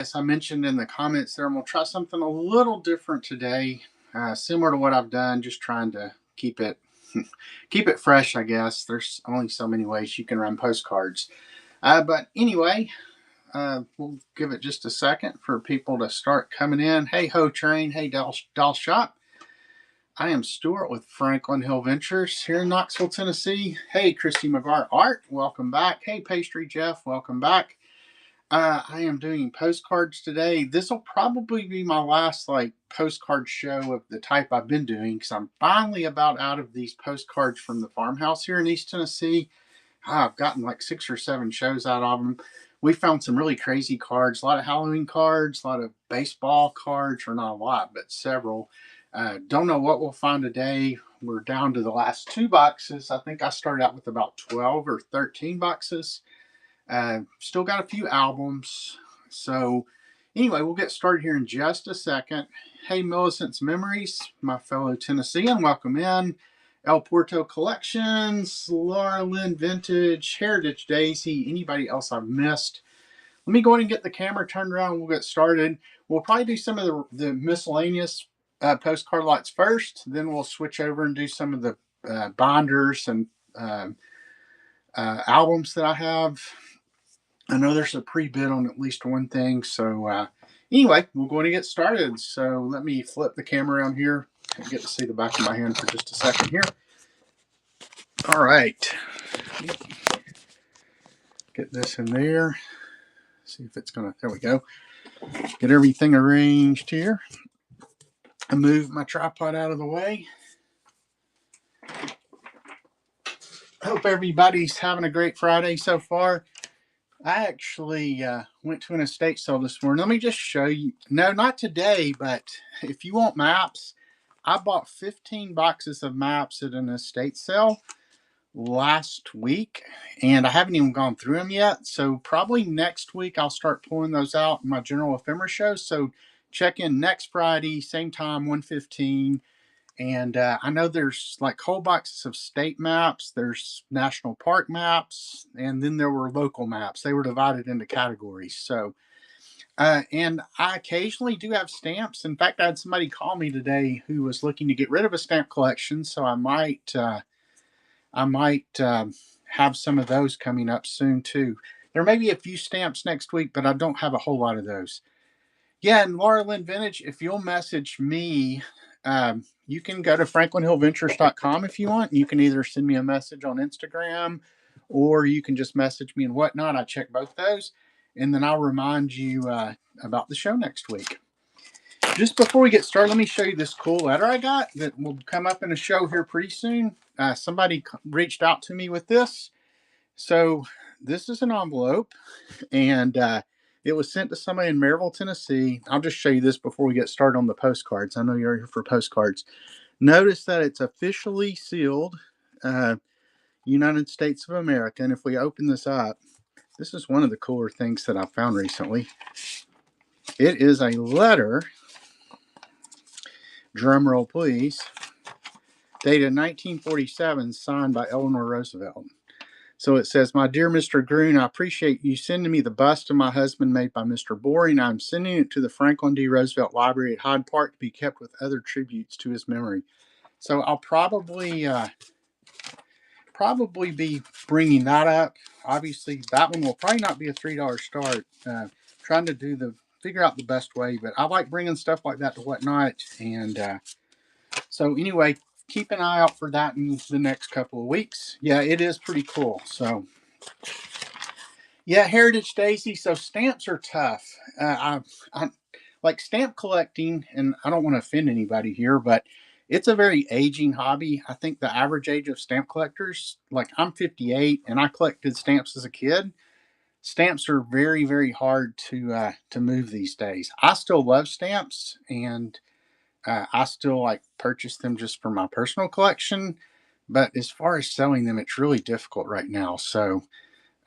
As I mentioned in the comments there, I'm going to try something a little different today, similar to what I've done, just trying to keep it keep it fresh, I guess. There's only so many ways you can run postcards. But anyway, we'll give it just a second for people to start coming in. Hey, Ho Train. Hey, Doll Shop. I am Stuart with Franklin Hill Ventures here in Knoxville, Tennessee. Hey, Christy McGuire Art. Welcome back. Hey, Pastry Jeff. Welcome back. I am doing postcards today. This will probably be my last postcard show of the type I've been doing because I'm finally about out of these postcards from the farmhouse here in East Tennessee. I've gotten like 6 or 7 shows out of them. We found some really crazy cards, a lot of Halloween cards, a lot of baseball cards, or not a lot, but several. Don't know what we'll find today. We're down to the last 2 boxes. I think I started out with about 12 or 13 boxes. Still got a few albums. So anyway, we'll get started here in just a second. Hey, Millicent's Memories, my fellow Tennessean, welcome in. El Puerto Collections, Laura Lynn Vintage, Heritage Daisy, anybody else I've missed. Let me go ahead and get the camera turned around and we'll get started. We'll probably do some of the miscellaneous postcard lots first. Then we'll switch over and do some of the binders and albums that I have. I know there's a pre-bid on at least one thing. So anyway, we're going to get started. So let me flip the camera around here and get to see the back of my hand for just a second here. All right. Get this in there. See if it's going to, there we go. Get everything arranged here. I move my tripod out of the way. Hope everybody's having a great Friday so far. I actually went to an estate sale this morning. Let me just show you. No, not today, but if you want maps, I bought 15 boxes of maps at an estate sale last week, and I haven't even gone through them yet. So probably next week I'll start pulling those out in my general ephemera show. So check in next Friday, same time, 1:15. And I know there's like whole boxes of state maps, there's national park maps, and then there were local maps. They were divided into categories. So, and I occasionally do have stamps. In fact, I had somebody call me today who was looking to get rid of a stamp collection. So I might have some of those coming up soon too. There may be a few stamps next week, but I don't have a whole lot of those. Yeah, and Laura Lynn Vintage, if you'll message me, you can go to franklinhillventures.com if you want. You can either send me a message on Instagram or you can just message me and whatnot. I check both those. And then I'll remind you about the show next week. Just before we get started, let me show you this cool letter I got that will come up in a show here pretty soon. Somebody reached out to me with this. So this is an envelope, and it was sent to somebody in Maryville, Tennessee. I'll just show you this before we get started on the postcards. I know you're here for postcards. Notice that it's officially sealed, United States of America. And if we open this up, this is one of the cooler things that I found recently. It is a letter, drum roll please, dated 1947, signed by Eleanor Roosevelt. So it says, "My dear Mr. Groon, I appreciate you sending me the bust of my husband made by Mr. Boring. I'm sending it to the Franklin D. Roosevelt Library at Hyde Park to be kept with other tributes to his memory." So I'll probably be bringing that up. Obviously, that one will probably not be a $3 start. Trying to figure out the best way, but I like bringing stuff like that to Whatnot. And so anyway, keep an eye out for that in the next couple of weeks. Yeah, it is pretty cool. So yeah, Heritage Daisy. So stamps are tough. I like stamp collecting, and I don't want to offend anybody here, but it's a very aging hobby. I think the average age of stamp collectors, like I'm 58 and I collected stamps as a kid. Stamps are very, very hard to move these days. I still love stamps, and I still like purchase them just for my personal collection. But as far as selling them, it's really difficult right now. So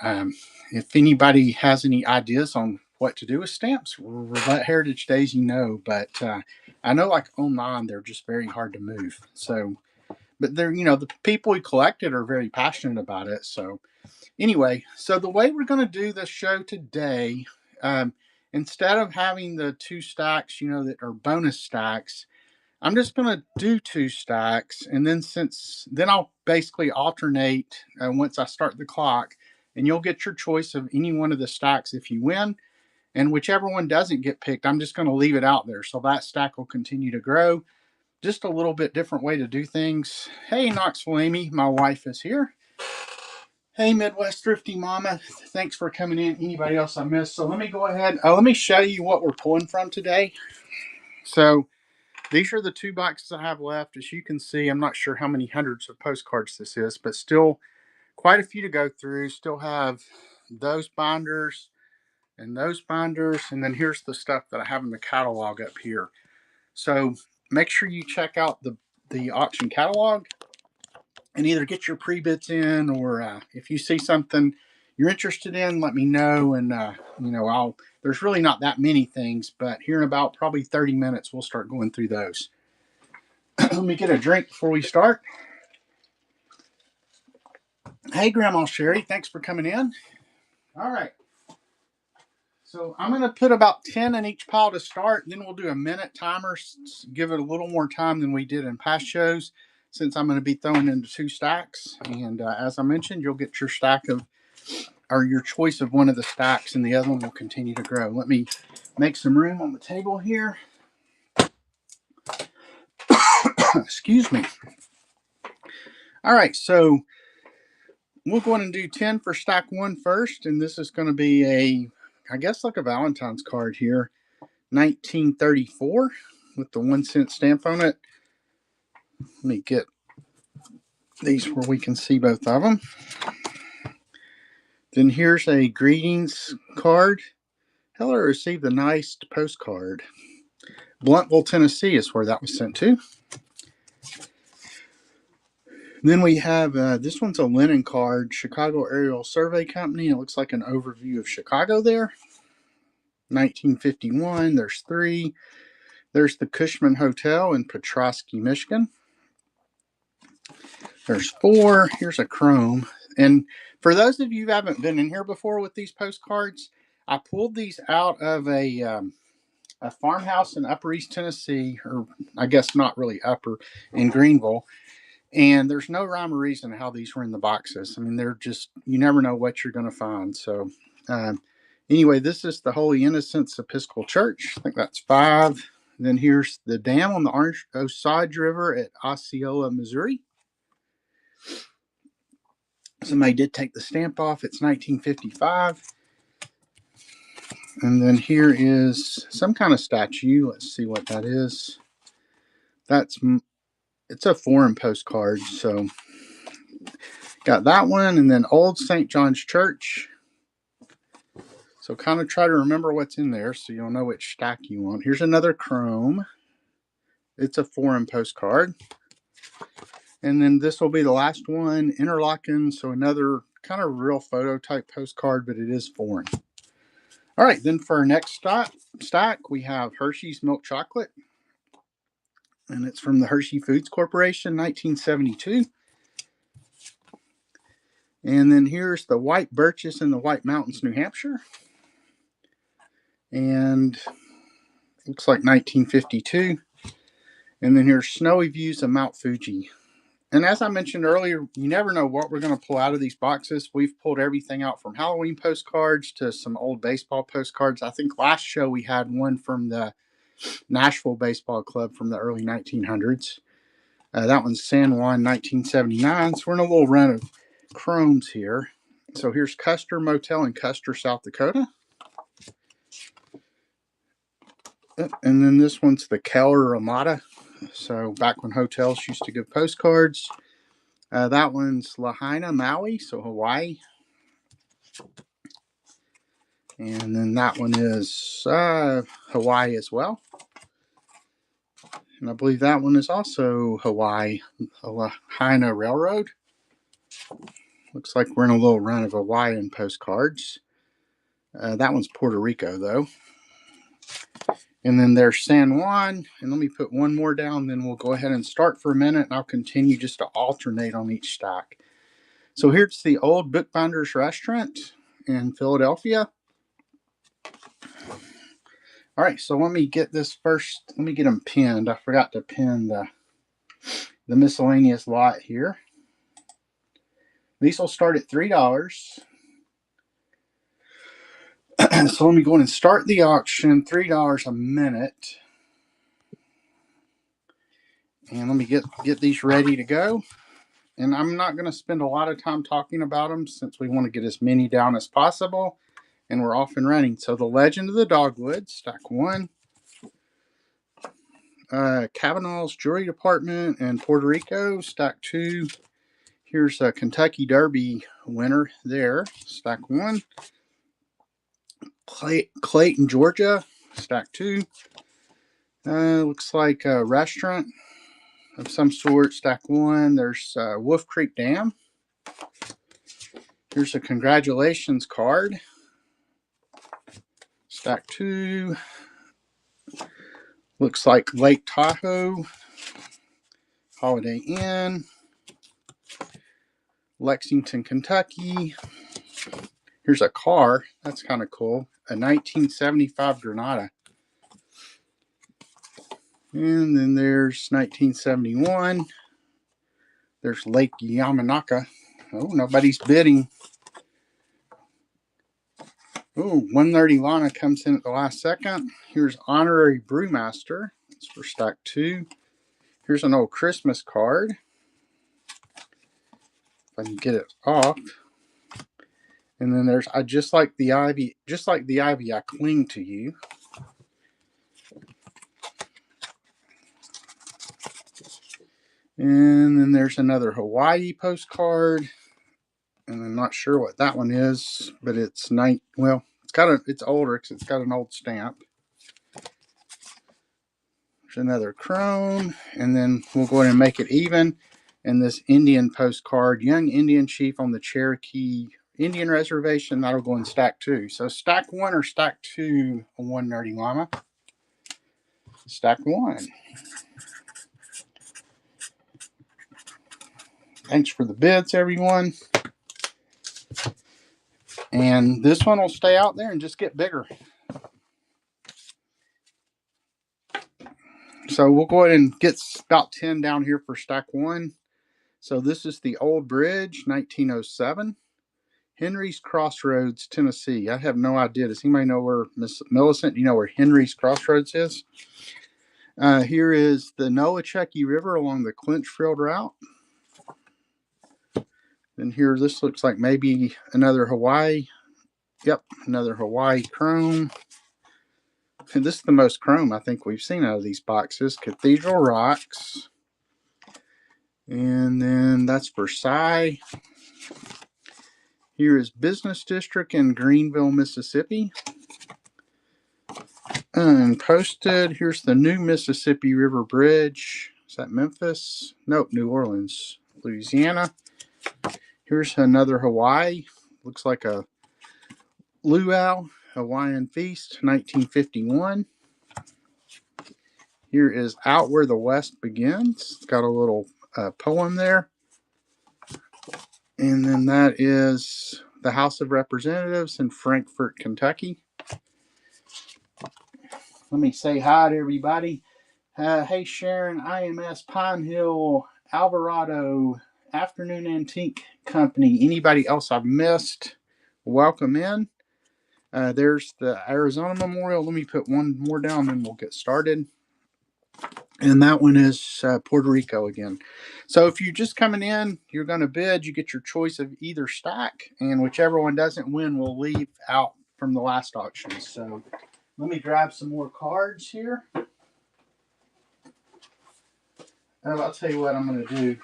if anybody has any ideas on what to do with stamps, let Heritage Daisy know. But I know like online, they're just very hard to move. So, but they're, the people who collect it are very passionate about it. So anyway, so the way we're going to do this show today, instead of having the 2 stacks, that are bonus stacks, I'm just going to do 2 stacks. And then I'll basically alternate once I start the clock, and you'll get your choice of any one of the stacks if you win. And whichever one doesn't get picked, I'm just going to leave it out there. So that stack will continue to grow. Just a little bit different way to do things. Hey, Knoxville Amy, my wife is here. Hey, Midwest Thrifty Mama. Thanks for coming in. Anybody else I missed? So let me go ahead. Let me show you what we're pulling from today. So these are the 2 boxes I have left. As you can see, I'm not sure how many hundreds of postcards this is, but still quite a few to go through. Still have those binders and those binders. And then here's the stuff that I have in the catalog up here. So make sure you check out the auction catalog and either get your pre-bits in, or if you see something you're interested in, let me know. And, there's really not that many things, but here in about probably 30 minutes, we'll start going through those. Let me get a drink before we start. Hey, Grandma Sherry, thanks for coming in. All right. So I'm going to put about 10 in each pile to start. Then we'll do a minute timer, give it a little more time than we did in past shows, since I'm going to be throwing into 2 stacks. And as I mentioned, you'll get your your choice of one of the stacks, and the other one will continue to grow. Let me make some room on the table here. Excuse me. All right, so we'll go ahead and do 10 for stack 1 first. And this is going to be I guess like a Valentine's card here. 1934 with the 1-cent stamp on it. Let me get these where we can see both of them. Then here's a greetings card. Hello, received a nice postcard. Bluntville, Tennessee is where that was sent to. Then we have, this one's a linen card, Chicago Aerial Survey Company. It looks like an overview of Chicago there. 1951, there's 3. There's the Cushman Hotel in Petrosky, Michigan. There's 4. Here's a chrome. And for those of you who haven't been in here before with these postcards, I pulled these out of a farmhouse in Upper East Tennessee, or I guess not really upper, in Greenville. And there's no rhyme or reason how these were in the boxes. I mean, they're just, you never know what you're going to find. So anyway, this is the Holy Innocents Episcopal Church. I think that's 5. Then here's the dam on the Orange Osage River at Osceola, Missouri. Somebody did take the stamp off. It's 1955. And then here is some kind of statue. Let's see what that is. It's a foreign postcard. So got that one. And then Old St. John's Church. So kind of try to remember what's in there so you'll know which stack you want. Here's another chrome. It's a foreign postcard. And then this will be the last one, Interlaken. So another kind of real photo type postcard, but it is foreign. All right, then for our next stack, we have Hershey's Milk Chocolate. And it's from the Hershey Foods Corporation, 1972. And then here's the White Birches in the White Mountains, New Hampshire. And looks like 1952. And then here's Snowy Views of Mount Fuji. And as I mentioned earlier, you never know what we're going to pull out of these boxes. We've pulled everything out from Halloween postcards to some old baseball postcards. I think last show we had one from the Nashville Baseball Club from the early 1900s. That one's San Juan, 1979. So we're in a little run of chromes here. So here's Custer Motel in Custer, South Dakota. And then this one's the Keller Ramada. So back when hotels used to give postcards. That one's Lahaina, Maui, so Hawaii. And then that one is Hawaii as well. And I believe that one is also Hawaii, the Lahaina Railroad. Looks like we're in a little run of Hawaiian postcards. That one's Puerto Rico, though. And then there's San Juan. And let me put one more down, then we'll go ahead and start for a minute, and I'll continue just to alternate on each stack. So here's the Old Bookbinder's Restaurant in Philadelphia. All right, so let me get this first. Let me get them pinned. I forgot to pin the miscellaneous lot here. These will start at $3. So let me go in and start the auction. $3 a minute. And let me get these ready to go. And I'm not going to spend a lot of time talking about them since we want to get as many down as possible. And we're off and running. So the Legend of the Dogwood, stack 1. Kavanaugh's Jewelry Department in Puerto Rico, stack 2. Here's a Kentucky Derby winner there, stack 1. Clayton, Georgia, stack 2. Looks like a restaurant of some sort, stack 1. There's Wolf Creek Dam. Here's a congratulations card, stack 2. Looks like Lake Tahoe, Holiday Inn, Lexington, Kentucky. Here's a car. That's kind of cool. A 1975 Granada. And then there's 1971. There's Lake Yamanaka. Oh, nobody's bidding. Oh, 130 Lana comes in at the last second. Here's Honorary Brewmaster. That's for stack 2. Here's an old Christmas card. If I can get it off. And then there's just like the ivy, I cling to you. And then there's another Hawaii postcard. And I'm not sure what that one is, but it's it's older because it's got an old stamp. There's another chrome, and then we'll go ahead and make it even. And this Indian postcard, Young Indian Chief on the Cherokee Indian Reservation, that'll go in stack 2. So stack 1 or stack 2 on one nerdy llama. Stack 1. Thanks for the bids, everyone. And this one will stay out there and just get bigger. So we'll go ahead and get about 10 down here for stack 1. So this is the Old Bridge, 1907. Henry's Crossroads, Tennessee. I have no idea. Does anybody know where, Miss Millicent, do you know where Henry's Crossroads is? Here is the Noachucky River along the Clinchfield route. Then here, this looks like maybe another Hawaii. Yep, another Hawaii chrome. And this is the most chrome I think we've seen out of these boxes. Cathedral Rocks. And then that's Versailles. Here is Business District in Greenville, Mississippi. And posted, here's the new Mississippi River Bridge. Is that Memphis? Nope, New Orleans, Louisiana. Here's another Hawaii. Looks like a luau, Hawaiian Feast, 1951. Here is Out Where the West Begins. It's got a little poem there. And then that is the House of Representatives in Frankfort, Kentucky. Let me say hi to everybody. Hey, Sharon, IMS Pine Hill, Alvarado, Afternoon Antique Company. Anybody else I've missed, welcome in. There's the Arizona Memorial. Let me put one more down and we'll get started. And that one is Puerto Rico again. So if you're just coming in, you're going to bid. You get your choice of either stack. And whichever one doesn't win will leave out from the last auction. So let me grab some more cards here. I'll tell you what I'm going to do.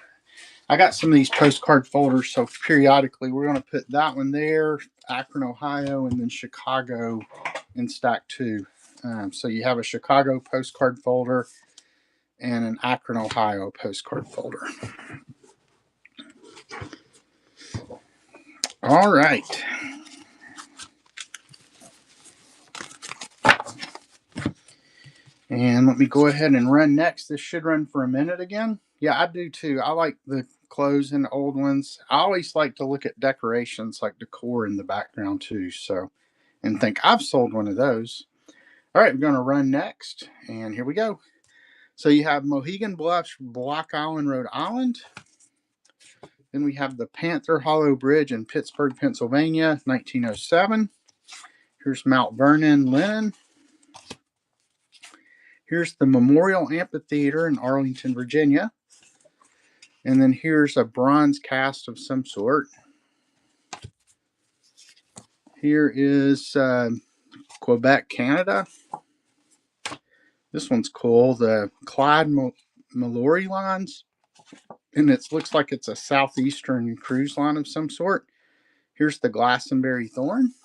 I got some of these postcard folders, so periodically we're going to put that one there, Akron, Ohio, and then Chicago in stack 2. So you have a Chicago postcard folder and an Akron, Ohio postcard folder. All right. And let me go ahead and run next. This should run for a minute again. Yeah, I do too. I like the clothes and the old ones. I always like to look at decorations like decor in the background too. So, and think I've sold one of those. All right, we're going to run next, and here we go. So you have Mohegan Bluffs, Block Island, Rhode Island. Then we have the Panther Hollow Bridge in Pittsburgh, Pennsylvania, 1907. Here's Mount Vernon, Linen. Here's the Memorial Amphitheater in Arlington, Virginia. And then here's a bronze cast of some sort. Here is Quebec, Canada. This one's cool. The Clyde Mallory Lines. And it looks like it's a southeastern cruise line of some sort. Here's the Glastonbury Thorn.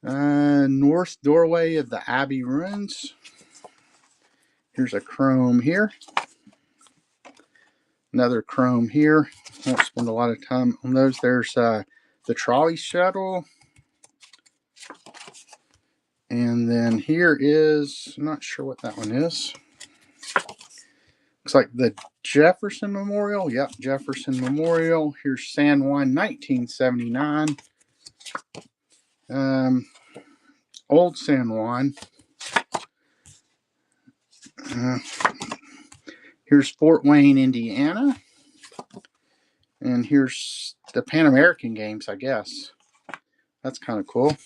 North doorway of the Abbey Ruins. Here's a chrome here. Another chrome here. Won't spend a lot of time on those. There's the trolley shuttle. And then here is, I'm not sure what that one is. Looks like the Jefferson Memorial. Yep, Jefferson Memorial. Here's San Juan, 1979. Old San Juan. Here's Fort Wayne, Indiana. And here's the Pan American Games, I guess. That's kind of cool.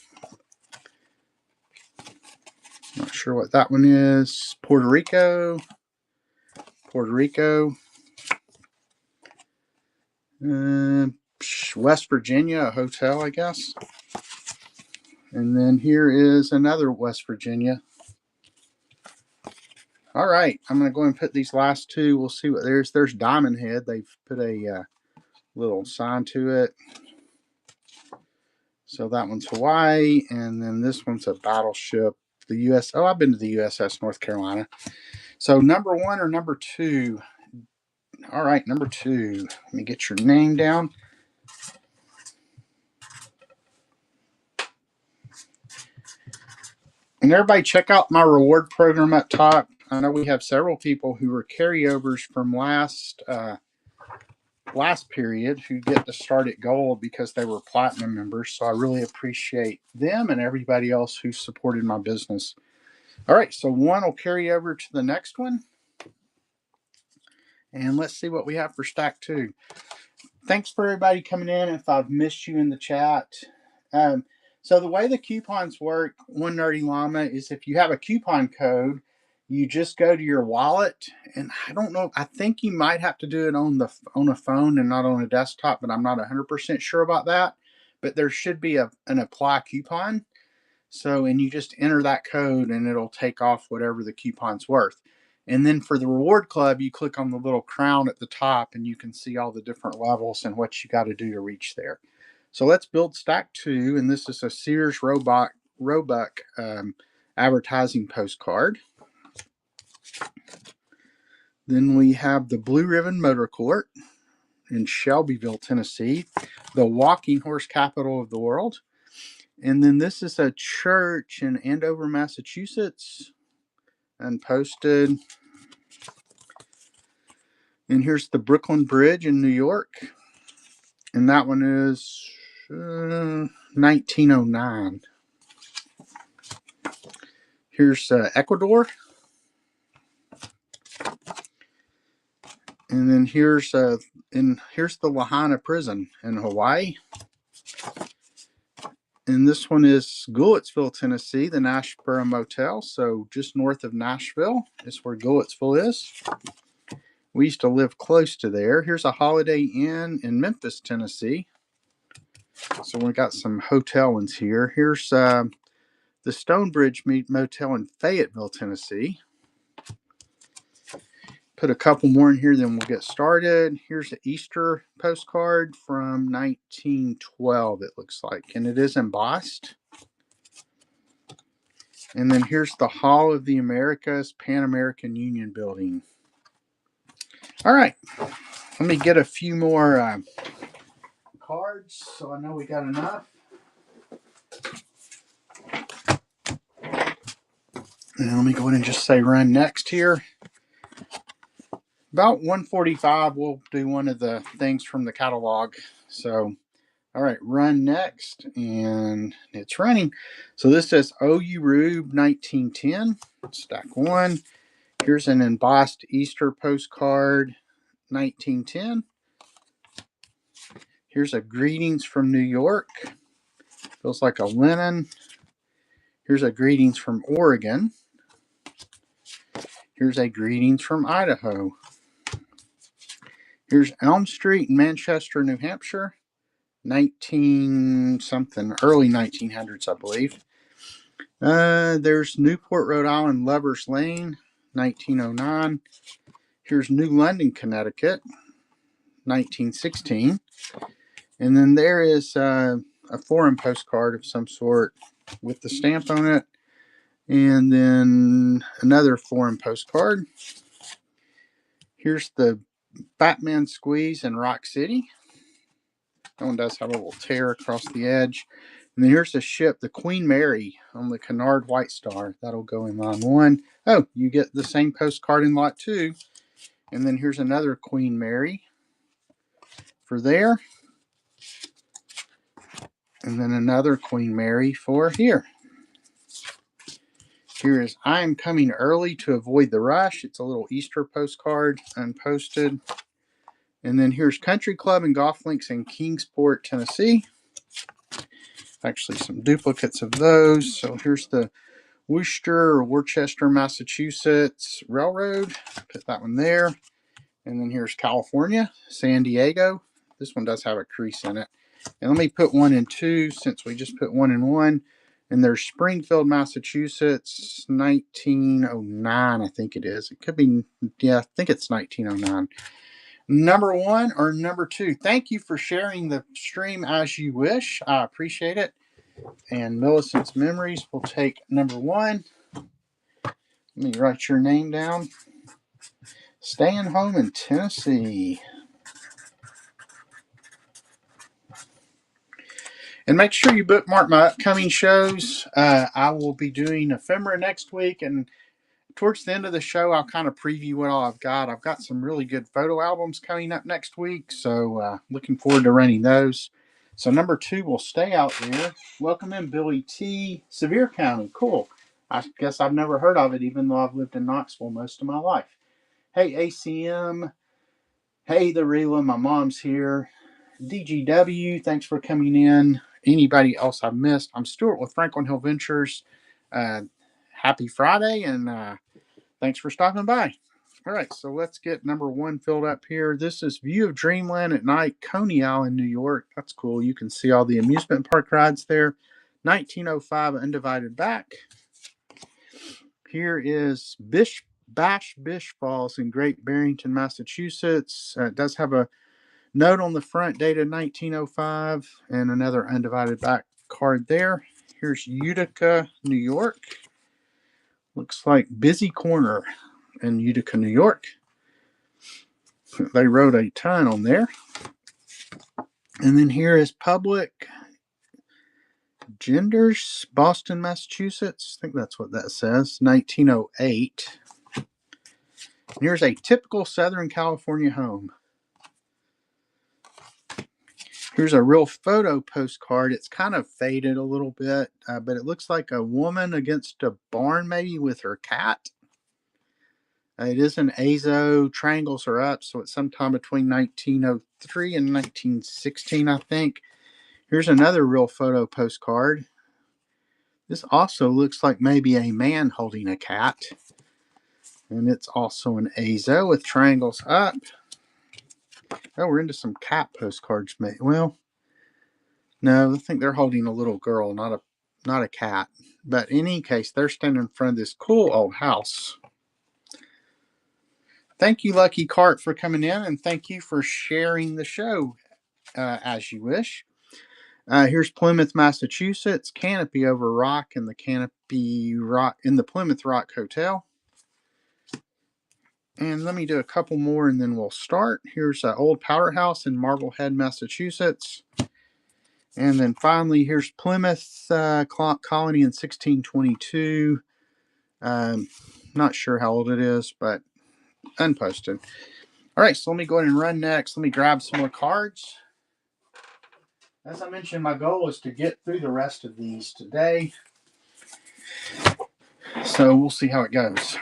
Not sure what that one is. Puerto Rico. Puerto Rico. West Virginia, a hotel, I guess. And then here is another West Virginia. All right, I'm going to go and put these last two. We'll see what there's Diamond Head. They've put a little sign to it. So that one's Hawaii, and then this one's a battleship. The U.S. Oh, I've been to the USS North Carolina. So number one or number two? All right, number two. Let me get your name down. And everybody check out my reward program up top. I know we have several people who were carryovers from last period who get to start at gold because they were platinum members. So I really appreciate them and everybody else who supported my business. All right, so one will carry over to the next one. And let's see what we have for stack two. Thanks for everybody coming in. If I've missed you in the chat. So the way the coupons work, One Nerdy Llama, is if you have a coupon code, you just go to your wallet, and I don't know, I think you might have to do it on a phone and not on a desktop, but I'm not 100% sure about that. But there should be an apply coupon. So, and you just enter that code and it'll take off whatever the coupon's worth. And then for the reward club, you click on the little crown at the top and you can see all the different levels and what you got to do to reach there. So let's build stack two, and this is a Sears Roebuck advertising postcard. Then we have the Blue Ribbon Motor Court in Shelbyville, Tennessee, the walking horse capital of the world. And then this is a church in Andover, Massachusetts, and posted. And here's the Brooklyn Bridge in New York, and that one is 1909. Here's Ecuador. And then here's the Lahaina prison in Hawaii. And this one is Goulitsville, Tennessee, the Nashboro Motel. So just north of Nashville is where Goulitsville is. We used to live close to there. Here's a Holiday Inn in Memphis, Tennessee. So we got some hotel ones here. Here's the Stonebridge Motel in Fayetteville, Tennessee. Put a couple more in here, then we'll get started. Here's an Easter postcard from 1912, it looks like, and it is embossed. And then here's the Hall of the Americas, Pan American Union Building. All right, let me get a few more cards so I know we got enough. And let me go ahead and just say run next here. About 1:45, we'll do one of the things from the catalog. So All right, run next, and it's running. So this says OU Rube 1910, stack one. Here's an embossed Easter postcard, 1910. Here's a greetings from New York. Feels like a linen. Here's a greetings from Oregon. Here's a greetings from Idaho. Here's Elm Street in Manchester, New Hampshire, 19 something, early 1900s, I believe. There's Newport, Rhode Island, Lovers Lane, 1909. Here's New London, Connecticut, 1916. And then there is a foreign postcard of some sort with the stamp on it. And then another foreign postcard. Here's the Batman Squeeze in Rock City. That one does have a little tear across the edge. And then here's the ship, the Queen Mary on the Cunard White Star. That'll go in line one. Oh, you get the same postcard in lot two. And then here's another Queen Mary for there. And then another Queen Mary for here. Here is I am coming early to avoid the rush. It's a little Easter postcard unposted. And then here's Country Club and Golf Links in Kingsport, Tennessee. Actually, some duplicates of those. So here's the Worcester or Worcester, Massachusetts Railroad. Put that one there. And then here's California, San Diego. This one does have a crease in it. And let me put one in two since we just put one in one. And there's Springfield, Massachusetts, 1909, I think it is. It could be, yeah, I think it's 1909. Number one or number two? Thank you for sharing the stream as you wish. I appreciate it. And Millicent's Memories will take number one. Let me write your name down. Staying home in Tennessee. And make sure you bookmark my upcoming shows. I will be doing Ephemera next week. And towards the end of the show, I'll kind of preview what all I've got. I've got some really good photo albums coming up next week. So looking forward to running those. So number two will stay out there. Welcome in Billy T. Sevier County. Cool. I guess I've never heard of it, even though I've lived in Knoxville most of my life. Hey, ACM. Hey, the Rela. My mom's here. DGW, thanks for coming in. Anybody else I've missed? I'm Stuart with Franklin Hill Ventures. Happy Friday, and thanks for stopping by. All right, so let's get number one filled up here. This is View of Dreamland at Night, Coney Island, New York. That's cool. You can see all the amusement park rides there. 1905 Undivided Back. Here is Bash Bish Falls in Great Barrington, Massachusetts. It does have a note on the front dated 1905 and another undivided back card there. Here's Utica, New York. Looks like Busy Corner in Utica, New York. They wrote a ton on there. And then here is Public Genders, Boston, Massachusetts. I think that's what that says. 1908. And here's a typical Southern California home. Here's a real photo postcard. It's kind of faded a little bit, but it looks like a woman against a barn maybe with her cat. It is an Azo. Triangles are up, so it's sometime between 1903 and 1916, I think. Here's another real photo postcard. This also looks like maybe a man holding a cat. And it's also an Azo with triangles up. Oh, we're into some cat postcards. Well, no, I think they're holding a little girl, not a cat. But in any case, they're standing in front of this cool old house. Thank you, Lucky Cart, for coming in, and thank you for sharing the show as you wish. Here's Plymouth, Massachusetts, Canopy over Rock in the Canopy Rock in the Plymouth Rock Hotel. And let me do a couple more, and then we'll start. Here's Old Powder House in Marblehead, Massachusetts. And then finally, here's Plymouth Colony in 1622. Not sure how old it is, but unposted. All right, so let me go ahead and run next. Let me grab some more cards. As I mentioned, my goal is to get through the rest of these today. So we'll see how it goes.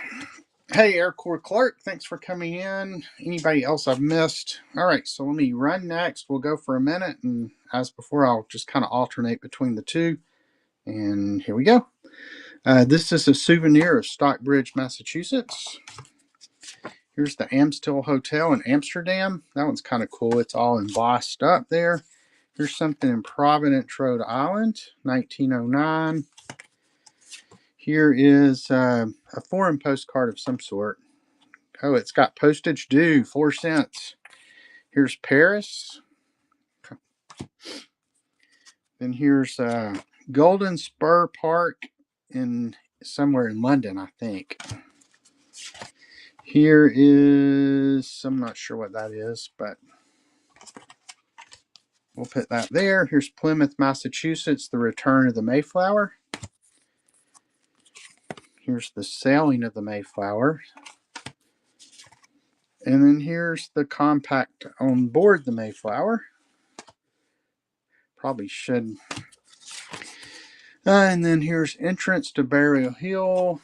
Hey, Air Corps Clerk, thanks for coming in. Anybody else I've missed? All right, so let me run next. We'll go for a minute, and as before, I'll just kind of alternate between the two. And here we go. This is a souvenir of Stockbridge, Massachusetts. Here's the Amstel Hotel in Amsterdam. That one's kind of cool. It's all embossed up there. Here's something in Providence, Rhode Island, 1909. Here is a foreign postcard of some sort. Oh, it's got postage due, 4 cents. Here's Paris. Then here's Golden Spur Park in somewhere in London, I think. Here is, I'm not sure what that is, but we'll put that there. Here's Plymouth, Massachusetts, the return of the Mayflower. Here's the sailing of the Mayflower. And then here's the compact on board the Mayflower. Probably should. And then here's entrance to Burial Hill.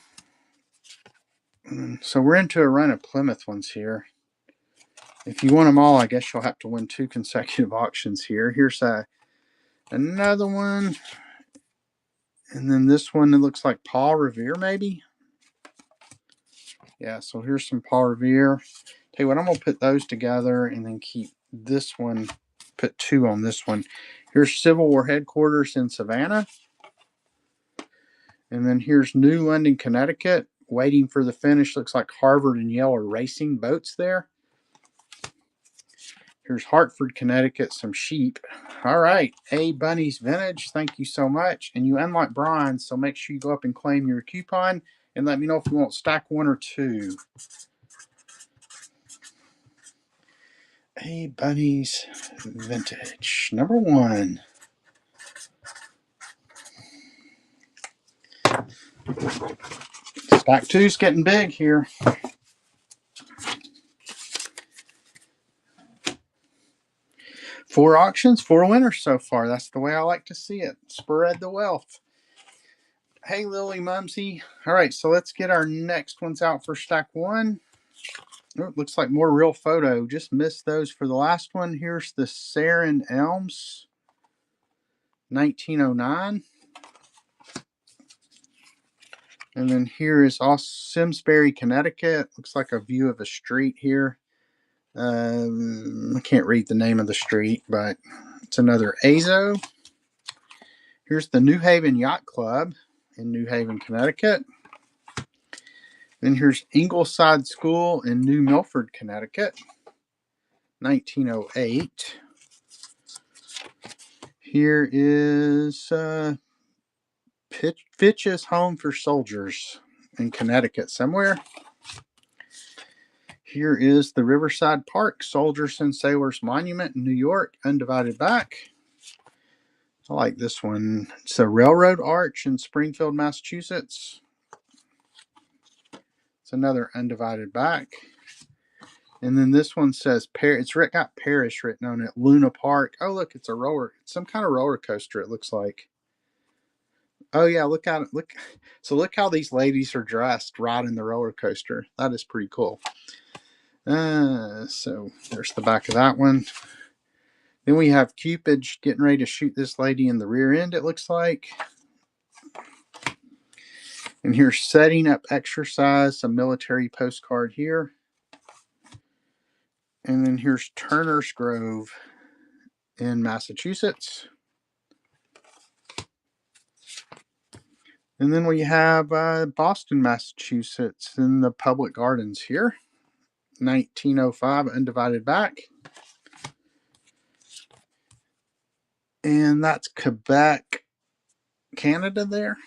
So we're into a run of Plymouth ones here. If you want them all, I guess you'll have to win 2 consecutive auctions here. Here's another one. And then this one, it looks like Paul Revere, maybe. Yeah, so here's some Paul Revere. Tell you what, I'm going to put those together and then keep this one, put 2 on this one. Here's Civil War Headquarters in Savannah. And then here's New London, Connecticut. Waiting for the finish. Looks like Harvard and Yale are racing boats there. Here's Hartford, Connecticut, some sheep. All right, A Bunny's Vintage, thank you so much. And you unlock bronze, so make sure you go up and claim your coupon and let me know if you want stack 1 or 2. A Bunny's Vintage, number 1. Stack 2's getting big here. Four auctions, 4 winners so far. That's the way I like to see it. Spread the wealth. Hey, Lily Mumsy. All right, so let's get our next ones out for stack 1. Oh, it looks like more real photo. Just missed those for the last one. Here's the Sarin Elms, 1909. And then here is also Simsbury, Connecticut. Looks like a view of a street here. I can't read the name of the street, but it's another Azo. Here's the New Haven Yacht Club in New Haven, Connecticut. Then here's Ingleside School in New Milford, Connecticut, 1908. Here is Fitch's Home for Soldiers in Connecticut somewhere. Here is the Riverside Park Soldiers and Sailors Monument in New York, undivided back. I like this one. It's a railroad arch in Springfield, Massachusetts. It's another undivided back. And then this one says, it's got Paris written on it, Luna Park. Oh, look, it's some kind of roller coaster, it looks like. Oh, yeah, look at it. Look how these ladies are dressed riding the roller coaster. That is pretty cool. So there's the back of that one. Then we have Cupid getting ready to shoot this lady in the rear end, it looks like. And here's Setting Up Exercise, a military postcard here. And then here's Turner's Grove in Massachusetts. And then we have Boston, Massachusetts in the Public Gardens here. 1905, undivided back. And that's Quebec, Canada there.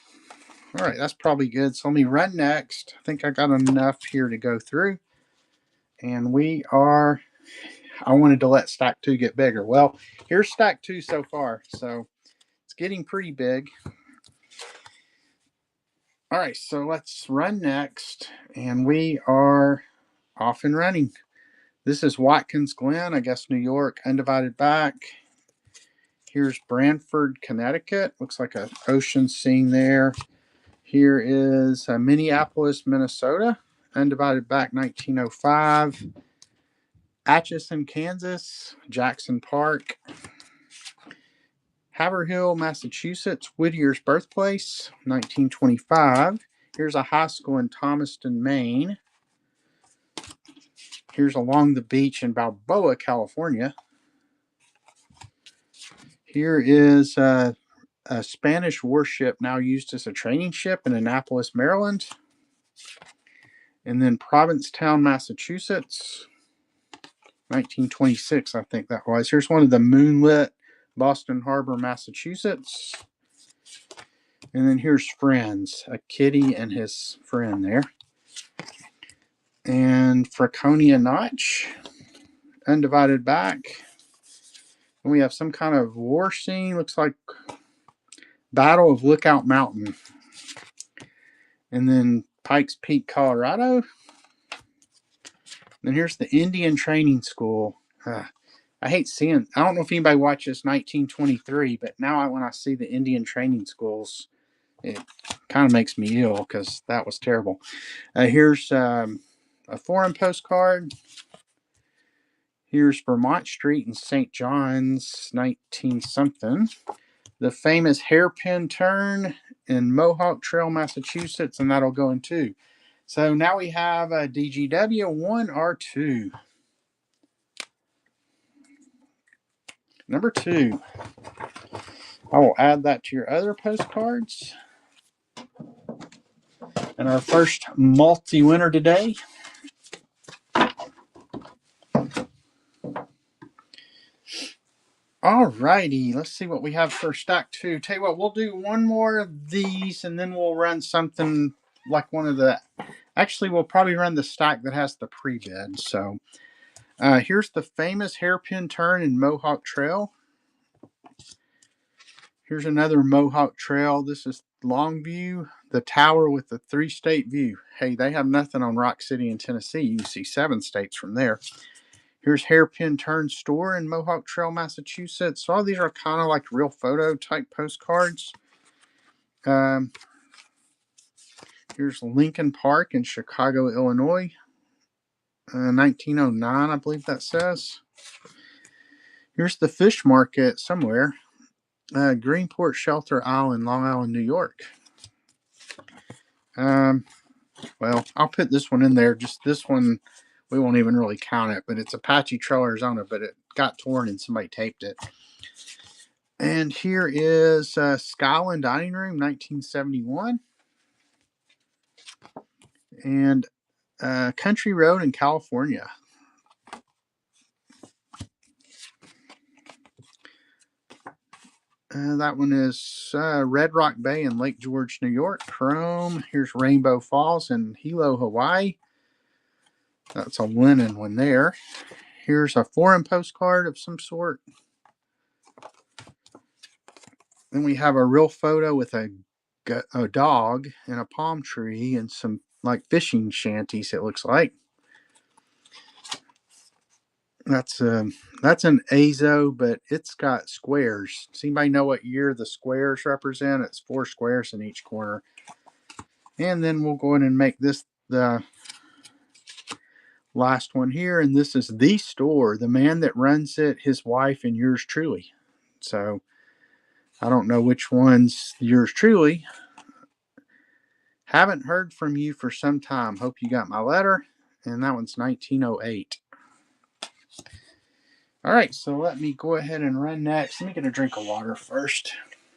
All right, that's probably good. So let me run next. I think I got enough here to go through. And I wanted to let stack 2 get bigger. Well, here's stack 2 so far. So it's getting pretty big. All right, so let's run next. And we are off and running. This is Watkins Glen, I guess New York, undivided back. Here's Branford, Connecticut. Looks like an ocean scene there. Here is Minneapolis, Minnesota. Undivided back 1905. Atchison, Kansas. Jackson Park. Haverhill, Massachusetts. Whittier's birthplace, 1925. Here's a high school in Thomaston, Maine. Here's along the beach in Balboa, California. Here is a Spanish warship now used as a training ship in Annapolis, Maryland. And then Provincetown, Massachusetts, 1926, I think that was. Here's one of the moonlit Boston Harbor, Massachusetts. And then here's Friends, a kitty and his friend there. And Franconia Notch, undivided back. And we have some kind of war scene. Looks like Battle of Lookout Mountain. And then Pikes Peak, Colorado. And here's the Indian Training School. I hate seeing, I don't know if anybody watches 1923, but now when I see the Indian Training Schools, it kind of makes me ill because that was terrible. Here's a foreign postcard. Here's Vermont Street in St. John's, 19-something. The famous hairpin turn in Mohawk Trail, Massachusetts, and that'll go in 2. So now we have a DGW 1 or 2. Number 2. I will add that to your other postcards. And our first multi-winner today. Alrighty, let's see what we have for stack 2. Tell you what, we'll do one more of these and then we'll run something like one of the, actually we'll probably run the stack that has the pre-bid. So here's the famous hairpin turn in Mohawk Trail. Here's another Mohawk Trail. This is Longview, the tower with the 3-state view. Hey, they have nothing on Rock City in Tennessee. You can see 7 states from there. Here's Hairpin Turn Store in Mohawk Trail, Massachusetts. So all these are kind of like real photo type postcards. Here's Lincoln Park in Chicago, Illinois. 1909, I believe that says. Here's the fish market somewhere. Greenport Shelter Island, Long Island, New York. Well, I'll put this one in there. Just this one, we won't even really count it, but it's Apache Trail, Arizona, but it got torn and somebody taped it. And here is Skyland Dining Room, 1971. And Country Road in California. That one is Red Rock Bay in Lake George, New York. Chrome. Here's Rainbow Falls in Hilo, Hawaii. That's a linen one there. Here's a foreign postcard of some sort. Then we have a real photo with a dog and a palm tree and some like fishing shanties, it looks like. That's an Azo, but it's got squares. Does anybody know what year the squares represent? It's 4 squares in each corner. And then we'll go ahead and make this the last one here. And this is the store, the man that runs it, his wife, and yours truly. So I don't know which one's yours truly. Haven't heard from you for some time. Hope you got my letter. And that one's 1908. All right, so let me go ahead and run next. Let me get a drink of water first.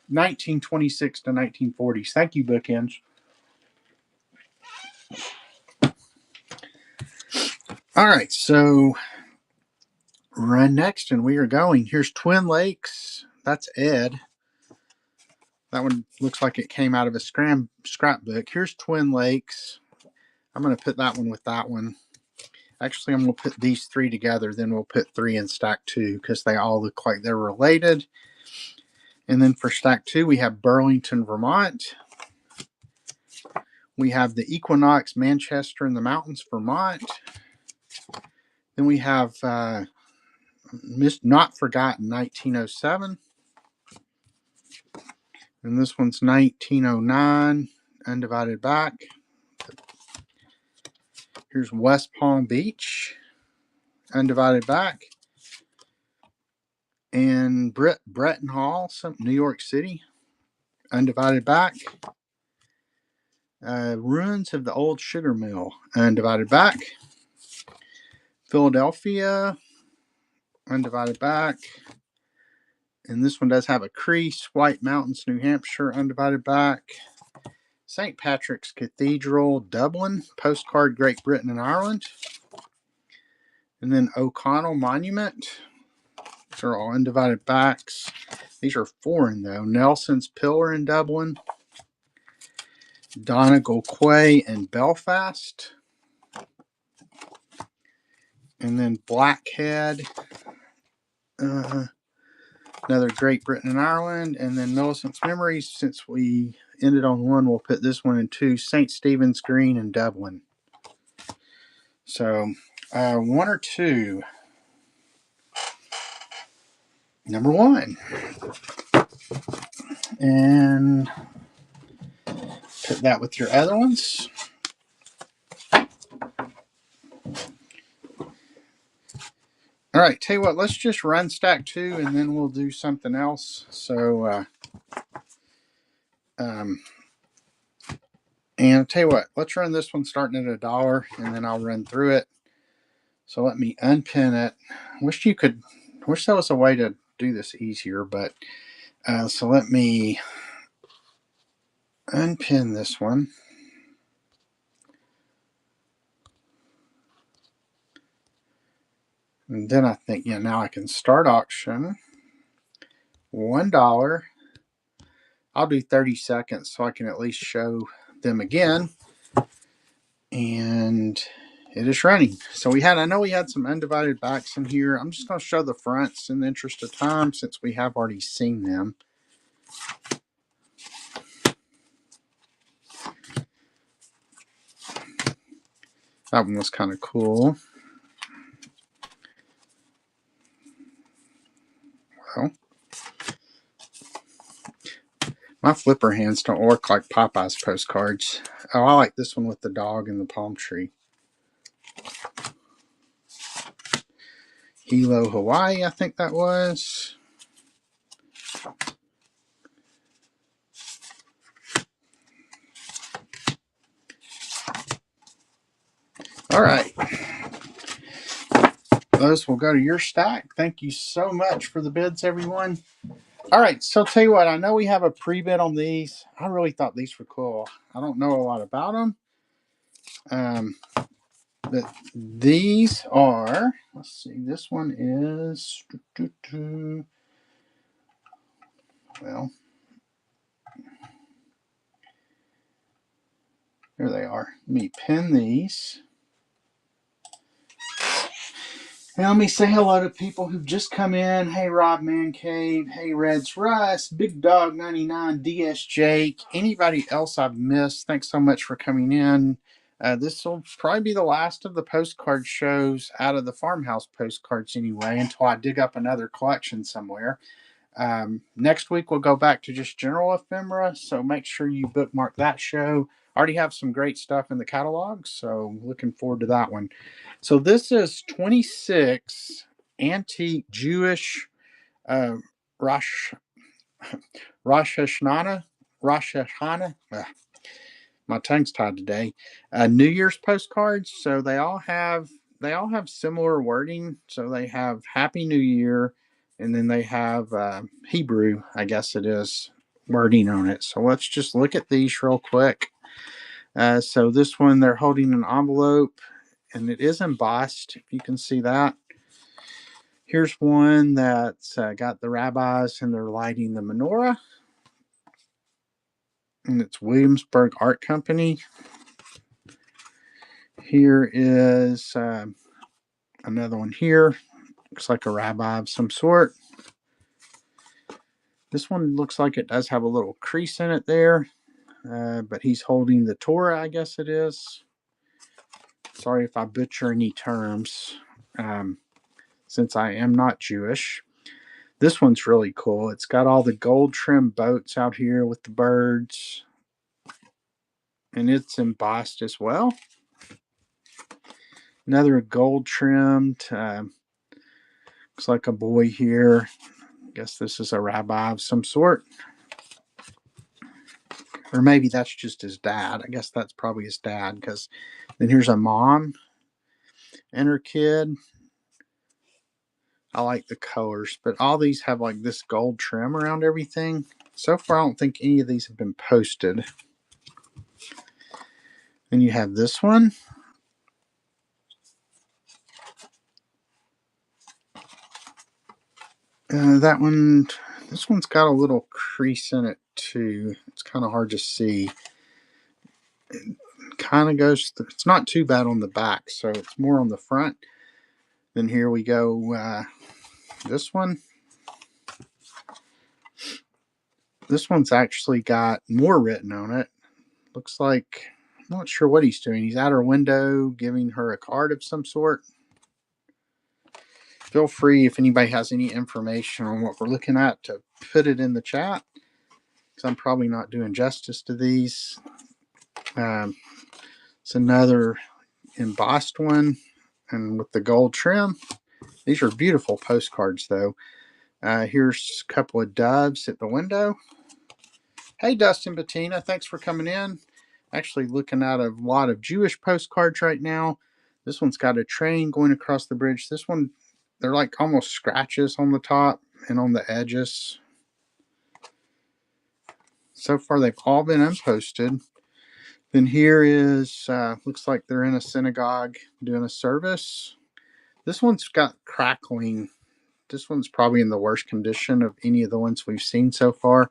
1926 to 1940s. Thank you, Bookends. All right, so run next, and we are going. Here's Twin Lakes. That's Ed. That one looks like it came out of a scrapbook. Here's Twin Lakes. I'm going to put that one with that one. Actually, I'm going to put these 3 together. Then we'll put 3 in stack 2 because they all look like they're related. And then for stack 2, we have Burlington, Vermont. We have the Equinox, Manchester in the Mountains, Vermont. Then we have Not Forgotten, 1907. And this one's 1909, undivided back. Here's West Palm Beach, undivided back. And Bretton Hall, New York City, undivided back. Ruins of the old sugar mill, undivided back. Philadelphia, undivided back. And this one does have a crease. White Mountains, New Hampshire, undivided back. St. Patrick's Cathedral, Dublin, postcard, Great Britain and Ireland. And then O'Connell Monument. These are all undivided backs. These are foreign though. Nelson's Pillar in Dublin. Donegal Quay in Belfast. And then Blackhead, another Great Britain and Ireland. And then Millicent's Memories, since we ended on one, we'll put this one in two. St. Stephen's Green in Dublin. So, one or two. Number one. And put that with your other ones. All right, tell you what, let's just run stack two and then we'll do something else. So, and I'll tell you what, let's run this one starting at $1 and then I'll run through it. So let me unpin it. Wish there was a way to do this easier, but so let me unpin this one. And then I think, yeah, now I can start auction. $1. I'll do 30 seconds so I can at least show them again. And it is running. So I know we had some undivided backs in here. I'm just going to show the fronts in the interest of time since we have already seen them. That one was kind of cool. Well, my flipper hands don't work like Popeye's postcards. Oh, I like this one with the dog and the palm tree. Hilo, Hawaii, I think that was. All right. Those will go to your stack. Thank you so much for the bids, everyone. All right, so tell you what, I know we have a pre-bid on these. I really thought these were cool. I don't know a lot about them. But these are, let's see, this one is, well, there they are. Let me pin these. And let me say hello to people who've just come in. Hey, Rob Man Cave. Hey, Reds Russ. Big Dog 99. DS Jake. Anybody else I've missed, thanks so much for coming in. This will probably be the last of the postcard shows out of the farmhouse postcards anyway, until I dig up another collection somewhere. Next week, we'll go back to just general ephemera, so make sure you bookmark that show. I already have some great stuff in the catalog, so looking forward to that one. So this is 26 antique Jewish Rosh Hashanah. My tongue's tied today. New Year's postcards. So they all have similar wording. So they have Happy New Year, and then they have Hebrew, I guess it is, wording on it. So let's just look at these real quick. So this one, they're holding an envelope, and it is embossed, if you can see that. Here's one that's got the rabbis, and they're lighting the menorah. And it's Williamsburg Art Company. Here is another one here. Looks like a rabbi of some sort. This one looks like it does have a little crease in it there. But he's holding the Torah, I guess it is. Sorry if I butcher any terms, since I am not Jewish. This one's really cool. It's got all the gold trim boats out here with the birds, and it's embossed as well. Another gold trimmed. Looks like a boy here. I guess this is a rabbi of some sort. Or maybe that's just his dad. I guess that's probably his dad, because then here's a mom and her kid. I like the colors, but all these have like this gold trim around everything. So far, I don't think any of these have been posted. Then you have this one. That one, this one's got a little crease in it too. It's kind of hard to see. It kind of goes, it's not too bad on the back, so it's more on the front. Then here we go, this one. This one's actually got more written on it. Looks like, I'm not sure what he's doing. He's at her window giving her a card of some sort. Feel free, if anybody has any information on what we're looking at, to put it in the chat, because I'm probably not doing justice to these. It's another embossed one, and with the gold trim. These are beautiful postcards, though. Here's a couple of doves at the window. Hey, Dustin Bettina, thanks for coming in. Actually looking at a lot of Jewish postcards right now. This one's got a train going across the bridge. This one, they're like almost scratches on the top and on the edges. So far, they've all been unposted. Then here is, looks like they're in a synagogue doing a service. This one's got crackling. This one's probably in the worst condition of any of the ones we've seen so far.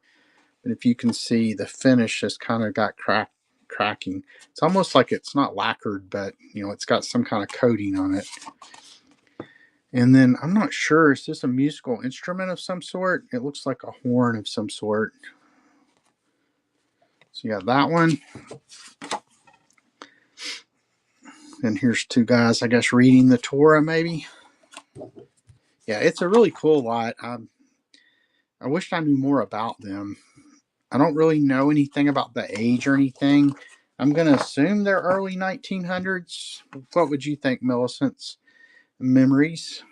But if you can see, the finish has kind of got cracking. It's almost like it's not lacquered, but it's got some kind of coating on it. And then I'm not sure, is this a musical instrument of some sort? It looks like a horn of some sort. So you got that one. And here's two guys, I guess, reading the Torah, maybe. Yeah, it's a really cool lot. I wish I knew more about them. I don't really know anything about the age or anything. I'm going to assume they're early 1900s. What would you think, Millicent's memories?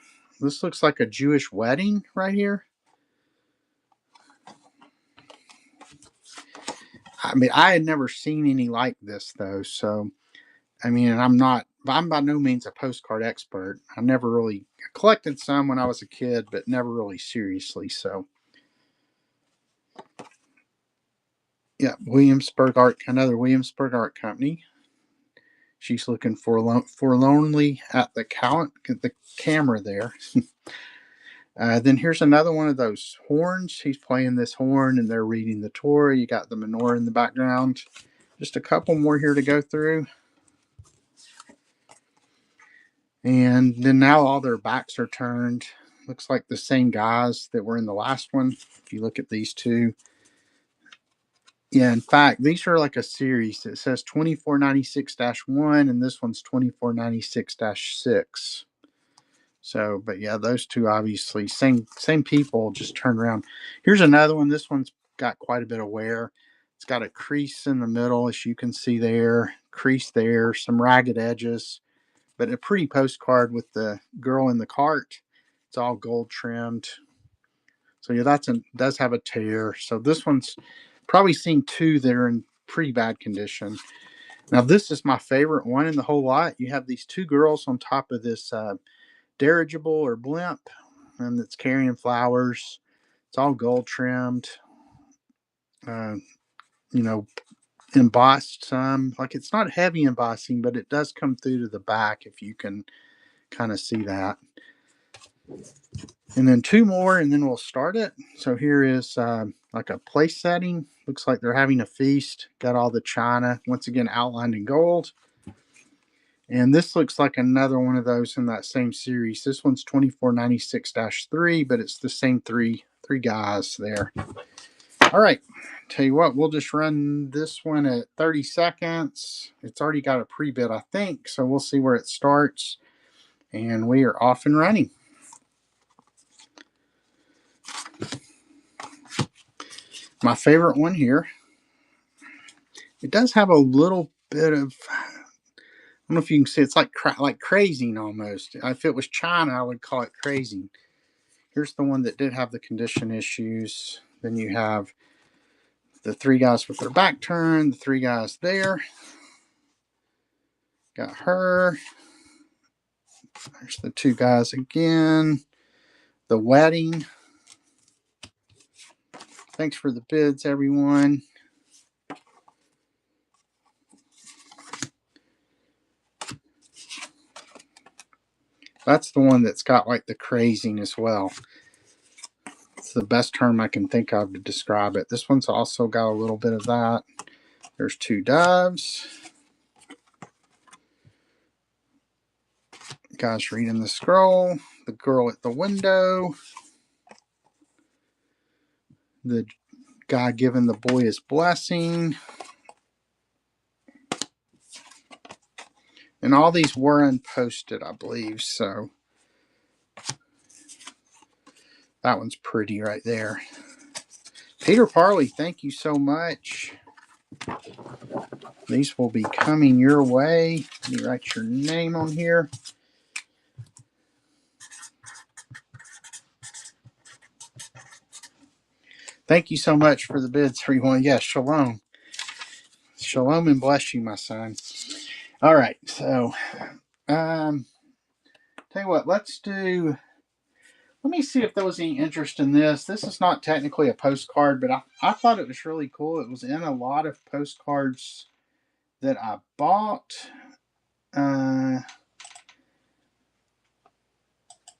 This looks like a Jewish wedding right here. I mean, I had never seen any like this, though. So, I mean, and I'm by no means a postcard expert. I never really collected some when I was a kid, but never really seriously. So, yeah, Williamsburg Art, another Williamsburg Art Company. She's looking forlornly at the camera there. Then here's another one of those horns. He's playing this horn and they're reading the Torah. You got the menorah in the background. Just a couple more here to go through. And then now all their backs are turned. Looks like the same guys that were in the last one. If you look at these two. Yeah, in fact, these are like a series. It says 2496-1 and this one's 2496-6. So, but yeah, those two obviously same people, just turned around. Here's another one. This one's got quite a bit of wear. It's got a crease in the middle, as you can see there, crease there, some ragged edges, but a pretty postcard with the girl in the cart. It's all gold trimmed. So yeah, does have a tear. So this one's probably seen two that are in pretty bad condition. Now this is my favorite one in the whole lot. You have these two girls on top of this dirigible or blimp, and it's carrying flowers. It's all gold trimmed, uh, embossed some. Like, it's not heavy embossing, but it does come through to the back, if you can kind of see that. And then two more, and then we'll start it. So here is like a place setting. Looks like they're having a feast. Got all the china, once again, outlined in gold. And this looks like another one of those in that same series. This one's 2496-3, but it's the same three guys there. All right. Tell you what, we'll just run this one at 30 seconds. It's already got a pre-bid, I think, so we'll see where it starts. And we are off and running. My favorite one here. It does have a little bit of, I don't know if you can see, it's like crazing almost. If it was China, I would call it crazing. Here's the one that did have the condition issues. Then you have the three guys with their back turned, the three guys there. Got her. There's the two guys again. The wedding. Thanks for the bids, everyone. That's the one that's got like the crazing as well. It's the best term I can think of to describe it. This one's also got a little bit of that. There's two doves. Guys reading the scroll. The girl at the window. The guy giving the boy his blessing. And all these were unposted, I believe. So that one's pretty right there. Peter Parley, thank you so much. These will be coming your way. Let me write your name on here. Thank you so much for the bids, everyone. Yes, shalom. Shalom and bless you, my son. All right, so tell you what, let me see if there was any interest in this. This is not technically a postcard, but I thought it was really cool. It was in a lot of postcards that I bought. And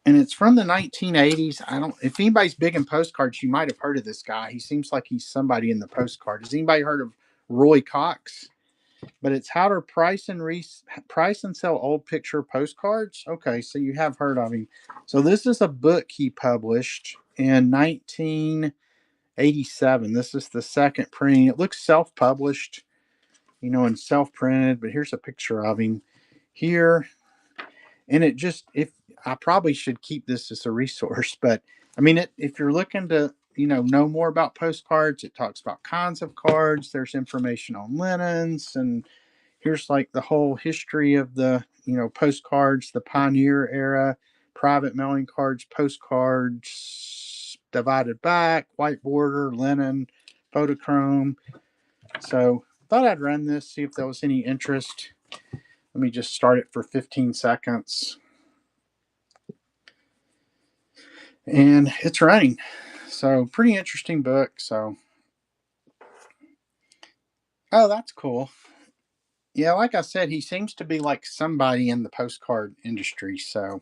it's from the 1980s. If anybody's big in postcards, you might have heard of this guy. He seems like he's somebody in the postcard. Has anybody heard of Roy Cox? But it's how to price and sell old picture postcards. Okay, so you have heard of him. So this is a book he published in 1987. This is the second printing. It looks self-published, and self-printed. But here's a picture of him here. And if I probably should keep this as a resource, but I mean, if you're looking to, know more about postcards, it talks about kinds of cards. There's information on linens, and here's like the whole history of the, postcards, the pioneer era, private mailing cards, postcards, divided back, white border, linen, photochrome. So thought I'd run this, see if there was any interest. Let me just start it for 15 seconds. And it's running. So pretty interesting book. So, oh, that's cool. Yeah, like I said, he seems to be like somebody in the postcard industry. So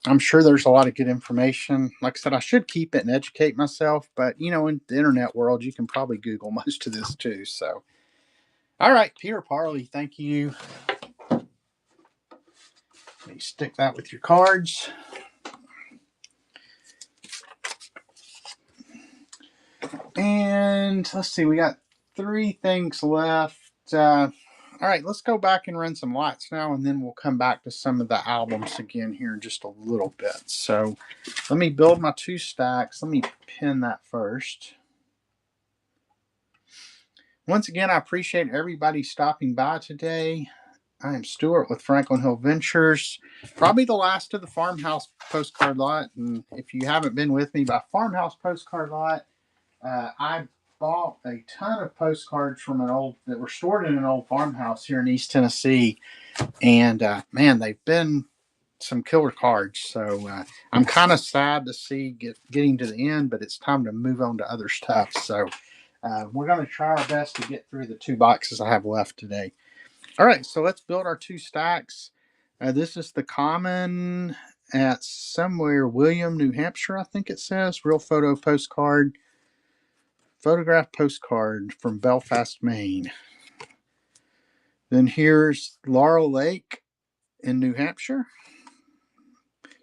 I'm sure there's a lot of good information. Like I said, I should keep it and educate myself. But, in the internet world, you can probably Google most of this too. So, all right, Peter Parley, thank you. Let me stick that with your cards. And let's see, we got 3 things left. All right, let's go back and run some lights now, and then we'll come back to some of the albums again here in just a little bit. So let me build my 2 stacks. Let me pin that first. Once again, I appreciate everybody stopping by today. I am Stuart with Franklin Hill Ventures, probably the last of the farmhouse postcard lot. And if you haven't been with me by farmhouse postcard lot, I bought a ton of postcards from that were stored in an old farmhouse here in East Tennessee, and man, they've been some killer cards. So I'm kind of sad to see getting to the end, but it's time to move on to other stuff. So we're going to try our best to get through the 2 boxes I have left today. All right, so let's build our 2 stacks. This is the common at somewhere William, New Hampshire, I think it says. Real photo postcard. Photograph postcard from Belfast, Maine. Then here's Laurel Lake in New Hampshire.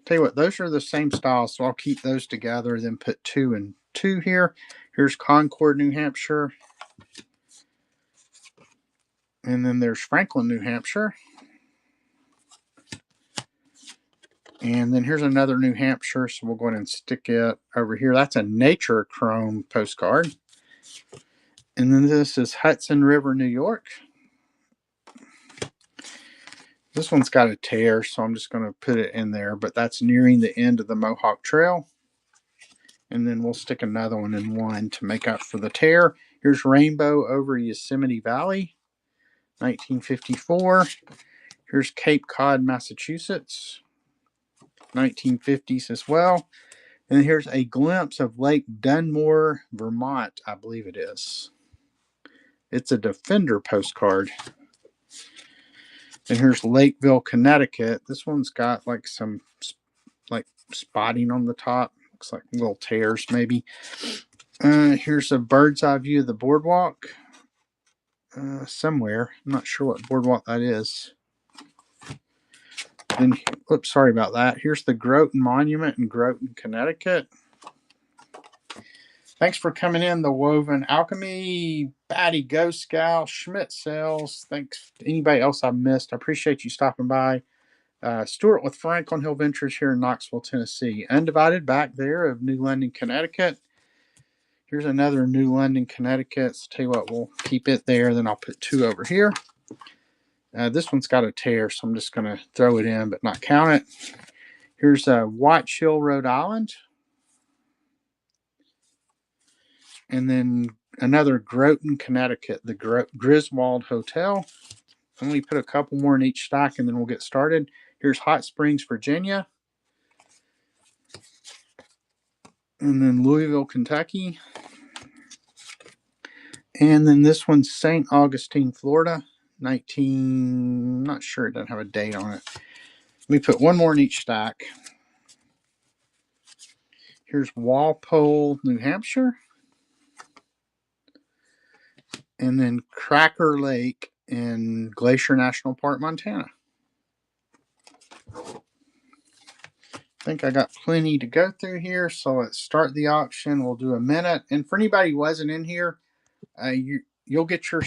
Tell you what, those are the same style, so I'll keep those together, then put 2 and 2 here. Here's Concord, New Hampshire. And then there's Franklin, New Hampshire. And then here's another New Hampshire, so we'll go ahead and stick it over here. That's a nature chrome postcard. And then this is Hudson River, New York. This one's got a tear, so I'm just going to put it in there, but that's nearing the end of the Mohawk Trail. And then we'll stick another one in one to make up for the tear. Here's Rainbow over Yosemite Valley, 1954. Here's Cape Cod, Massachusetts, 1950s as well. And here's a glimpse of Lake Dunmore, Vermont, I believe it is. It's a Defender postcard. And here's Lakeville, Connecticut. This one's got like some like spotting on the top. Looks like little tears maybe. Here's a bird's eye view of the boardwalk. Somewhere. I'm not sure what boardwalk that is. Then, oops, sorry about that. Here's the Groton Monument in Groton, Connecticut. Thanks for coming in, The Woven Alchemy, Batty Ghost Gal, Schmidt Sales. Thanks to anybody else I missed. I appreciate you stopping by. Stuart with Franklin Hill Ventures here in Knoxville, Tennessee. Undivided back there of New London, Connecticut. Here's another New London, Connecticut. So tell you what, we'll keep it there. Then I'll put two over here. This one's got a tear, so I'm just going to throw it in but not count it. Here's White Hill, Rhode Island. And then another Groton, Connecticut, the Griswold Hotel. I'm going to put a couple more in each stack and then we'll get started. Here's Hot Springs, Virginia. And then Louisville, Kentucky. And then this one's St. Augustine, Florida. Not sure, it doesn't have a date on it. Let me put one more in each stack. Here's Walpole, New Hampshire. And then Cracker Lake in Glacier National Park, Montana. I think I got plenty to go through here, so let's start the auction. We'll do a minute. And for anybody who wasn't in here, you'll get your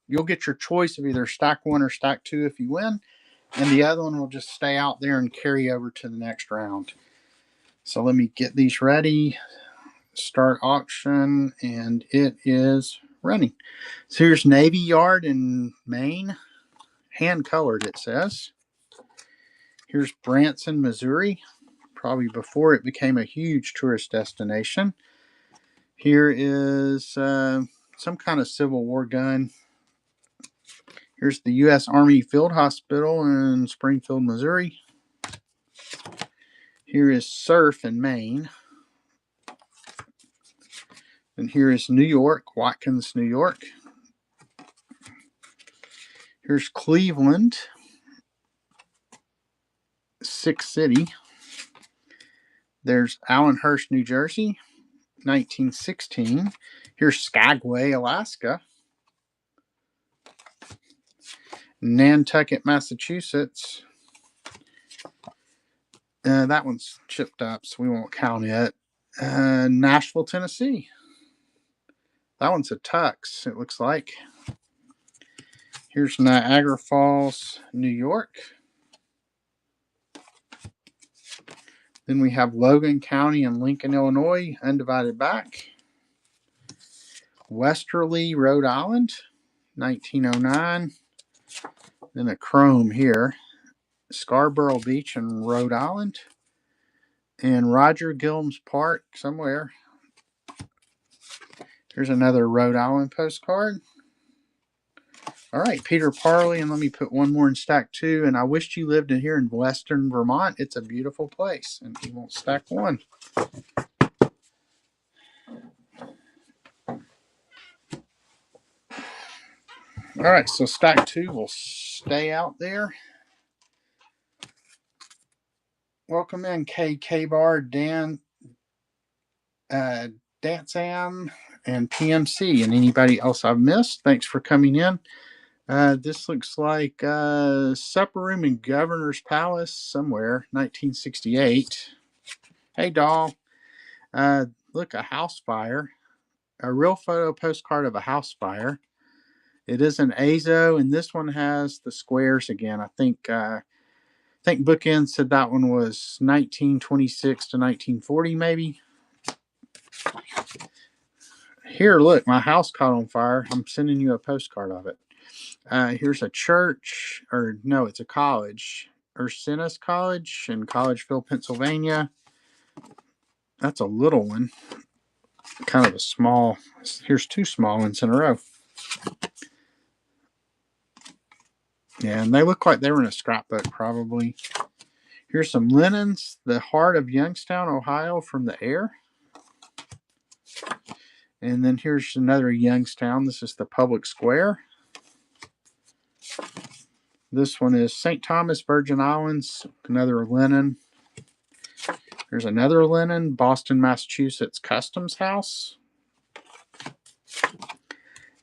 you'll get your choice of either stack 1 or stack 2 if you win, and the other one will just stay out there and carry over to the next round. So let me get these ready. Start auction, and it is running. So here's Navy Yard in Maine, hand colored it says. Here's Branson, Missouri, probably before it became a huge tourist destination. Here is some kind of Civil War gun. Here's the U.S. Army Field Hospital in Springfield, Missouri. Here is Surf in Maine. And here is New York, Watkins, New York. Here's Cleveland, Six City. There's Allenhurst, New Jersey, 1916. Here's Skagway, Alaska. Nantucket, Massachusetts. That one's chipped up, so we won't count it. Nashville, Tennessee. That one's a tux, it looks like. Here's Niagara Falls, New York. Then we have Logan County and Lincoln, Illinois, undivided back. Westerly, Rhode Island, 1909. Then a chrome here. Scarborough Beach in Rhode Island. And Roger Gilms Park somewhere. Here's another Rhode Island postcard. All right, Peter Parley, and let me put one more in stack 2. And I wished you lived in here in Western Vermont. It's a beautiful place. And he won't stack 1. All right, so stack 2 will stay out there. Welcome in, KK Bar, Dan, Dansam, and PMC, and anybody else I've missed. Thanks for coming in. This looks like Supper Room in Governor's Palace somewhere, 1968. Hey, doll. Look, a house fire. A real photo postcard of a house fire. It is an Azo, and this one has the squares again. I think think Bookend said that one was 1926 to 1940, maybe. Here, look, my house caught on fire. I'm sending you a postcard of it. Here's a church, or no, it's a college. Ursinus College in Collegeville, Pennsylvania. That's a little one. Kind of a small. Here's two small ones in a row. Yeah, and they look like they were in a scrapbook, probably. Here's some linens. The heart of Youngstown, Ohio, from the air. And then here's another Youngstown. This is the public square. This one is St. Thomas, Virgin Islands. Another linen. There's another linen. Boston, Massachusetts Customs House.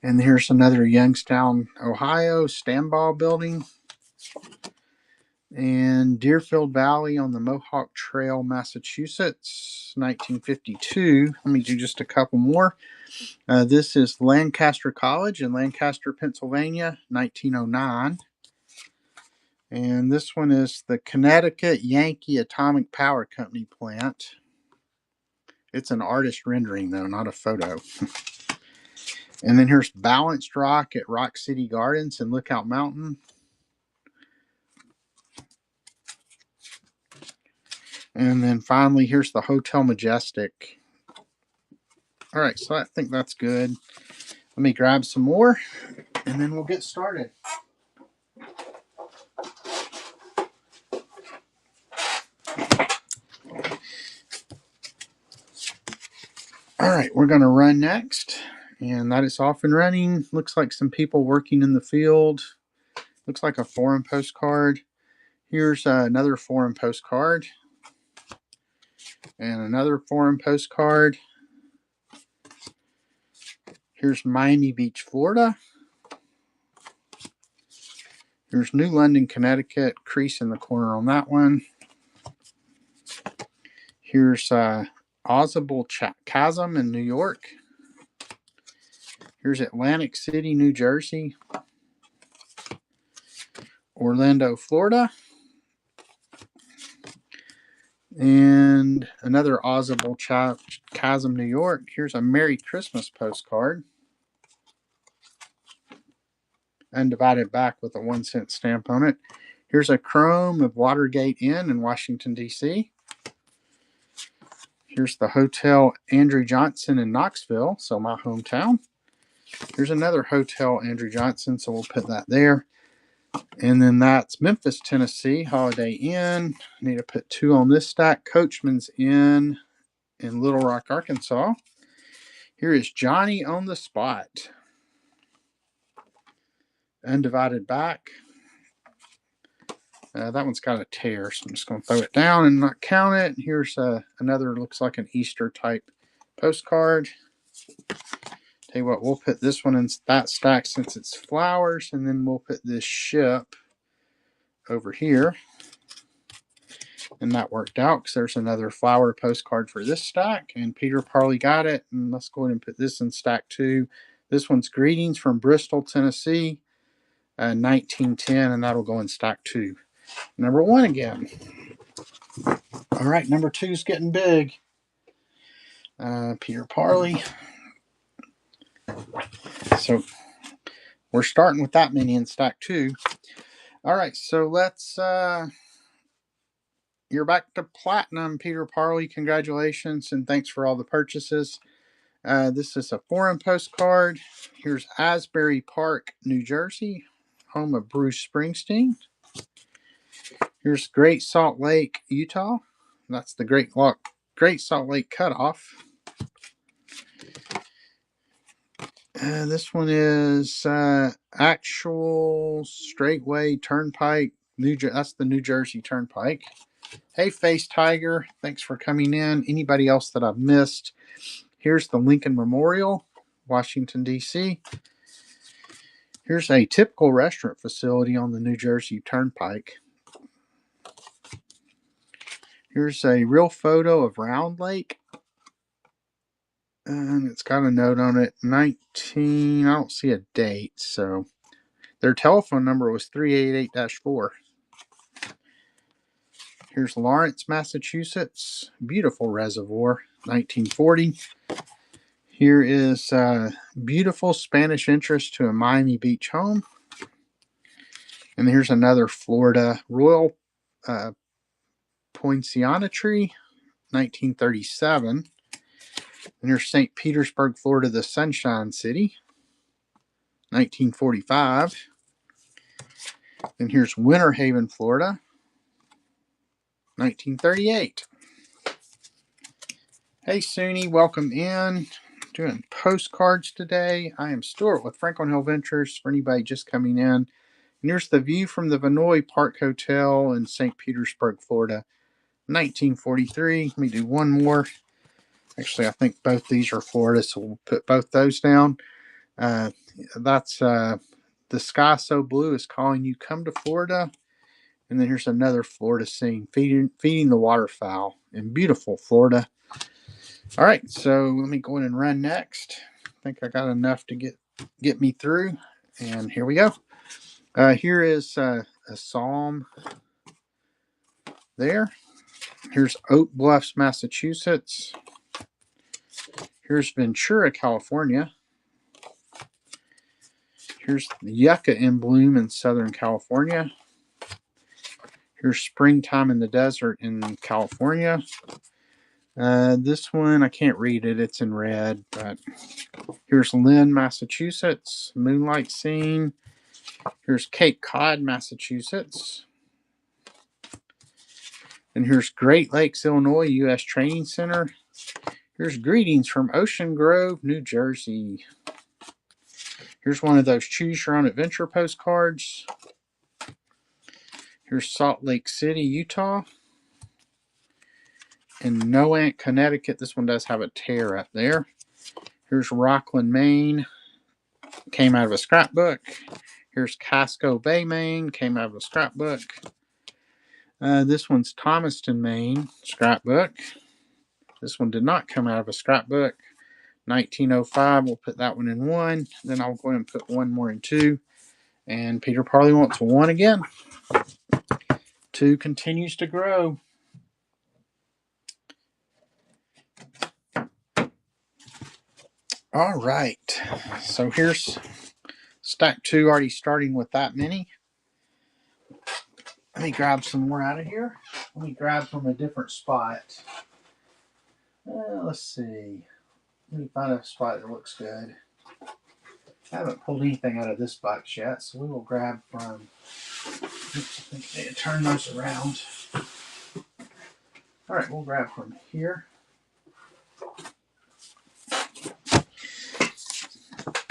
And here's another Youngstown, Ohio Standball Building. And Deerfield Valley on the Mohawk Trail, Massachusetts, 1952. Let me do just a couple more. This is Lancaster College in Lancaster, Pennsylvania, 1909. And this one is the Connecticut Yankee Atomic Power Company plant. It's an artist rendering, though, not a photo. And then here's Balanced Rock at Rock City Gardens in Lookout Mountain. And then finally, here's the Hotel Majestic. All right, so I think that's good. Let me grab some more, and then we'll get started. All right, we're going to run next, and that is off and running. Looks like some people working in the field. Looks like a forum postcard. Here's another forum postcard, and another forum postcard. Here's Miami Beach, Florida. Here's New London, Connecticut. Crease in the corner on that one. Here's Ozable Chasm in New York. Here's Atlantic City, New Jersey. Orlando, Florida. And another Ozable Chasm, New York. Here's a Merry Christmas postcard. Undivided back with a 1-cent stamp on it. Here's a Chrome of Watergate Inn in Washington, D.C. Here's the Hotel Andrew Johnson in Knoxville, so my hometown. Here's another Hotel Andrew Johnson, so we'll put that there. And then that's Memphis, Tennessee, Holiday Inn. I need to put 2 on this stack. Coachman's Inn in Little Rock, Arkansas. Here is Johnny on the Spot. Undivided back. That one's got a tear, so I'm just going to throw it down and not count it. Here's another, looks like an Easter type postcard. Tell you what, we'll put this one in that stack since it's flowers, and then we'll put this ship over here. And that worked out because there's another flower postcard for this stack, and Peter Parley got it. And let's go ahead and put this in stack 2. This one's Greetings from Bristol, Tennessee, 1910, and that'll go in stack 2. Number 1 again. All right, number 2 is getting big. Peter Parley. So we're starting with that many in stack 2. All right, so let's. You're back to platinum, Peter Parley. Congratulations, and thanks for all the purchases. This is a forum postcard. Here's Asbury Park, New Jersey, home of Bruce Springsteen. Here's Great Salt Lake, Utah. That's the Great Salt Lake Cutoff. This one is actual Straightway Turnpike. That's the New Jersey Turnpike. Hey, Face Tiger, thanks for coming in. Anybody else that I've missed? Here's the Lincoln Memorial, Washington, D.C. Here's a typical restaurant facility on the New Jersey Turnpike. Here's a real photo of Round Lake. And it's got a note on it, 19, I don't see a date, so their telephone number was 388-4. Here's Lawrence, Massachusetts. Beautiful reservoir, 1940. Here is beautiful Spanish entrance to a Miami Beach home. And here's another Florida Royal Poinciana tree, 1937. And here's St. Petersburg, Florida, the Sunshine City, 1945. And here's Winter Haven, Florida, 1938. Hey, Suni, welcome in. Doing postcards today. I am Stuart with Franklin Hill Ventures for anybody just coming in. And here's the view from the Vinoy Park Hotel in St. Petersburg, Florida, 1943. Let me do one more. Actually, I think both these are Florida, so we'll put both those down. That's The Sky So Blue Is Calling You, Come to Florida. And then here's another Florida scene, feeding the waterfowl in beautiful Florida. All right, so let me go in and run next. I think I got enough to get me through. And here we go. Here is a psalm there. Here's Oak Bluffs, Massachusetts. Here's Ventura, California. Here's the yucca in bloom in Southern California. Here's Springtime in the Desert in California. This one, I can't read it. It's in red. But here's Lynn, Massachusetts. Moonlight scene. Here's Cape Cod, Massachusetts. And here's Great Lakes, Illinois, U.S. Training Center. Here's Greetings from Ocean Grove, New Jersey. Here's one of those Choose Your Own Adventure postcards. Here's Salt Lake City, Utah. In Noank, Connecticut. This one does have a tear up there. Here's Rockland, Maine. Came out of a scrapbook. Here's Casco Bay, Maine. Came out of a scrapbook. This one's Thomaston, Maine. Scrapbook. This one did not come out of a scrapbook. 1905. We'll put that one in 1. Then I'll go ahead and put one more in 2. And Peter Parley wants 1 again. 2 continues to grow. All right. So here's stack 2, already starting with that many. Let me grab some more out of here. Let me grab from a different spot. Let's see. Let me find a spot that looks good. I haven't pulled anything out of this box yet, so we will grab from. I think I need to turn those around. All right, we'll grab from here.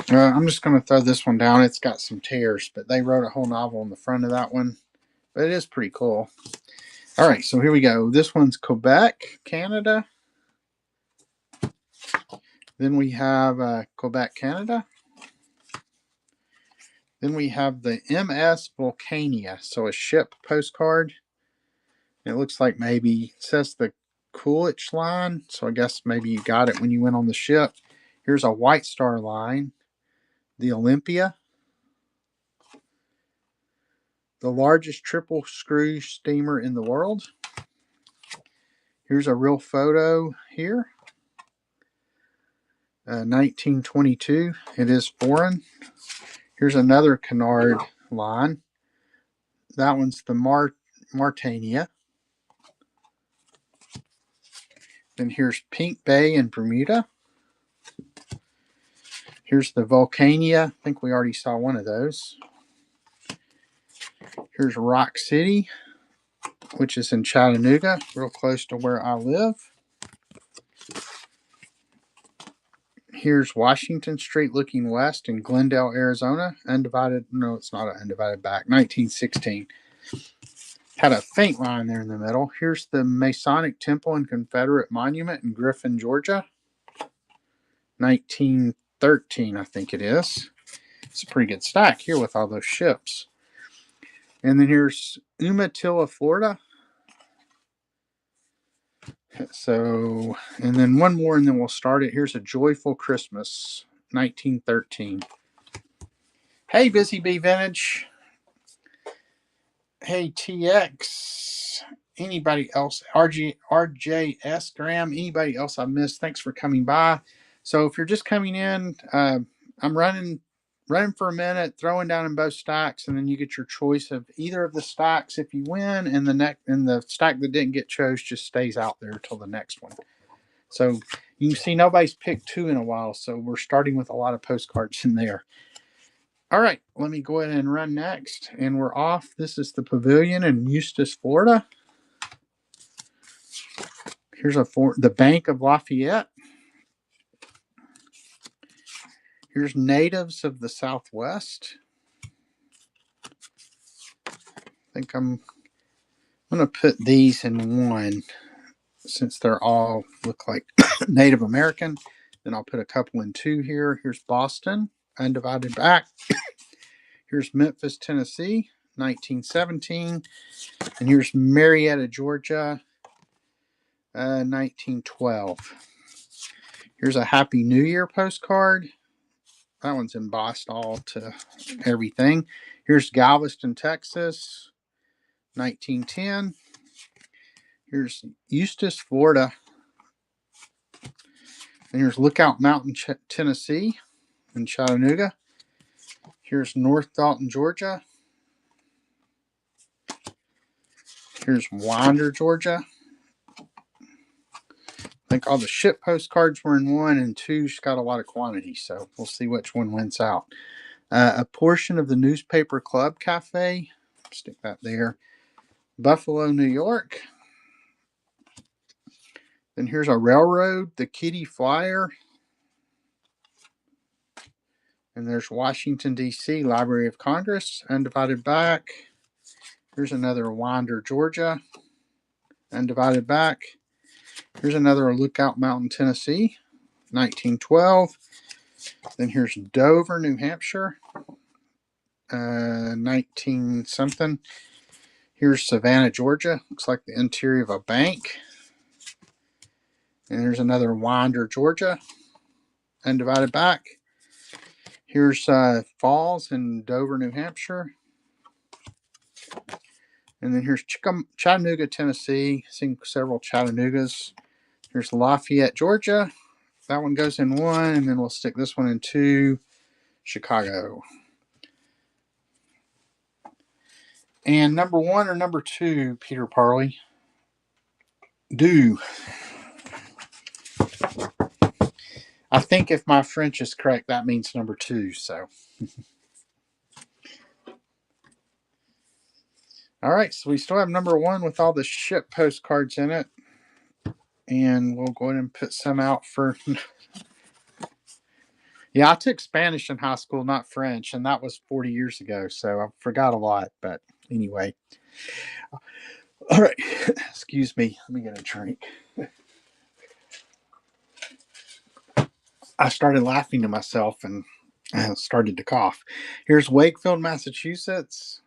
I'm just going to throw this one down. It's got some tears, but they wrote a whole novel on the front of that one. But it is pretty cool. All right, so here we go. This one's Quebec, Canada. Then we have Quebec, Canada. Then we have the MS Vulcania, so a ship postcard. It looks like maybe it says the Coolidge line, so I guess maybe you got it when you went on the ship. Here's a White Star line, the Olympia. The largest triple screw steamer in the world. Here's a real photo here. 1922. It is foreign. Here's another Cunard line. That one's the Martania. Then here's Pink Bay in Bermuda. Here's the Vulcania. I think we already saw one of those. Here's Rock City, which is in Chattanooga, real close to where I live. Here's Washington Street looking west in Glendale, Arizona. Undivided, no, it's not an undivided back. 1916. Had a faint line there in the middle. Here's the Masonic Temple and Confederate Monument in Griffin, Georgia. 1913, I think it is. It's a pretty good stack here with all those ships. And then here's Umatilla, Florida. So, and then one more, and then we'll start it. Here's A Joyful Christmas, 1913. Hey, Busy Bee Vintage. Hey, TX. anybody else, RJS Graham, anybody else I missed, thanks for coming by. So if you're just coming in, I'm running for a minute, throwing down in both stacks, and then you get your choice of either of the stacks if you win, and the stack that didn't get chose just stays out there till the next one. So you can see nobody's picked two in a while, so we're starting with a lot of postcards in there. All right, let me go ahead and run next, and we're off. This is the Pavilion in Eustis, Florida. Here's the Bank of Lafayette. Here's Natives of the Southwest. I think I'm going to put these in one since they're all look like Native American. Then I'll put a couple in two here. Here's Boston, Undivided Back. Here's Memphis, Tennessee, 1917. And here's Marietta, Georgia, 1912. Here's a Happy New Year postcard. That one's embossed all to everything. Here's Galveston, Texas, 1910. Here's Eustis, Florida. And here's Lookout Mountain, Tennessee, in Chattanooga. Here's North Dalton, Georgia. Here's Winder, Georgia. I think all the ship postcards were in one, and two's got a lot of quantity, so we'll see which one wins out. A portion of the Newspaper Club Cafe. Stick that there. Buffalo, New York. Then here's a railroad, the Kitty Flyer. And there's Washington, D.C., Library of Congress, Undivided Back. Here's another Winder, Georgia, Undivided Back. Here's another Lookout Mountain, Tennessee, 1912. Then here's Dover, New Hampshire, 19-something. Here's Savannah, Georgia. Looks like the interior of a bank. And there's another Winder, Georgia, Undivided Back. Here's Falls in Dover, New Hampshire. And then here's Chattanooga, Tennessee. Seen several Chattanoogas. Here's Lafayette, Georgia. That one goes in one, and then we'll stick this one in two. Chicago. And number one or number two, Peter Parley? Do. I think if my French is correct, that means number two. So, all right. So we still have number one with all the ship postcards in it, and we'll go ahead and put some out for. Yeah, I took Spanish in high school, not French, and that was 40 years ago. So I forgot a lot. But anyway, all right. Excuse me. Let me get a drink. I started laughing to myself and started to cough. Here's Wakefield, Massachusetts.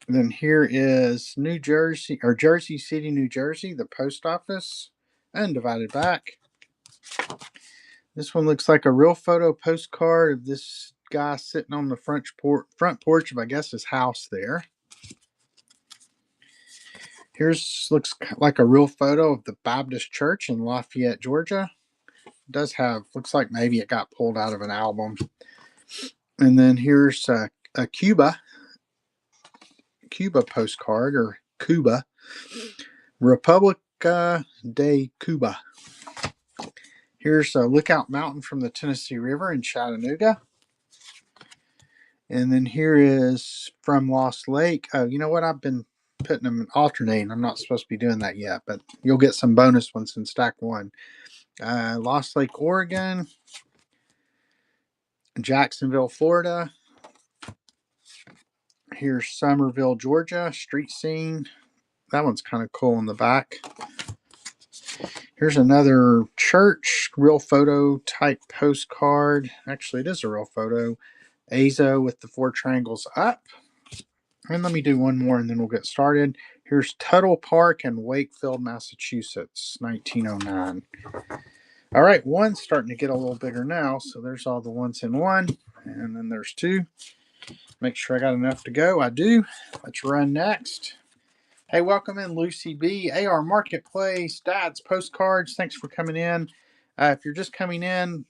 Then here is New Jersey, or Jersey City, New Jersey, the post office, Undivided Back. This one looks like a real photo postcard of this guy sitting on the front porch of, I guess, his house there. Here's looks like a real photo of the Baptist Church in Lafayette, Georgia. It does have, looks like maybe it got pulled out of an album. And then here's a Cuba postcard, or Cuba, Republica de Cuba. Here's a Lookout Mountain from the Tennessee River in Chattanooga. And then here is From Lost Lake. Oh, you know what? I've been putting them alternating. I'm not supposed to be doing that yet, but you'll get some bonus ones in stack one. Lost Lake, Oregon. Jacksonville, Florida. Here's Somerville, Georgia. Street scene. That one's kind of cool in the back. Here's another church, real photo type postcard. Actually, it is a real photo. Azo with the 4 triangles up. And let me do one more and then we'll get started. Here's Tuttle Park in Wakefield, Massachusetts, 1909. All right, one's starting to get a little bigger now. So there's all the ones in one. And then there's two. Make sure I got enough to go. I do. Let's run next. Hey, welcome in, Lucy B. AR Marketplace, Dad's Postcards. Thanks for coming in. If you're just coming in,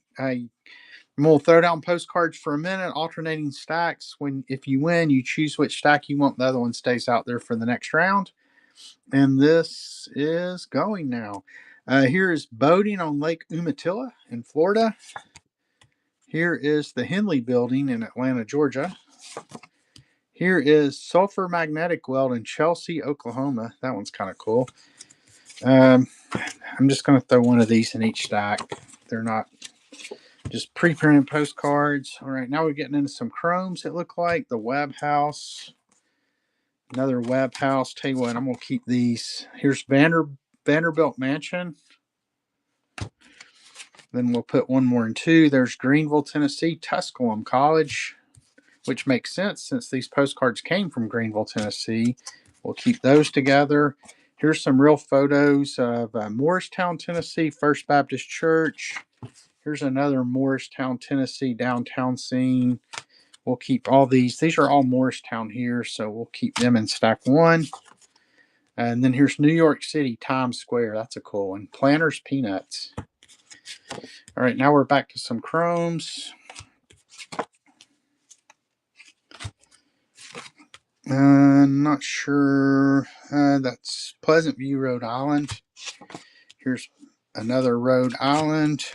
we'll throw down postcards for a minute, alternating stacks. If you win, you choose which stack you want. The other one stays out there for the next round. And this is going now. Here is boating on Lake Umatilla in Florida. Here is the Henley Building in Atlanta, Georgia. Here is sulfur magnetic weld in Chelsea, Oklahoma. That one's kind of cool. I'm just going to throw one of these in each stack. They're not just pre-printed postcards. All right, now we're getting into some chromes. It looked like the Webb House, another Webb House. Tell you what, I'm going to keep these. Here's Vanderbilt Mansion. Then we'll put one more in two. There's Greenville, Tennessee, Tusculum College, which makes sense since these postcards came from Greenville, Tennessee. We'll keep those together. Here's some real photos of Morristown, Tennessee, First Baptist Church. Here's another Morristown, Tennessee downtown scene. We'll keep all these. These are all Morristown here, so we'll keep them in stack one. And then here's New York City, Times Square. That's a cool one. Planters Peanuts. All right, now we're back to some chromes. Not sure. That's Pleasant View, Rhode Island. Here's another Rhode Island.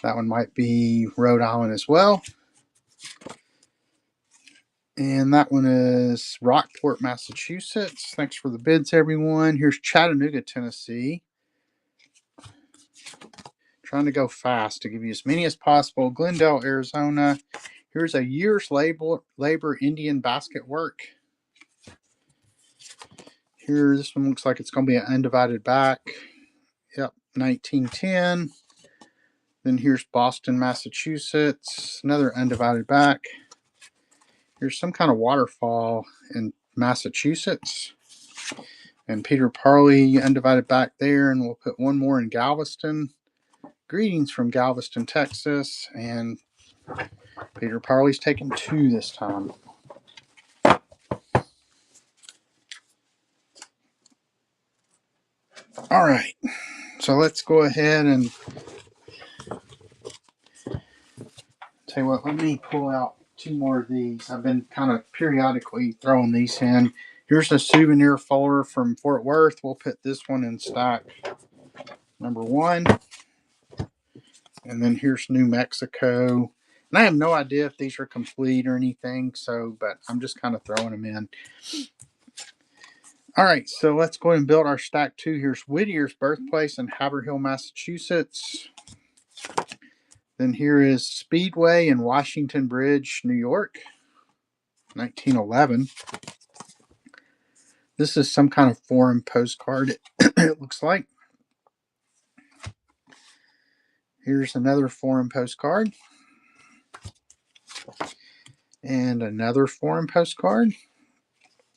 That one might be Rhode Island as well. And that one is Rockport, Massachusetts. Thanks for the bids, everyone. Here's Chattanooga, Tennessee. Trying to go fast to give you as many as possible. Glendale, Arizona. Here's a year's labor Indian basket work. Here, this one looks like it's going to be an undivided back. Yep, 1910. Then here's Boston, Massachusetts. Another undivided back. Here's some kind of waterfall in Massachusetts. And Peter Parley, undivided back there. And we'll put one more in Galveston. Greetings from Galveston, Texas. And Peter Parley's taking two this time. All right. So let's go ahead and tell you what, let me pull out two more of these. I've been kind of periodically throwing these in. Here's a souvenir folder from Fort Worth. We'll put this one in stack number one. And then here's New Mexico. And I have no idea if these are complete or anything, but I'm just kind of throwing them in. All right, so let's go ahead and build our stack two. Here's Whittier's birthplace in Haverhill, Massachusetts. Then here is Speedway in Washington Bridge, New York, 1911. This is some kind of foreign postcard, it looks like. Here's another foreign postcard. And another foreign postcard.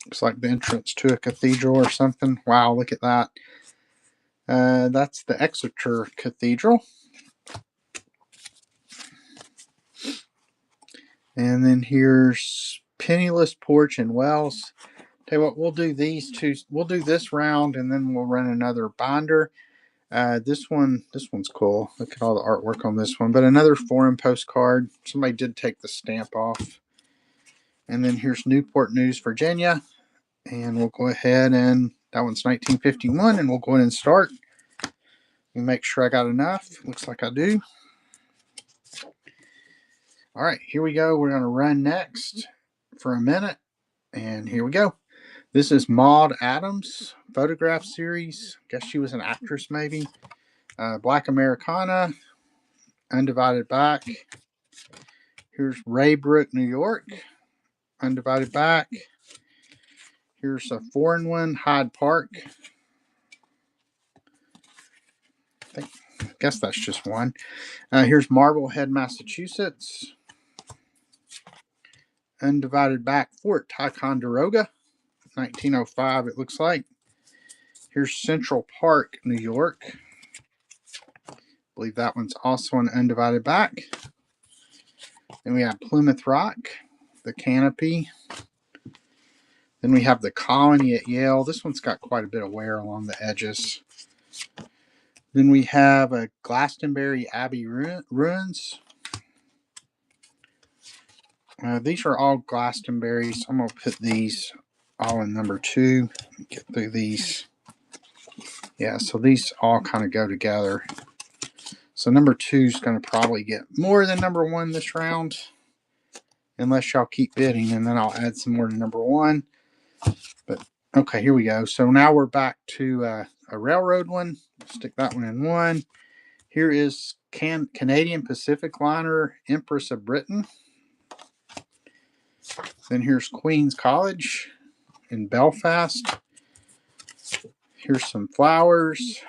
Looks like the entrance to a cathedral or something. Wow, look at that. That's the Exeter Cathedral. And then here's Penniless Porch in Wells. Tell you what, we'll do these two. We'll do this round, and then we'll run another binder. This one's cool. Look at all the artwork on this one. But another foreign postcard. Somebody did take the stamp off. And then here's Newport News, Virginia. And we'll go ahead and that one's 1951, and we'll go ahead and start. And make sure I got enough. Looks like I do. All right, here we go. We're going to run next for a minute. And here we go. This is Maude Adams photograph series. Guess she was an actress maybe. Black Americana. Undivided back. Here's Raybrook, New York. Undivided back. Here's a foreign one, Hyde Park. I guess that's just one. Here's Marblehead, Massachusetts. Undivided back, Fort Ticonderoga, 1905 it looks like. Here's Central Park, New York. I believe that one's also an undivided back. Then we have Plymouth Rock, the canopy. Then we have the Colony at Yale. This one's got quite a bit of wear along the edges. Then we have a Glastonbury Abbey ruins. These are all Glastonburys. I'm going to put these all in number 2. Get through these. Yeah, so these all kind of go together. So number 2 is going to probably get more than number 1 this round. Unless y'all keep bidding, and then I'll add some more to number 1. But, okay, here we go. So now we're back to a railroad one. Stick that one in 1. Here is Canadian Pacific Liner Empress of Britain. Then here's Queen's College in Belfast. Here's some flowers.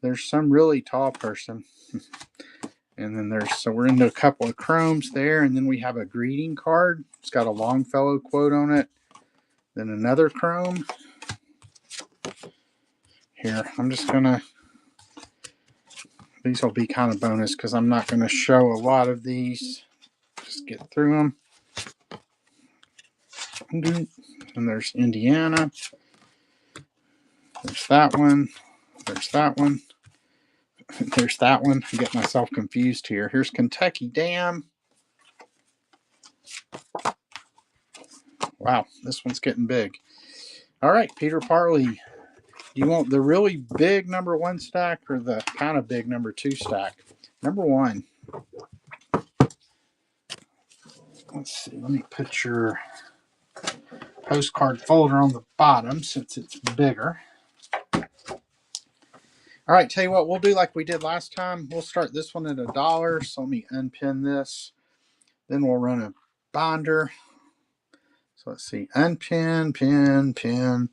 There's some really tall person. And then so we're into a couple of chromes there. And then we have a greeting card. It's got a Longfellow quote on it. Then another chrome. Here, I'm just going to, these will be kind of bonus because I'm not going to show a lot of these. Just get through them. And there's Indiana. There's that one. There's that one. There's that one. I get myself confused here. Here's Kentucky Dam. Wow, this one's getting big. All right, Peter Parley. Do you want the really big number 1 stack or the kind of big number 2 stack? Number 1. Let's see. Let me put your postcard folder on the bottom since it's bigger. All right, tell you what, we'll do like we did last time. We'll start this one at $1. So let me unpin this. Then we'll run a binder. So let's see, unpin, pin.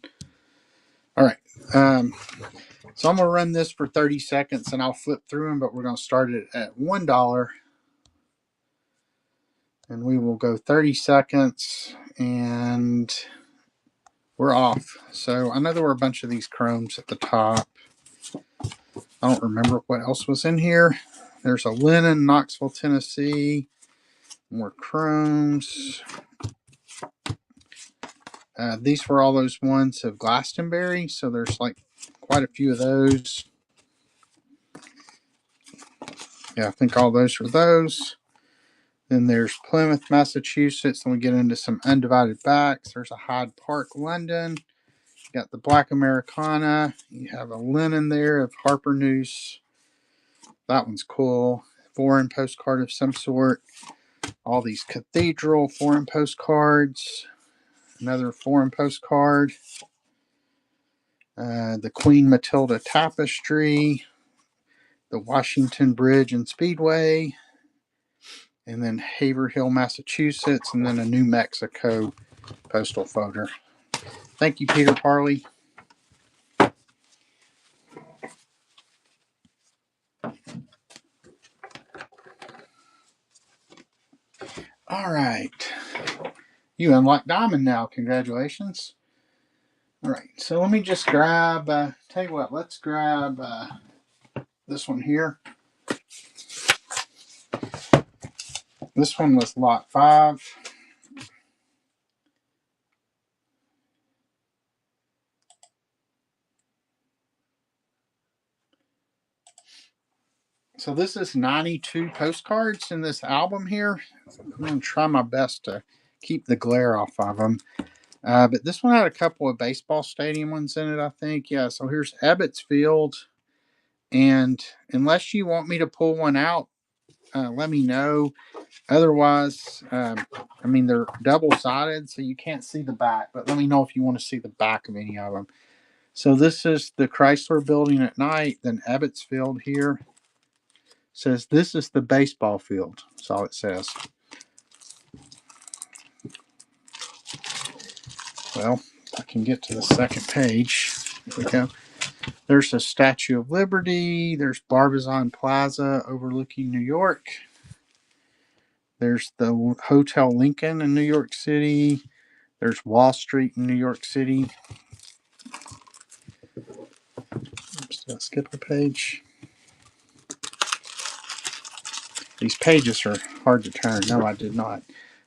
All right. So I'm going to run this for 30 seconds and I'll flip through them, but we're going to start it at $1. And we will go 30 seconds and we're off. So I know there were a bunch of these chromes at the top. I don't remember what else was in here. There's a linen, Knoxville, Tennessee. More chromes. These were all those ones of Glastonbury. So there's like quite a few of those. Yeah, I think all those are those. Then there's Plymouth, Massachusetts. Then we get into some undivided backs. There's a Hyde Park, London. You got the Black Americana. You have a linen there of Harper News. That one's cool. Foreign postcard of some sort. All these cathedral foreign postcards. Another foreign postcard. The Queen Matilda Tapestry. The Washington Bridge and Speedway. And then Haverhill, Massachusetts. And then a New Mexico postal folder. Thank you, Peter Parley. All right. You unlock Diamond now. Congratulations. All right. So let me just grab, tell you what, let's grab this one here. This one was lot 5. So this is 92 postcards in this album here. I'm going to try my best to keep the glare off of them. But this one had a couple of baseball stadium ones in it, I think. Yeah, so here's Ebbets Field. And unless you want me to pull one out, let me know. Otherwise, I mean, they're double-sided, so you can't see the back. But let me know if you want to see the back of any of them. So this is the Chrysler Building at night. Then Ebbets Field here. Says this is the baseball field. That's all it says. Well, I can get to the second page. Here we go. There's the Statue of Liberty. There's Barbizon Plaza overlooking New York. There's the Hotel Lincoln in New York City. There's Wall Street in New York City. Oops, did I skip a page? These pages are hard to turn. No, I did not.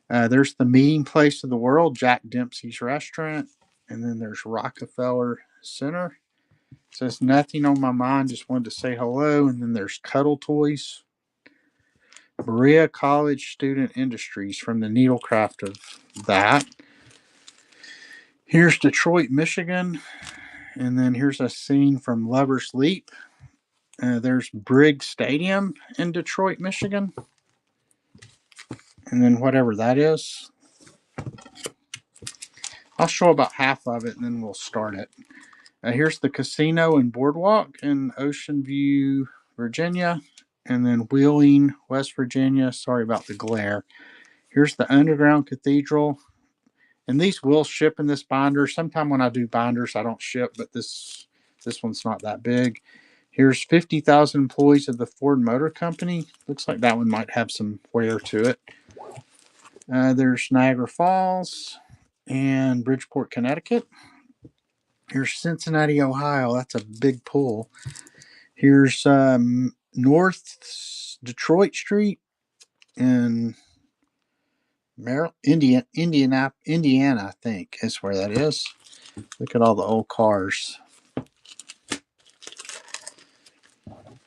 There's the meeting place of the world, Jack Dempsey's Restaurant. And then there's Rockefeller Center. It says nothing on my mind, just wanted to say hello. And then there's Cuddle Toys. Berea College Student Industries from the needlecraft of that. Here's Detroit, Michigan. And then here's a scene from Lover's Leap. There's Briggs Stadium in Detroit, Michigan. And then whatever that is. I'll show about half of it and then we'll start it. Here's the casino and boardwalk in Ocean View, Virginia. And then Wheeling, West Virginia. Sorry about the glare. Here's the Underground Cathedral. And these will ship in this binder. Sometime when I do binders, I don't ship, but this one's not that big. Here's 50,000 employees of the Ford Motor Company. Looks like that one might have some wear to it. There's Niagara Falls and Bridgeport, Connecticut. Here's Cincinnati, Ohio. That's a big pull. Here's North Detroit Street in Indiana, I think is where that is. Look at all the old cars.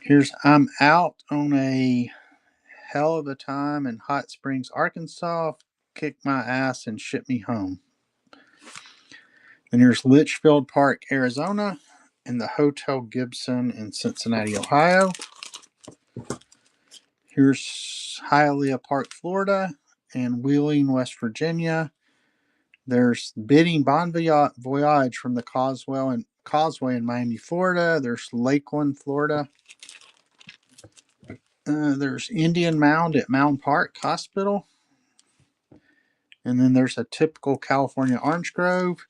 Here's I'm out on a hell of a time in Hot Springs, Arkansas. Kick my ass and ship me home. Then here's Litchfield Park, Arizona, and the Hotel Gibson in Cincinnati, Ohio. Here's Hialeah Park, Florida, and Wheeling, West Virginia. There's Bidding Bon Voyage from the Causeway in Miami, Florida. There's Lakeland, Florida. There's Indian Mound at Mound Park Hospital. And then there's a typical California orange grove.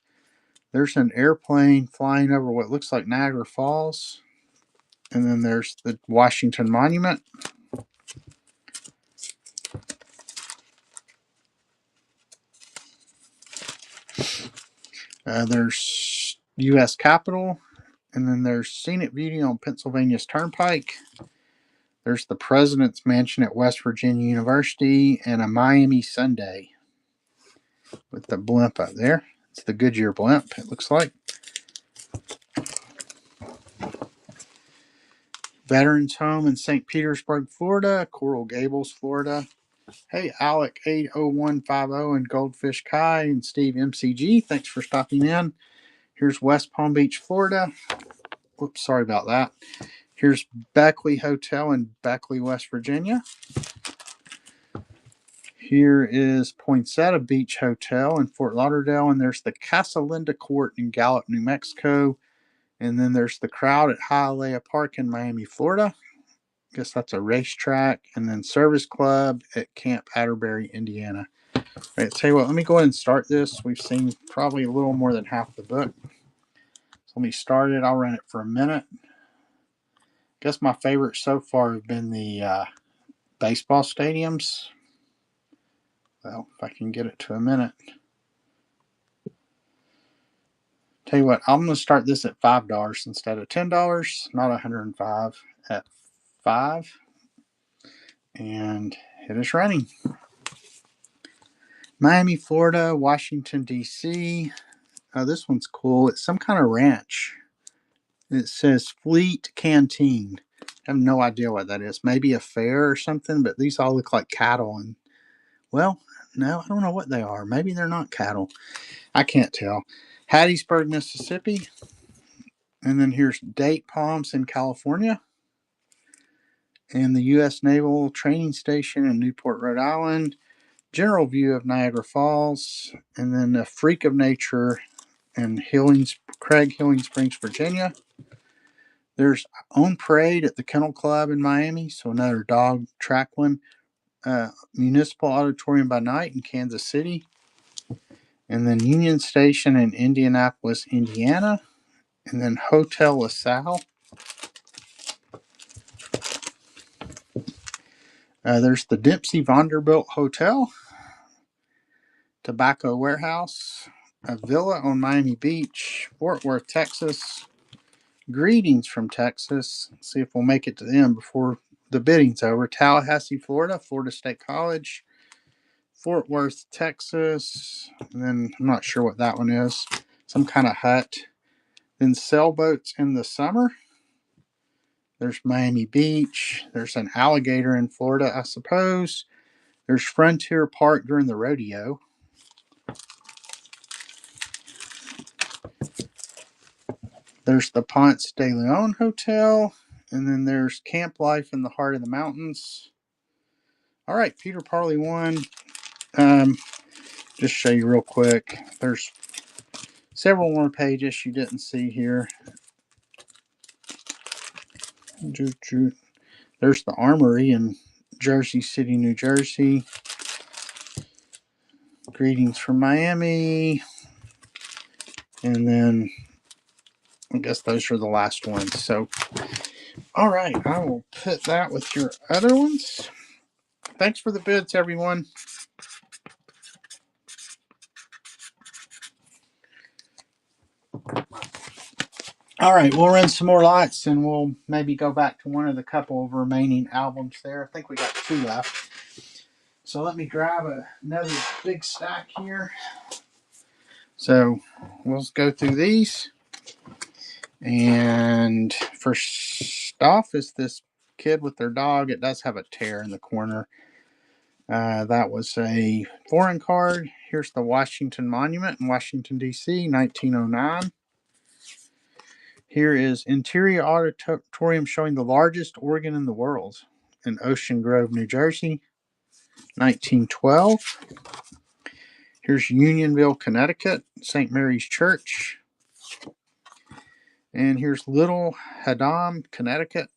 There's an airplane flying over what looks like Niagara Falls. And then there's the Washington Monument. There's U.S. Capitol. And then there's Scenic Beauty on Pennsylvania's Turnpike. There's the President's Mansion at West Virginia University and a Miami Sunday with the blimp up there. It's the Goodyear blimp, it looks like. Veterans Home in St. Petersburg, Florida. Coral Gables, Florida. Hey, Alec 80150 and Goldfish Kai and Steve MCG. Thanks for stopping in. Here's West Palm Beach, Florida. Whoops, sorry about that. Here's Beckley Hotel in Beckley, West Virginia. Here is Poinsettia Beach Hotel in Fort Lauderdale. And there's the Casa Linda Court in Gallup, New Mexico. And then there's the Crowd at Hialeah Park in Miami, Florida. I guess that's a racetrack. And then Service Club at Camp Atterbury, Indiana. All right, tell you what, let me go ahead and start this. We've seen probably a little more than half the book. So let me start it. I'll run it for a minute. I guess my favorites so far have been the baseball stadiums. Well, if I can get it to a minute. Tell you what, I'm going to start this at $5 instead of $10, not $105, at $5. And it is running. Miami, Florida, Washington, D.C. This one's cool. It's some kind of ranch. It says Fleet Canteen. I have no idea what that is. Maybe a fair or something, but these all look like cattle. And, well, no, I don't know what they are. Maybe they're not cattle. I can't tell. Hattiesburg, Mississippi. And then here's Date Palms in California. And the U.S. Naval Training Station in Newport, Rhode Island. General view of Niagara Falls. And then a Freak of Nature in Craig Healing Springs, Virginia. There's On Parade at the Kennel Club in Miami. So another dog track one. Municipal Auditorium by Night in Kansas City. And then Union Station in Indianapolis, Indiana. And then Hotel LaSalle. There's the Dempsey Vanderbilt Hotel. Tobacco Warehouse. A villa on Miami Beach. Fort Worth, Texas. Greetings from Texas. Let's see if we'll make it to them before the bidding's over. Tallahassee, Florida. Florida State College. Fort Worth, Texas. And then I'm not sure what that one is. Some kind of hut. Then sailboats in the summer. There's Miami Beach. There's an alligator in Florida, I suppose. There's Frontier Park during the rodeo. There's the Ponce de Leon Hotel. And then there's Camp Life in the Heart of the Mountains. All right, Peter Parley 1. Just show you real quick. There's several more pages you didn't see here. There's the Armory in Jersey City, New Jersey. Greetings from Miami. And then I guess those are the last ones. So, all right, I will put that with your other ones. Thanks for the bids, everyone. All right, we'll run some more lights and we'll maybe go back to one of the couple of remaining albums there. I think we got 2 left. So let me grab another big stack here. So we'll go through these. And first off is this kid with their dog. It does have a tear in the corner. That was a foreign card. Here's the Washington Monument in Washington, D.C., 1909. Here is Interior Auditorium showing the largest organ in the world in Ocean Grove, New Jersey, 1912. Here's Unionville, Connecticut, St. Mary's Church. And here's Little Haddam, Connecticut.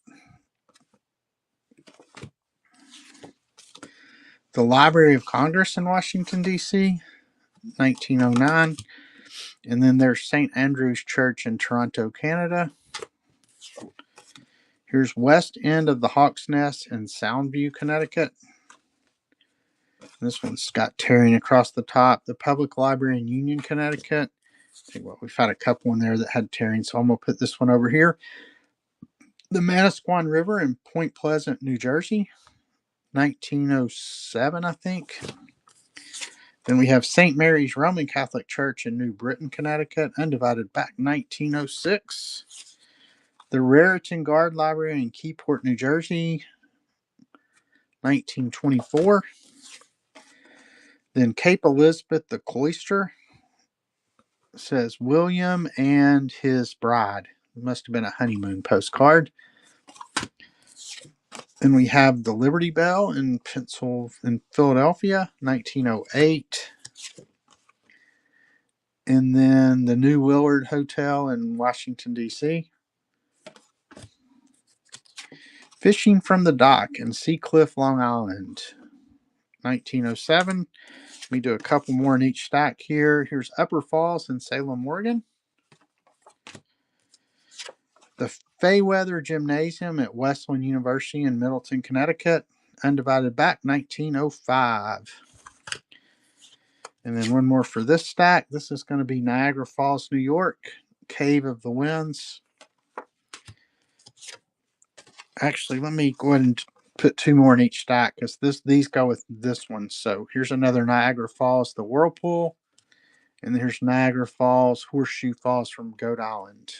The Library of Congress in Washington, D.C., 1909. And then there's St. Andrew's Church in Toronto, Canada. Here's West End of the Hawk's Nest in Soundview, Connecticut. This one's got tearing across the top. The Public Library in Union, Connecticut. We've had a couple in there that had tearing, so I'm going to put this one over here. The Manasquan River in Point Pleasant, New Jersey, 1907, I think. Then we have St. Mary's Roman Catholic Church in New Britain, Connecticut, undivided back, 1906. The Raritan Guard Library in Keyport, New Jersey, 1924. Then Cape Elizabeth, the Cloister, says William and his bride. It must have been a honeymoon postcard. Then we have the Liberty Bell in Philadelphia, 1908. And then the New Willard Hotel in Washington, D.C. Fishing from the Dock in Seacliff, Long Island, 1907. Let me do a couple more in each stack here. Here's Upper Falls in Salem, Oregon. The Fayweather Gymnasium at Wesleyan University in Middleton, Connecticut, undivided back, 1905. And then one more for this stack. This is going to be Niagara Falls, New York, Cave of the Winds. Actually, let me go ahead and put 2 more in each stack because these go with this one. So here's another Niagara Falls, the Whirlpool. And here's Niagara Falls, Horseshoe Falls from Goat Island.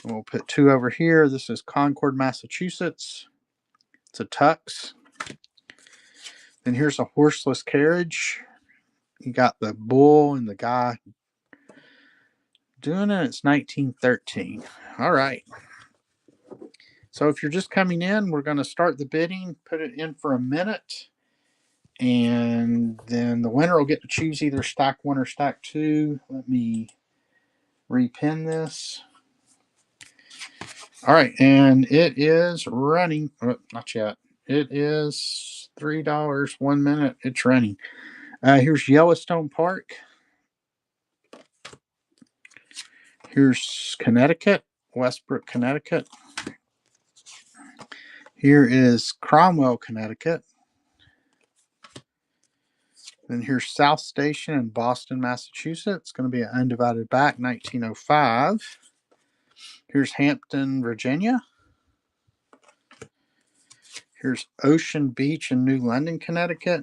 And we'll put 2 over here. This is Concord, Massachusetts. It's a tux. Then here's a horseless carriage. You got the bull and the guy doing it. It's 1913. All right. So if you're just coming in, we're going to start the bidding, put it in for a minute, and then the winner will get to choose either stack 1 or stack 2. Let me repin this. All right, and it is running. Oh, not yet. It is $3, 1 minute. It's running. Here's Yellowstone Park. Here's Connecticut, Westbrook, Connecticut. Here is Cromwell, Connecticut. Then here's South Station in Boston, Massachusetts. It's going to be an undivided back, 1905. Here's Hampton, Virginia. Here's Ocean Beach in New London, Connecticut.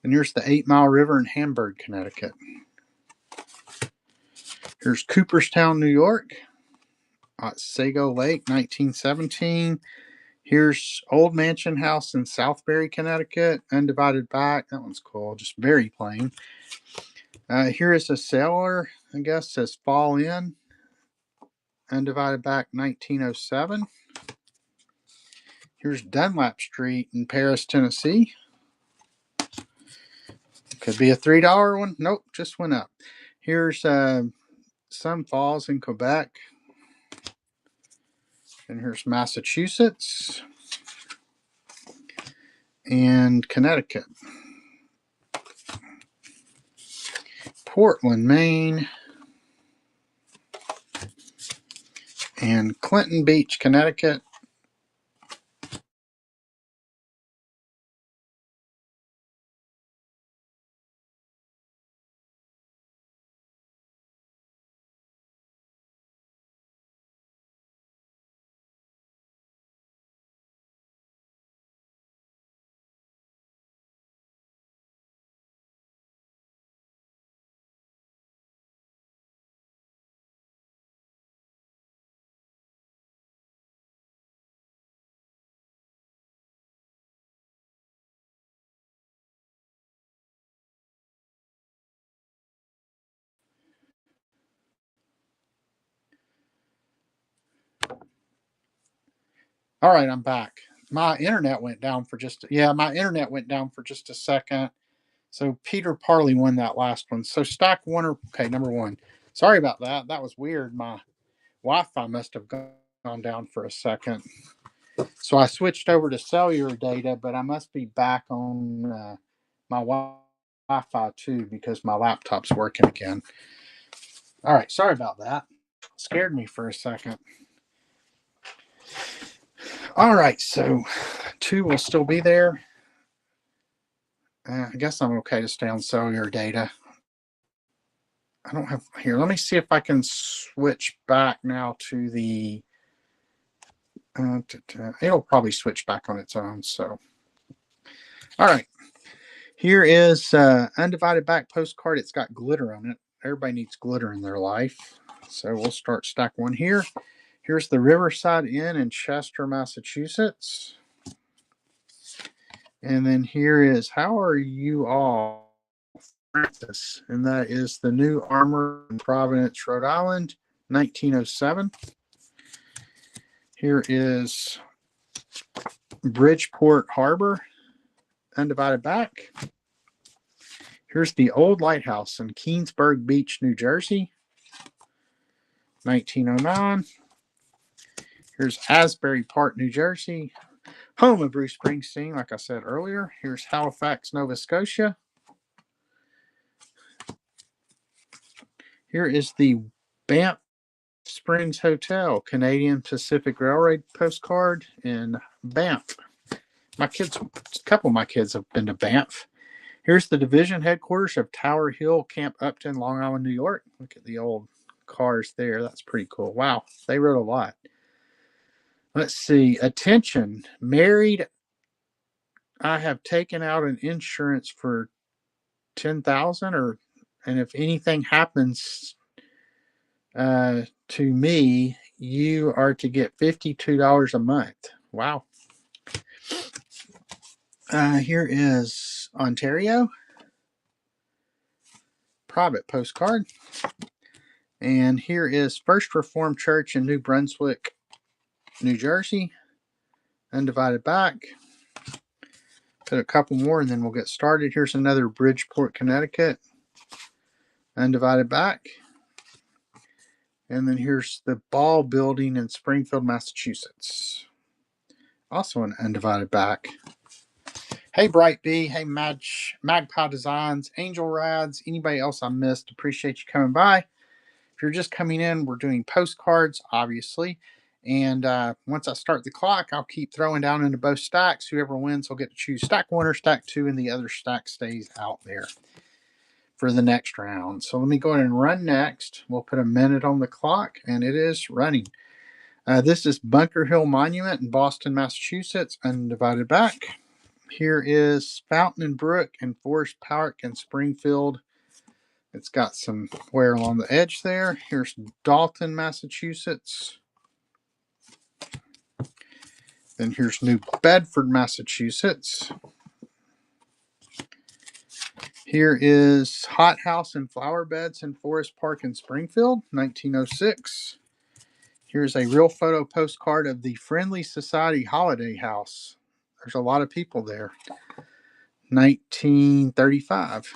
And here's the 8 Mile River in Hamburg, Connecticut. Here's Cooperstown, New York. Sago Lake, 1917. Here's Old Mansion House in Southbury, Connecticut. Undivided back. That one's cool. Just very plain. Here is a sailor, I guess, says Fall In. Undivided back, 1907. Here's Dunlap Street in Paris, Tennessee. Could be a $3 one. Nope, just went up. Here's Sun Falls in Quebec. And here's Massachusetts and Connecticut. Portland, Maine. And Clinton Beach, Connecticut. All right, I'm back. My internet went down for just a second. So Peter Parley won that last one. So stack one or okay, number one. Sorry about that. That was weird. My Wi-Fi must have gone down for a second. So I switched over to cellular data, but I must be back on my Wi-Fi too because my laptop's working again. All right, sorry about that. Scared me for a second. All right, so 2 will still be there. I guess I'm okay to stay on cellular data. I don't have here. Let me see if I can switch back now to the. It'll probably switch back on its own. So, all right. Here is undivided back postcard. It's got glitter on it. Everybody needs glitter in their life. So we'll start stack one here. Here's the Riverside Inn in Chester, Massachusetts. And then here is How Are You All, Francis? And that is the New Armour in Providence, Rhode Island, 1907. Here is Bridgeport Harbor, undivided back. Here's the Old Lighthouse in Keensburg Beach, New Jersey, 1909. Here's Asbury Park, New Jersey, home of Bruce Springsteen, like I said earlier. Here's Halifax, Nova Scotia. Here is the Banff Springs Hotel, Canadian Pacific Railroad postcard in Banff. A couple of my kids have been to Banff. Here's the division headquarters of Tower Hill Camp Upton, Long Island, New York. Look at the old cars there. That's pretty cool. Wow, they wrote a lot. Let's see. Attention, married. I have taken out an insurance for 10,000, and if anything happens to me, you are to get $52 a month. Wow. Here is Ontario. Private postcard. And here is First Reformed Church in New Brunswick, New Jersey. Undivided back. Put a couple more and then we'll get started. Here's another Bridgeport, Connecticut. Undivided back. And then here's the Ball Building in Springfield, Massachusetts. Also an undivided back. Hey, Bright Bee. Hey, Magpie Designs, Angel Rads, anybody else I missed, appreciate you coming by. If you're just coming in, we're doing postcards, obviously. And once I start the clock, I'll keep throwing down into both stacks. Whoever wins will get to choose stack one or stack two, and the other stack stays out there for the next round. So let me go ahead and run next. We'll put a minute on the clock, and it is running. This is Bunker Hill Monument in Boston, Massachusetts, undivided back. Here is Fountain and Brook in Forest Park in Springfield. It's got some wear along the edge there. Here's Dalton, Massachusetts. Then here's New Bedford, Massachusetts. Here is Hot House and Flower Beds in Forest Park in Springfield, 1906. Here's a real photo postcard of the Friendly Society Holiday House. There's a lot of people there. 1935.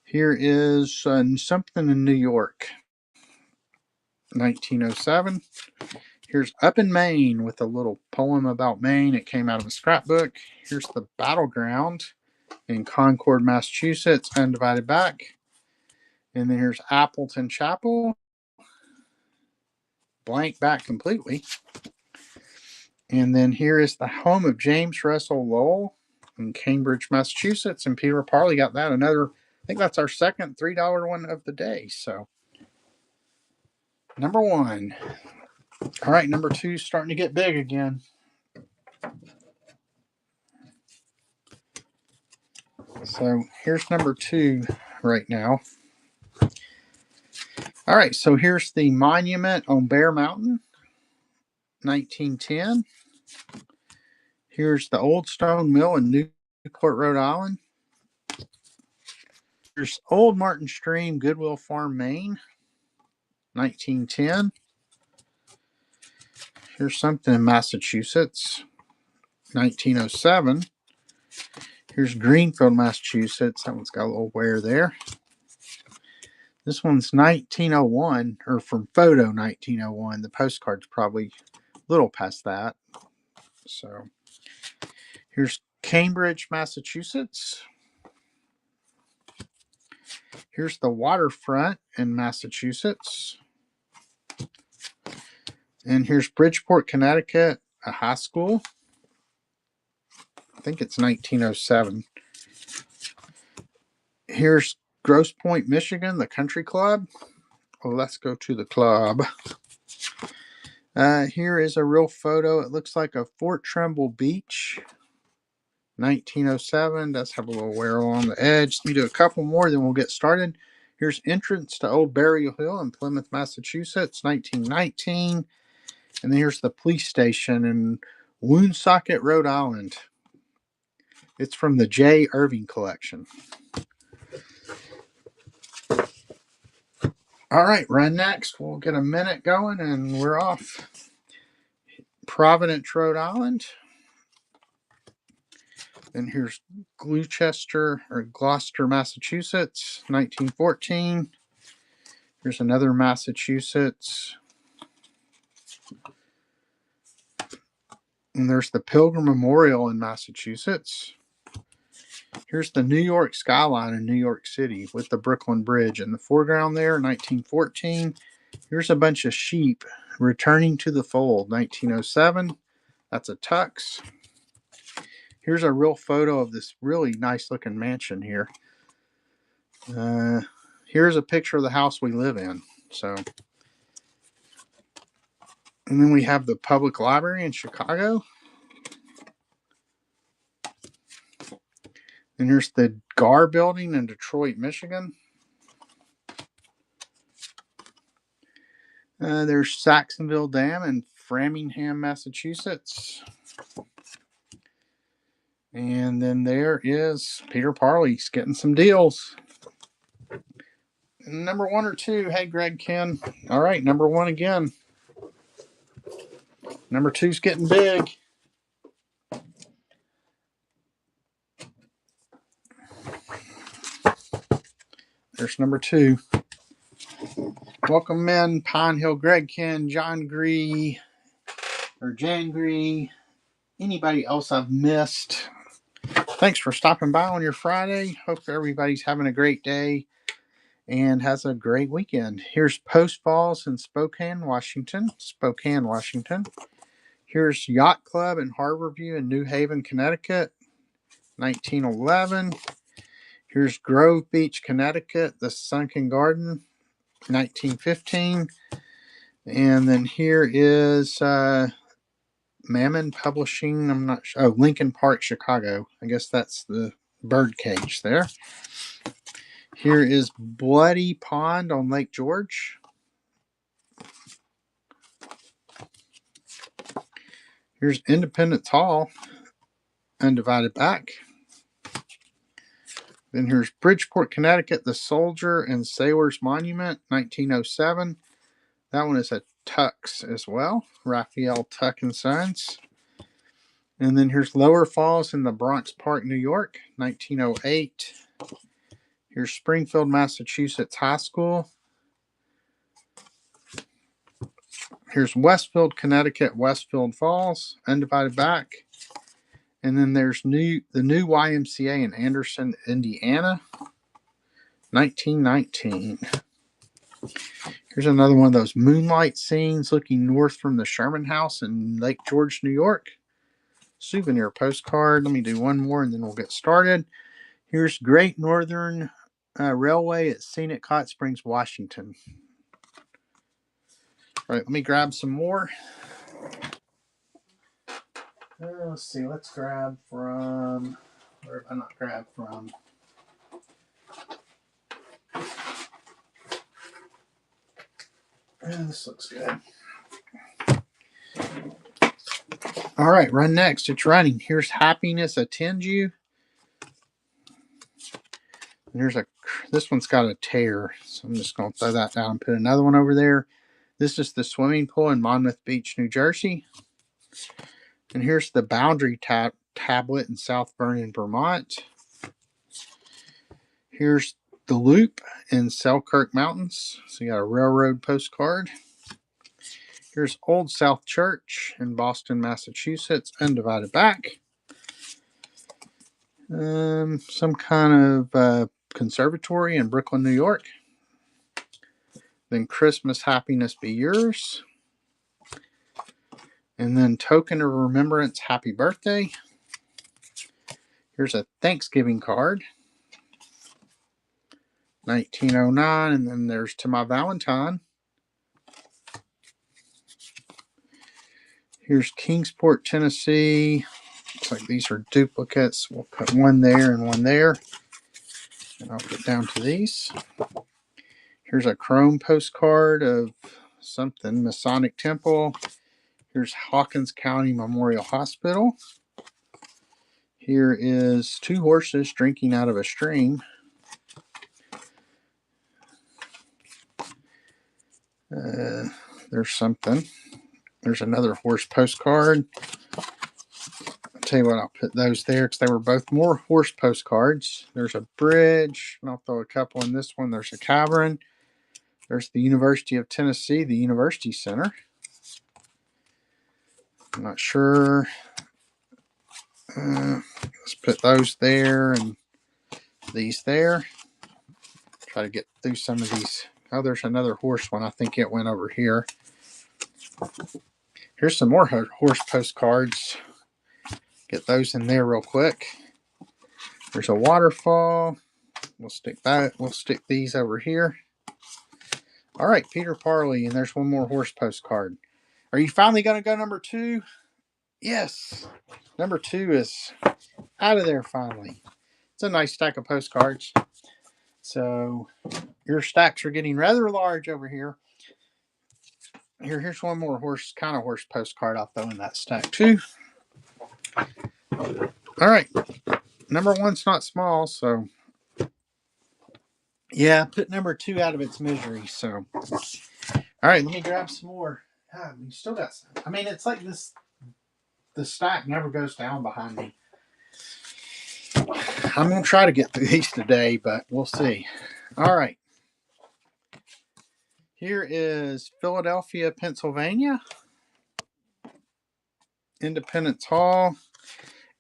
Here is something in New York. 1907. Here's Up in Maine with a little poem about Maine. It came out of a scrapbook. Here's the Battleground in Concord, Massachusetts, undivided back. And then here's Appleton Chapel, blank back completely. And then here is the home of James Russell Lowell in Cambridge, Massachusetts. And Peter Parley got that. Another, I think that's our second $3 one of the day. So, number one. All right, number two starting to get big again. So here's number two right now. All right, so here's the monument on Bear Mountain, 1910. Here's the Old Stone Mill in Newport, Rhode Island. Here's Old Martin Stream, Goodwill Farm, Maine, 1910. Here's something in Massachusetts, 1907. Here's Greenfield, Massachusetts. That one's got a little wear there. This one's 1901, or from photo 1901. The postcard's probably a little past that. So here's Cambridge, Massachusetts. Here's the waterfront in Massachusetts. And here's Bridgeport, Connecticut, a high school. I think it's 1907. Here's Grosse Pointe, Michigan, the country club. Well, let's go to the club. Here is a real photo. It looks like a Fort Trumbull Beach, 1907. Does have a little wear along the edge. Let me do a couple more, then we'll get started. Here's entrance to Old Burial Hill in Plymouth, Massachusetts, 1919. And then here's the police station in Woonsocket, Rhode Island. It's from the J. Irving collection. All right, run next. We'll get a minute going and we're off. Providence, Rhode Island. Then here's Gloucester or Gloucester, Massachusetts, 1914. Here's another Massachusetts. And there's the Pilgrim Memorial in Massachusetts. Here's the New York skyline in New York City with the Brooklyn Bridge in the foreground there, 1914. Here's a bunch of sheep returning to the fold, 1907. That's a tux. Here's a real photo of this really nice looking mansion here. Here's a picture of the house we live in. So, and then we have the public library in Chicago. And here's the Gar building in Detroit, Michigan. There's Saxonville Dam in Framingham, Massachusetts. And then there is Peter Parley's getting some deals. Number one or two. Hey, Greg, Ken. All right, number one again. Number two's getting big. There's number two. Welcome in, Pine Hill, Greg, Ken, John Gree, or Jan Gree. Anybody else I've missed? Thanks for stopping by on your Friday. Hope everybody's having a great day and has a great weekend. Here's Post Falls in Spokane, Washington. Here's Yacht Club in Harborview in New Haven, Connecticut, 1911. Here's Grove Beach, Connecticut, the Sunken Garden, 1915. And then here is Mammon Publishing. I'm not sure. Oh, Lincoln Park, Chicago. I guess that's the birdcage there. Here is Bloody Pond on Lake George. Here's Independence Hall, Undivided Back. Then here's Bridgeport, Connecticut, the Soldier and Sailors Monument, 1907. That one is a Tux as well, Raphael Tuck and Sons. And then here's Lower Falls in the Bronx Park, New York, 1908. Here's Springfield, Massachusetts High School. Here's Westfield, Connecticut, Westfield Falls, Undivided Back. And then there's the new YMCA in Anderson, Indiana, 1919. Here's another one of those moonlight scenes looking north from the Sherman House in Lake George, New York. Souvenir postcard. Let me do one more and then we'll get started. Here's Great Northern Railway at Scenic Hot Springs, Washington. All right, let me grab some more. Let's see. Let's grab from... Where have I not grabbed from? This looks good. All right, run next. It's running. Here's Happiness Attend You. And this one's got a tear, so I'm just going to throw that down and put another one over there. This is the swimming pool in Monmouth Beach, New Jersey. And here's the boundary tablet in South Vernon, Vermont. Here's the Loop in Selkirk Mountains. So you got a railroad postcard. Here's Old South Church in Boston, Massachusetts, Undivided Back. Some kind of conservatory in Brooklyn, New York. Then Christmas Happiness Be Yours. And then Token of Remembrance, Happy Birthday. Here's a Thanksgiving card. 1909. And then there's To My Valentine. Here's Kingsport, Tennessee. Looks like these are duplicates. We'll put one there and one there. And I'll put down to these. Here's a chrome postcard of something, Masonic Temple. Here's Hawkins County Memorial Hospital. Here is two horses drinking out of a stream. There's something. There's another horse postcard. I'll tell you what, I'll put those there because they were both more horse postcards. There's a bridge, and I'll throw a couple in this one. There's a cavern. There's the University of Tennessee, the University Center. I'm not sure. Let's put those there and these there. Try to get through some of these. Oh, there's another horse one. I think it went over here. Here's some more horse postcards. Get those in there real quick. There's a waterfall. We'll stick these over here. All right, Peter Parley, and there's one more horse postcard. Are you finally going to go number 2? Yes. Number 2 is out of there finally. It's a nice stack of postcards. So your stacks are getting rather large over here. Here's one more horse postcard. I'll throw in that stack too. All right. Number 1's not small, so yeah, put number 2 out of its misery. So all right, let me grab some more. God, we still got some. I mean, it's like this. The stack never goes down behind me. I'm going to try to get through these today, but we'll see. All right. Here is Philadelphia, Pennsylvania. Independence Hall.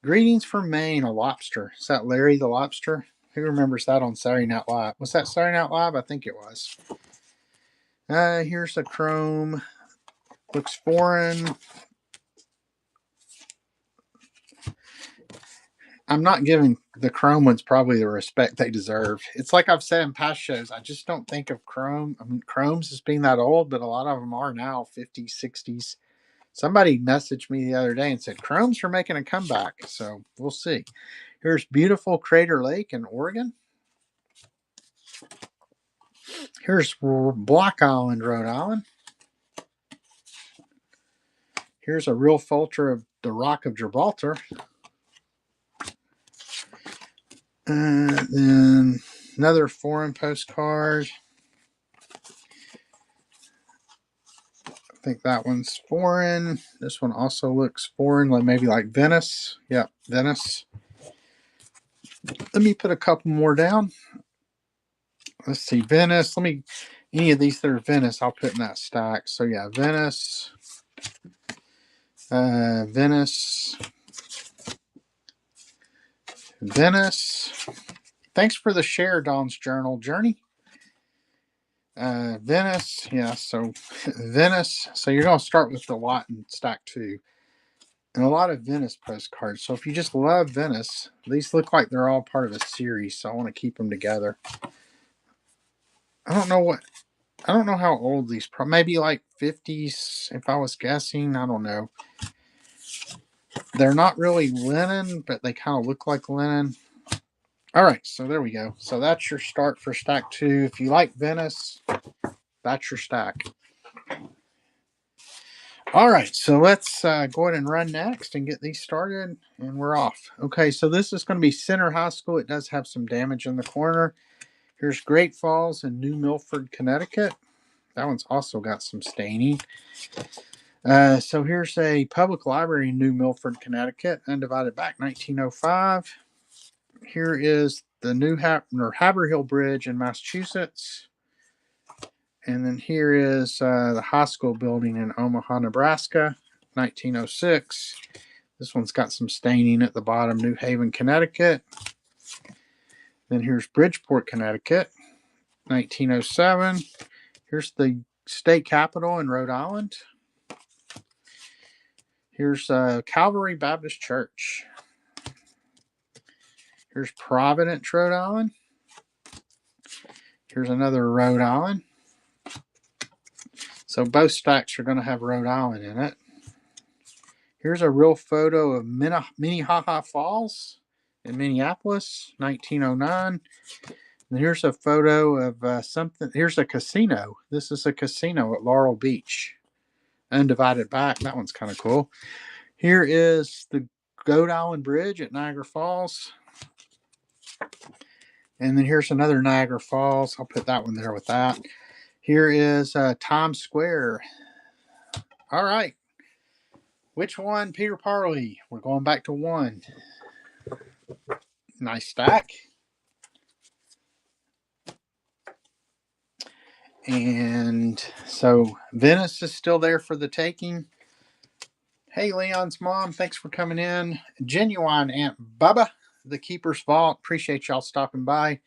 Greetings from Maine, a lobster. Is that Larry the Lobster? Who remembers that on Saturday Night Live? Was that Saturday Night Live? I think it was. Here's the chrome. Looks foreign. I'm not giving the chrome ones probably the respect they deserve. It's like I've said in past shows, I just don't think of chromes as being that old, but a lot of them are now 50s, 60s. Somebody messaged me the other day and said chromes are making a comeback, so we'll see. Here's beautiful Crater Lake in Oregon. Here's Block Island, Rhode Island. Here's a real photo of the Rock of Gibraltar. Then another foreign postcard. I think that one's foreign. This one also looks foreign, like maybe like Venice. Yep, Venice. Let me put a couple more down. Let's see, Venice. Any of these that are Venice, I'll put in that stack. So yeah, Venice. Venice. Venice. Thanks for the share, Dawn's Journal Journey. Venice. Yeah, so Venice. So you're going to start with the lot in stack 2. And a lot of Venice postcards. So if you just love Venice, these look like they're all part of a series. So I want to keep them together. I don't know how old these, maybe like 50s if I was guessing. I don't know. They're not really linen, but they kind of look like linen. All right, so there we go. So that's your start for stack 2. If you like Venice, that's your stack. All right, so let's go ahead and run next and get these started, and we're off. Okay, so this is going to be Center High School. It does have some damage in the corner. Here's Great Falls in New Milford, Connecticut. That one's also got some staining. So here's a public library in New Milford, Connecticut, undivided back 1905. Here is the new Haverhill Bridge in Massachusetts. And then here is the high school building in Omaha, Nebraska, 1906. This one's got some staining at the bottom, New Haven, Connecticut. Then here's Bridgeport, Connecticut, 1907. Here's the state capitol in Rhode Island. Here's Calvary Baptist Church. Here's Providence, Rhode Island. Here's another Rhode Island. So both stacks are going to have Rhode Island in it. Here's a real photo of Minnehaha Falls in Minneapolis, 1909. And here's a photo of something. Here's a casino. This is a casino at Laurel Beach. Undivided back. That one's kind of cool. Here is the Goat Island Bridge at Niagara Falls. And then here's another Niagara Falls. I'll put that one there with that. Here is Times Square. All right. Which one, Peter Parley? We're going back to 1. Nice stack. And so Venice is still there for the taking. Hey, Leon's mom, thanks for coming in. Genuine Aunt Bubba, the Keeper's Vault. Appreciate y'all stopping by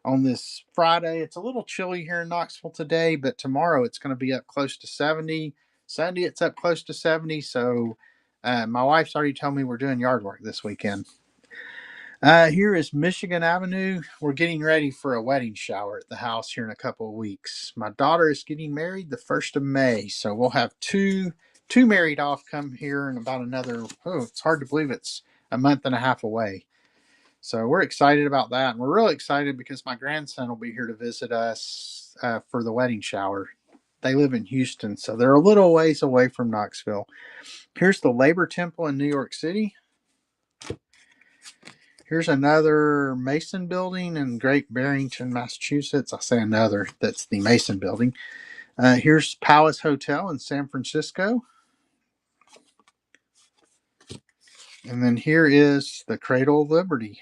on this Friday. It's a little chilly here in Knoxville today, but tomorrow it's going to be up close to 70. Sunday it's up close to 70. So my wife's already told me we're doing yard work this weekend. Here is Michigan Avenue. We're getting ready for a wedding shower at the house here in a couple of weeks. My daughter is getting married the 1st of May. So we'll have two married off come here in about another, it's hard to believe it's a month and a half away. So we're excited about that. And we're really excited because my grandson will be here to visit us for the wedding shower. They live in Houston, so they're a little ways away from Knoxville. Here's the Labor Temple in New York City. Here's another Mason building in Great Barrington, Massachusetts. I say another, that's the Mason building. Here's Palace Hotel in San Francisco. And then here is the Cradle of Liberty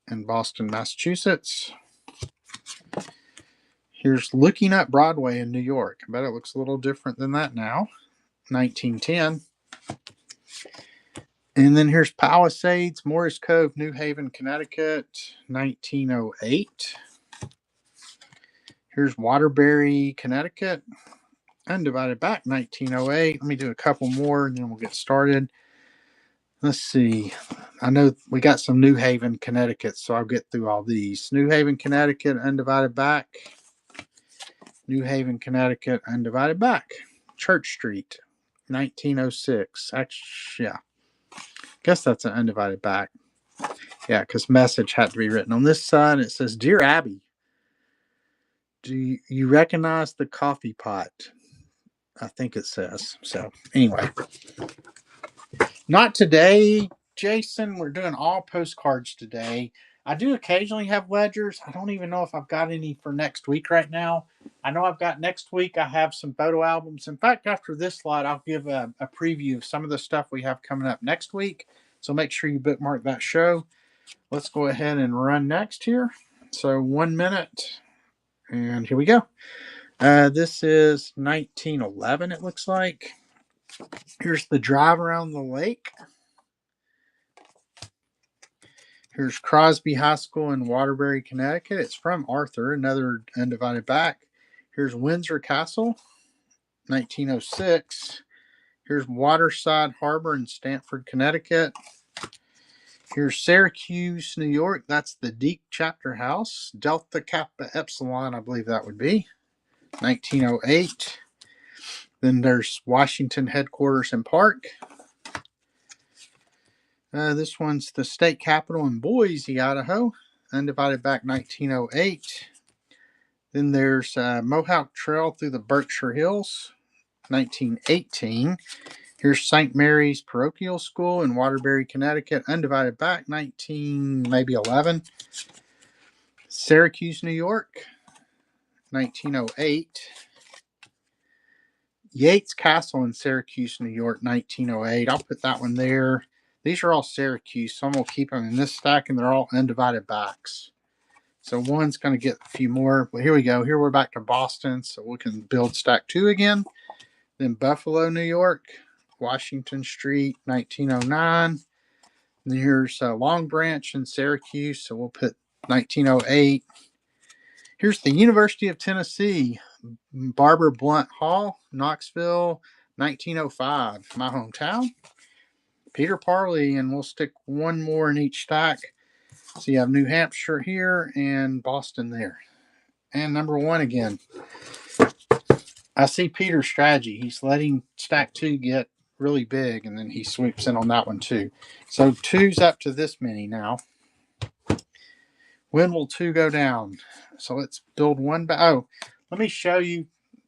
in Boston, Massachusetts. Here's Looking Up Broadway in New York. I bet it looks a little different than that now. 1910. And then here's Palisades, Morris Cove, New Haven, Connecticut, 1908. Here's Waterbury, Connecticut, undivided back, 1908. Let me do a couple more and then we'll get started. Let's see. I know we got some New Haven, Connecticut, so I'll get through all these. New Haven, Connecticut, undivided back. New Haven, Connecticut, undivided back. Church Street. 1906. Actually, yeah. Guess that's an undivided back. Yeah, because message had to be written. On this side, it says, Dear Abby, do you recognize the coffee pot? I think it says. So, anyway. Not today, Jason. We're doing all postcards today. I do occasionally have ledgers. I don't even know if I've got any for next week right now. I know I've got next week. I have some photo albums. In fact, after this slide, I'll give a preview of some of the stuff we have coming up next week. So make sure you bookmark that show. Let's go ahead and run next here. So 1 minute. And here we go. This is 1911, it looks like. Here's the drive around the lake. Here's Crosby High School in Waterbury, Connecticut. It's from Arthur, another undivided back. Here's Windsor Castle, 1906. Here's Waterside Harbor in Stamford, Connecticut. Here's Syracuse, New York. That's the Deke Chapter House. Delta Kappa Epsilon, I believe that would be, 1908. Then there's Washington Headquarters and Park. This one's the state capitol in Boise, Idaho. Undivided back, 1908. Then there's Mohawk Trail through the Berkshire Hills, 1918. Here's St. Mary's Parochial School in Waterbury, Connecticut. Undivided back, 11. Syracuse, New York, 1908. Yates Castle in Syracuse, New York, 1908. I'll put that one there. These are all Syracuse, so I'm going to keep them in this stack, and they're all undivided backs. So one's going to get a few more. Well, here we go. Here we're back to Boston, so we can build stack 2 again. Then Buffalo, New York, Washington Street, 1909. And here's Long Branch in Syracuse, so we'll put 1908. Here's the University of Tennessee, Barber Blunt Hall, Knoxville, 1905, my hometown. Peter Parley, and we'll stick one more in each stack. So you have New Hampshire here and Boston there. And number 1 again. I see Peter's strategy. He's letting stack 2 get really big, and then he sweeps in on that one too. So 2's up to this many now. When will 2 go down? So let's build one back. Oh, let me show you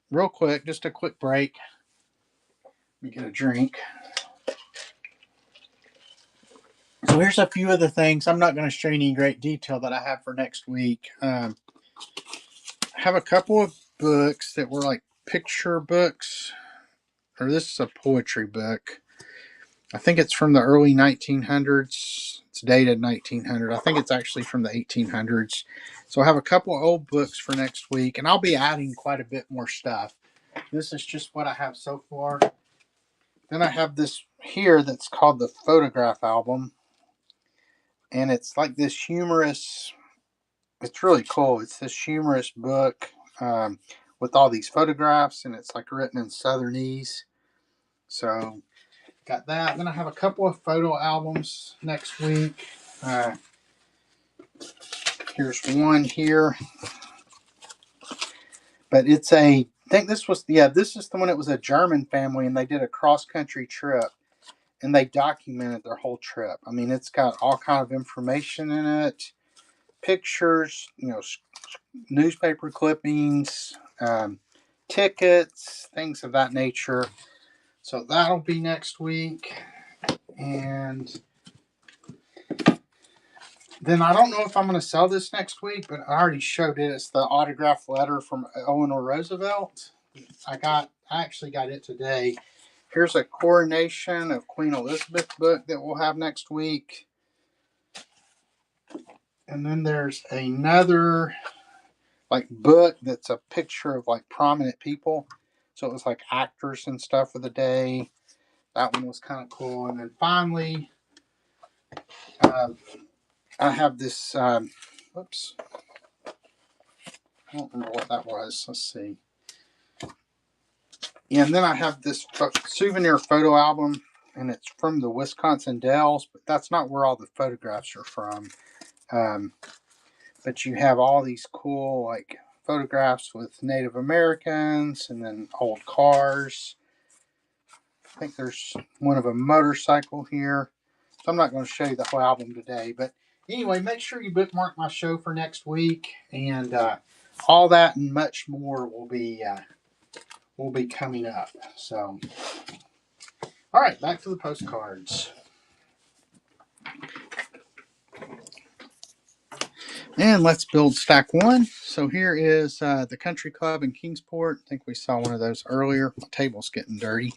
real quick, just a quick break. Let me get a drink. So here's a few of the things. I'm not going to show you any great detail that I have for next week. I have a couple of books that were like picture books, or this is a poetry book. I think it's from the early 1900s. It's dated 1900. I think it's actually from the 1800s. So I have a couple of old books for next week, and I'll be adding quite a bit more stuff. This is just what I have so far. Then I have this here that's called the Photograph Album. And it's like this humorous, it's really cool. It's this humorous book with all these photographs, and it's like written in Southernese. So got that. Then I have a couple of photo albums next week. Here's one here. But it's I think this was, this is the one. It was a German family, and they did a cross-country trip, and they documented their whole trip. I mean, it's got all kind of information in it, pictures, newspaper clippings, tickets, things of that nature. So that'll be next week. And then I don't know if I'm going to sell this next week, but I already showed it. It's the autographed letter from Eleanor Roosevelt. I actually got it today. Here's a Coronation of Queen Elizabeth book that we'll have next week. And then there's another like book that's a picture of like prominent people. So it was like actors and stuff of the day. That one was kind of cool. And then finally, I have this, oops. I don't remember what that was. Let's see. Yeah, and then I have this souvenir photo album, and it's from the Wisconsin Dells, but that's not where all the photographs are from. But you have all these cool like photographs with Native Americans, and then old cars. I think there's one of a motorcycle here. So I'm not going to show you the whole album today. But anyway, make sure you bookmark my show for next week. And all that and much more will be coming up. So, all right, back to the postcards. And let's build stack one. So here is the Country Club in Kingsport. I think we saw one of those earlier. My table's getting dirty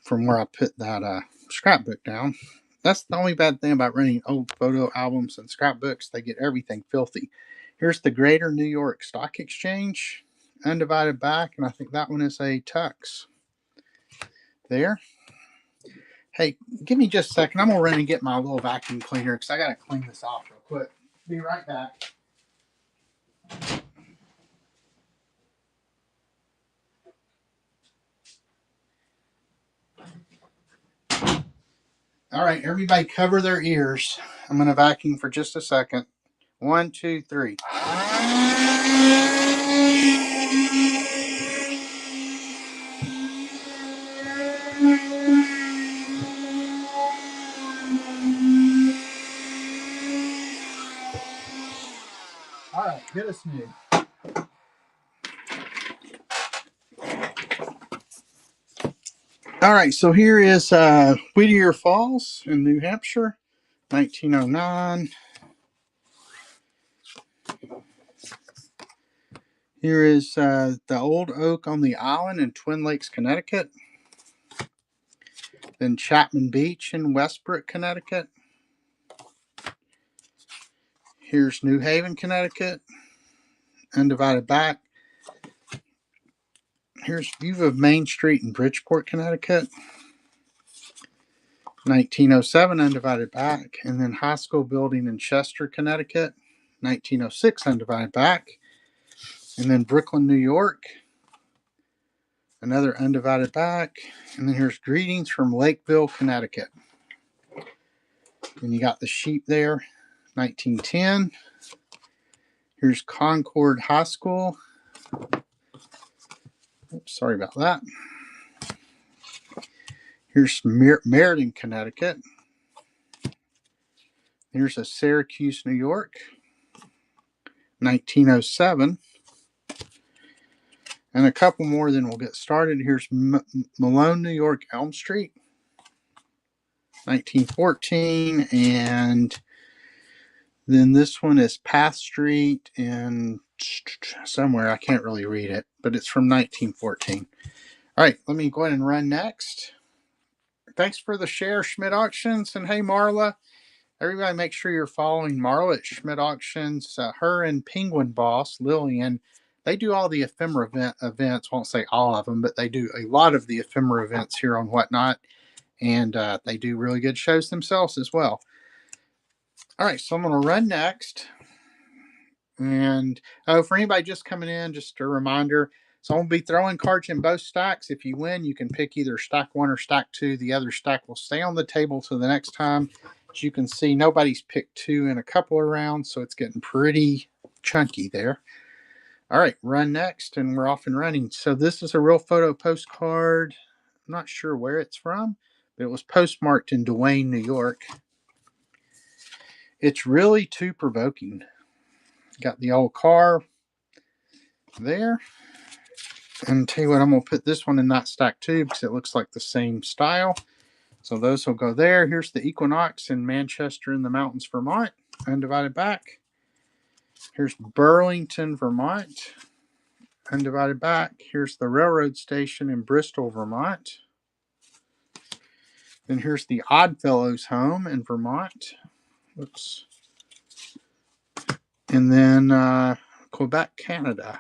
from where I put that scrapbook down. That's the only bad thing about renting old photo albums and scrapbooks. They get everything filthy. Here's the Greater New York Stock Exchange, undivided back, and I think that one is a tux. There. Hey, give me just a second. I'm going to run and get my little vacuum cleaner because I got to clean this off real quick. Be right back. All right, everybody cover their ears. I'm going to vacuum for just a second. 1, 2, 3. All right, hit us new. All right, so here is Whittier Falls in New Hampshire, 1909. Here is the Old Oak on the Island in Twin Lakes, Connecticut. Then Chapman Beach in Westbrook, Connecticut. Here's New Haven, Connecticut, undivided back. Here's view of Main Street in Bridgeport, Connecticut. 1907, undivided back. And then High School Building in Chester, Connecticut. 1906, undivided back. And then Brooklyn, New York. Another undivided back. And then here's Greetings from Lakeville, Connecticut. And you got the sheep there. 1910. Here's Concord High School. Oops, sorry about that. Here's Meriden, Connecticut. Here's a Syracuse, New York. 1907. And a couple more, then we'll get started. Here's Malone, New York, Elm Street. 1914. And then this one is Path Street in somewhere. I can't really read it, but it's from 1914. All right, let me go ahead and run next. Thanks for the share, Schmidt Auctions. And hey, Marla, everybody make sure you're following Marla at Schmidt Auctions. Her and Penguin Boss, Lillian, they do all the ephemera events. Won't say all of them, but they do a lot of the ephemera events here on Whatnot. And they do really good shows themselves as well. All right, so I'm going to run next. And for anybody just coming in, just a reminder, so I'm going to be throwing cards in both stacks. If you win, you can pick either stack 1 or stack 2. The other stack will stay on the table till the next time. As you can see, nobody's picked 2 in a couple of rounds, so it's getting pretty chunky there. All right, run next, and we're off and running. So this is a real photo postcard. I'm not sure where it's from, but it was postmarked in Duane, New York. It's really too provoking. Got the old car there. And tell you what, I'm going to put this one in that stack too because it looks like the same style. So those will go there. Here's the Equinox in Manchester in the mountains, Vermont, undivided back. Here's Burlington, Vermont, undivided back. Here's the railroad station in Bristol, Vermont. Then here's the Oddfellows home in Vermont. Oops. And then Quebec, Canada.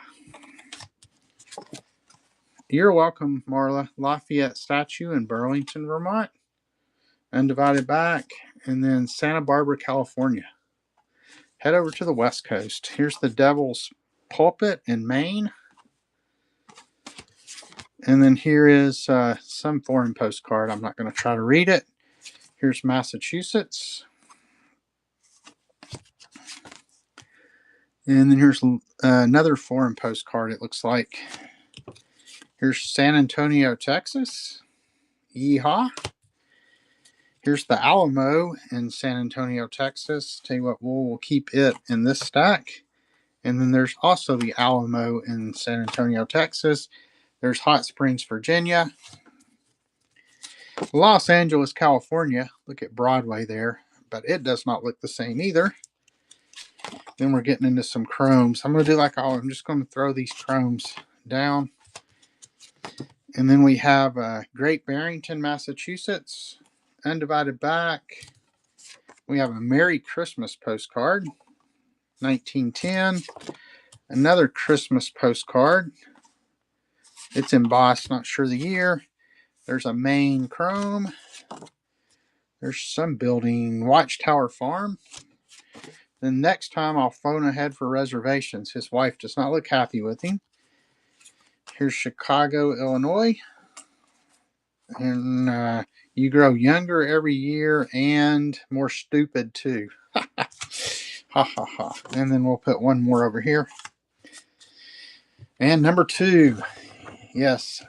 You're welcome, Marla. Lafayette statue in Burlington, Vermont. Undivided back. And then Santa Barbara, California. Head over to the West Coast. Here's the Devil's Pulpit in Maine. And then here is some foreign postcard. I'm not going to try to read it. Here's Massachusetts. And then here's another foreign postcard, it looks like. Here's San Antonio, Texas. Yeehaw. Here's the Alamo in San Antonio, Texas. Tell you what, we'll keep it in this stack. And then there's also the Alamo in San Antonio, Texas. There's Hot Springs, Virginia. Los Angeles, California. Look at Broadway there. But it does not look the same either. Then we're getting into some chromes. I'm going to do like I'm just going to throw these chromes down. And then we have Great Barrington, Massachusetts. Undivided back. We have a Merry Christmas postcard. 1910. Another Christmas postcard. It's embossed, not sure the year. There's a Maine chrome. There's some building, Watchtower Farm. Then next time I'll phone ahead for reservations. His wife does not look happy with him. Here's Chicago, Illinois. And you grow younger every year and more stupid too. Ha ha ha. And then we'll put one more over here. And number 2. Yes.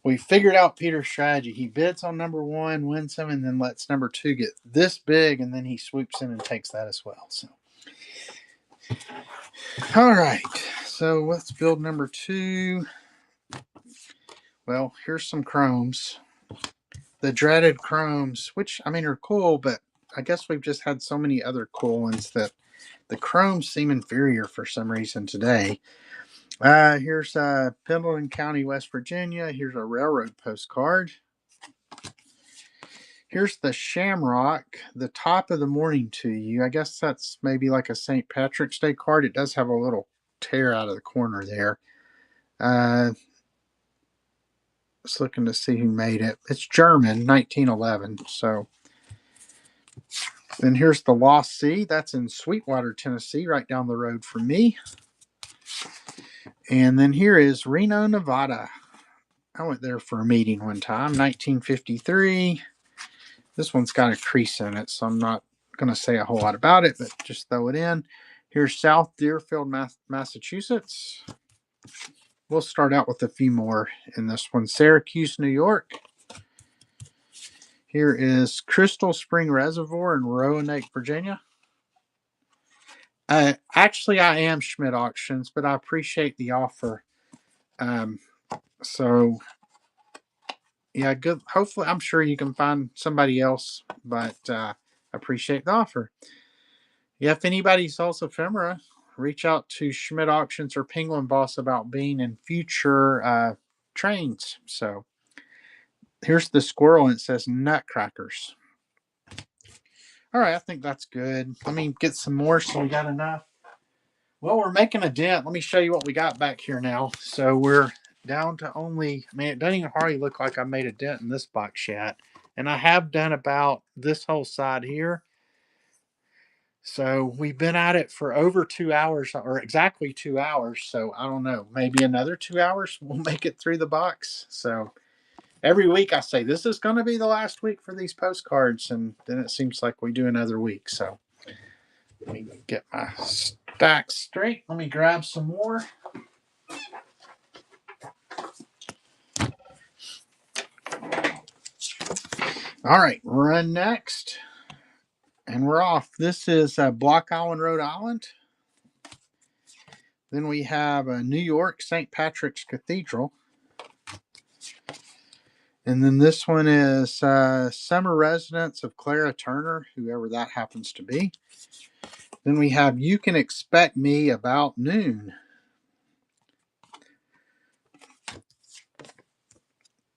We figured out Peter's strategy. He bids on number 1, wins him, and then lets number 2 get this big, and then he swoops in and takes that as well. So, all right. So let's build number 2. Well, here's some chromes. The dreaded chromes, which, I mean, are cool, but I guess we've just had so many other cool ones that the chromes seem inferior for some reason today. Here's Pendleton County, West Virginia. Here's a railroad postcard. Here's the Shamrock, the top of the morning to you. I guess that's maybe like a St. Patrick's Day card. It does have a little tear out of the corner there. Just looking to see who made it. It's German, 1911. So then here's the Lost Sea. That's in Sweetwater, Tennessee, right down the road from me. And then here is Reno, Nevada. I went there for a meeting one time, 1953. This one's got a crease in it, so I'm not going to say a whole lot about it, but just throw it in. Here's South Deerfield, Massachusetts. We'll start out with a few more in this one. Syracuse, New York. Here is Crystal Spring Reservoir in Roanoke, Virginia. Actually, I am Schmidt Auctions, but I appreciate the offer. So, yeah, good. Hopefully, I'm sure you can find somebody else, but appreciate the offer. Yeah, if anybody sells ephemera, reach out to Schmidt Auctions or Penguin Boss about being in future trains. So, here's the squirrel, and it says Nutcrackers. All right, I think that's good. Let me get some more so we got enough. Well, we're making a dent. Let me show you what we got back here now. So we're down to only, man, it doesn't even hardly look like I made a dent in this box yet. And I have done about this whole side here. So we've been at it for over 2 hours, or exactly 2 hours. So I don't know, maybe another 2 hours we'll make it through the box. So every week I say, this is going to be the last week for these postcards. And then it seems like we do another week. So let me get my stack straight. Let me grab some more. All right, run next. And we're off. This is Block Island, Rhode Island. Then we have New York, St. Patrick's Cathedral. And then this one is Summer Residence of Clara Turner, whoever that happens to be. Then we have You Can Expect Me About Noon.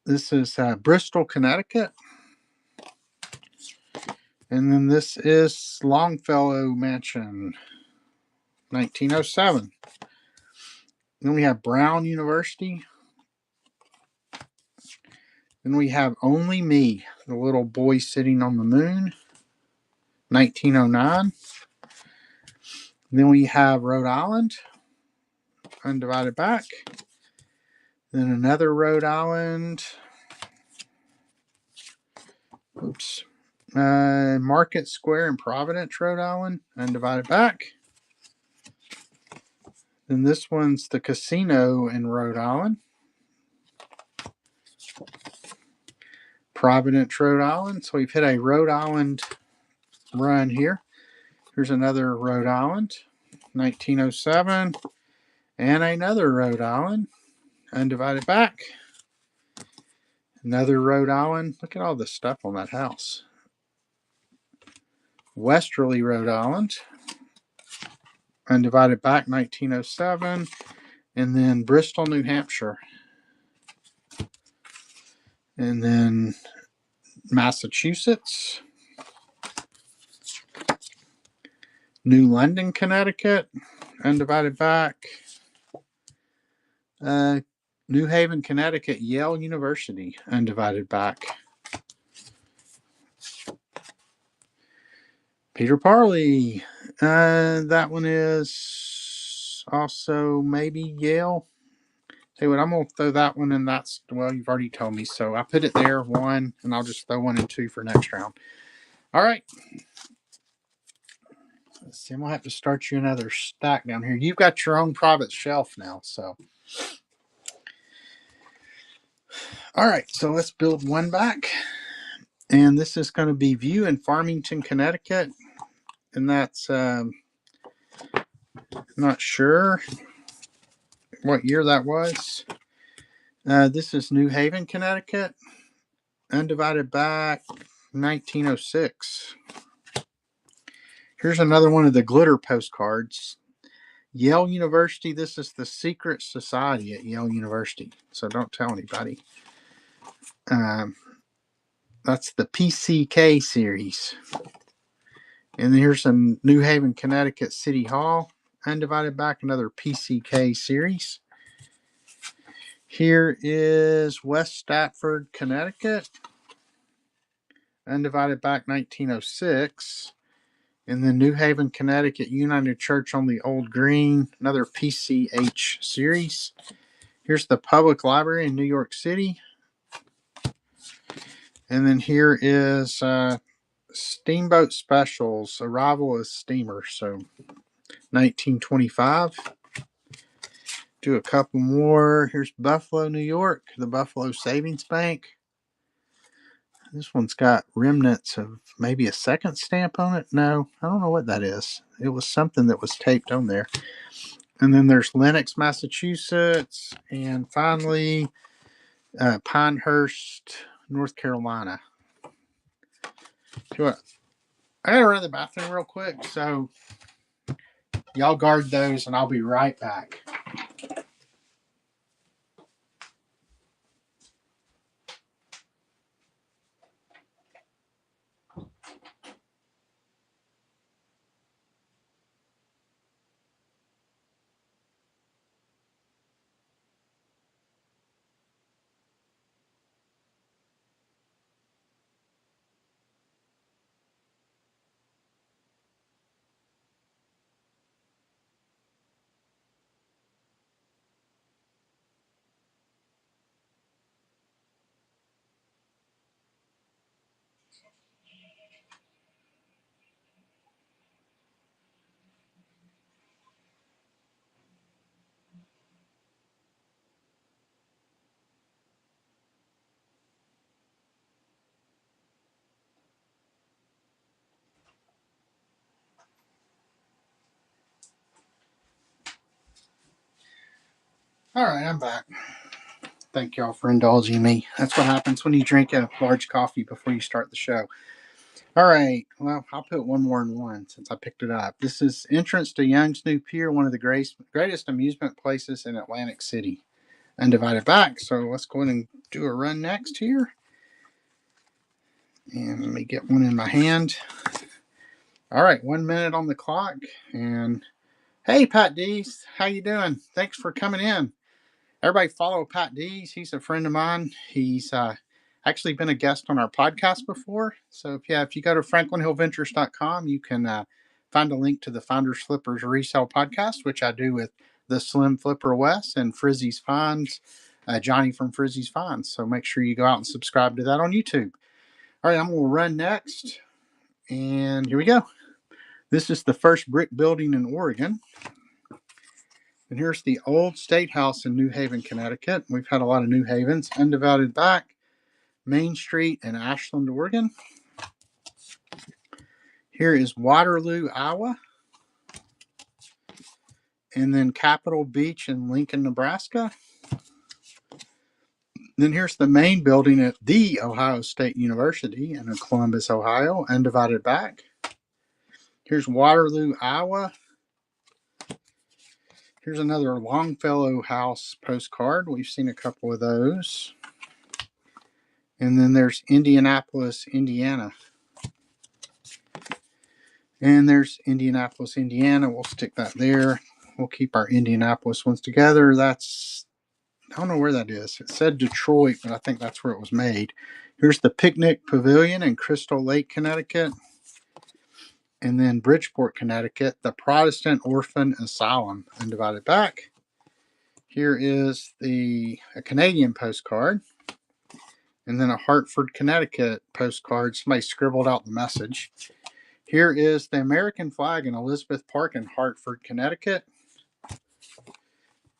This is Bristol, Connecticut. And then this is Longfellow Mansion, 1907. Then we have Brown University. Then we have Only Me, the little boy sitting on the moon, 1909. Then we have Rhode Island, Undivided Back. Then another Rhode Island. Oops. Market Square in Providence, Rhode Island, Undivided Back. Then this one's the Casino in Rhode Island. Providence, Rhode Island. So we've hit a Rhode Island run here. Here's another Rhode Island, 1907, and another Rhode Island, undivided back. Another Rhode Island. Look at all the stuff on that house. Westerly, Rhode Island, undivided back, 1907, and then Bristol, New Hampshire, and then Massachusetts, New London, Connecticut, undivided back, New Haven, Connecticut, Yale University, undivided back. Peter Parley, that one is also maybe Yale. Tell you what, I'm going to throw that one in. That's, well, you've already told me. So I put it there, 1, and I'll just throw 1 and 2 for next round. All right. Let's see. I'm going to have to start you another stack down here. You've got your own private shelf now. So, all right. So let's build 1 back. And this is going to be View in Farmington, Connecticut. And that's, not sure what year that was. This is New Haven, Connecticut. Undivided back, 1906. Here's another one of the glitter postcards. Yale University. This is the secret society at Yale University. So don't tell anybody. That's the PCK series. And here's some New Haven, Connecticut City Hall. Undivided back, another PCK series. Here is West Stafford, Connecticut. Undivided back, 1906. And then New Haven, Connecticut United Church on the Old Green, another PCH series. Here's the Public Library in New York City. And then here is Steamboat Specials, Arrival as Steamer, so 1925. Do a couple more. Here's Buffalo, New York, the Buffalo Savings Bank. This one's got remnants of maybe a second stamp on it. No, I don't know what that is. It was something that was taped on there. And then there's Lenox, Massachusetts. And finally, Pinehurst, North Carolina. I got to run to the bathroom real quick. So y'all guard those and I'll be right back. All right, I'm back. Thank y'all for indulging me. That's what happens when you drink a large coffee before you start the show. All right. Well, I'll put 1 more in 1 since I picked it up. This is entrance to Young's New Pier, one of the greatest amusement places in Atlantic City. Undivided back. So let's go ahead and do a run next here. And let me get 1 in my hand. All right, 1 minute on the clock. And hey, Pat Dees, how you doing? Thanks for coming in. Everybody follow Pat Dees. He's a friend of mine. He's actually been a guest on our podcast before. So if you go to franklinhillventures.com, you can find a link to the Founders Flippers Resale podcast, which I do with the Slim Flipper Wes and Frizzy's Finds, Johnny from Frizzy's Finds. So make sure you go out and subscribe to that on YouTube. All right, I'm going to run next. And here we go. This is the first brick building in Oregon. And here's the old State House in New Haven, Connecticut. We've had a lot of New Havens. Undivided back, Main Street in Ashland, Oregon. Here is Waterloo, Iowa. And then Capitol Beach in Lincoln, Nebraska. Then here's the main building at the Ohio State University in Columbus, Ohio, undivided back. Here's Waterloo, Iowa. Here's another Longfellow House postcard. We've seen a couple of those. And then there's Indianapolis, Indiana. And there's Indianapolis, Indiana. We'll stick that there. We'll keep our Indianapolis ones together. That's, I don't know where that is. It said Detroit, but I think that's where it was made. Here's the Picnic Pavilion in Crystal Lake, Connecticut. And then Bridgeport, Connecticut, the Protestant Orphan Asylum, undivided back. Here is a Canadian postcard. And then a Hartford, Connecticut postcard. Somebody scribbled out the message. Here is the American flag in Elizabeth Park in Hartford, Connecticut.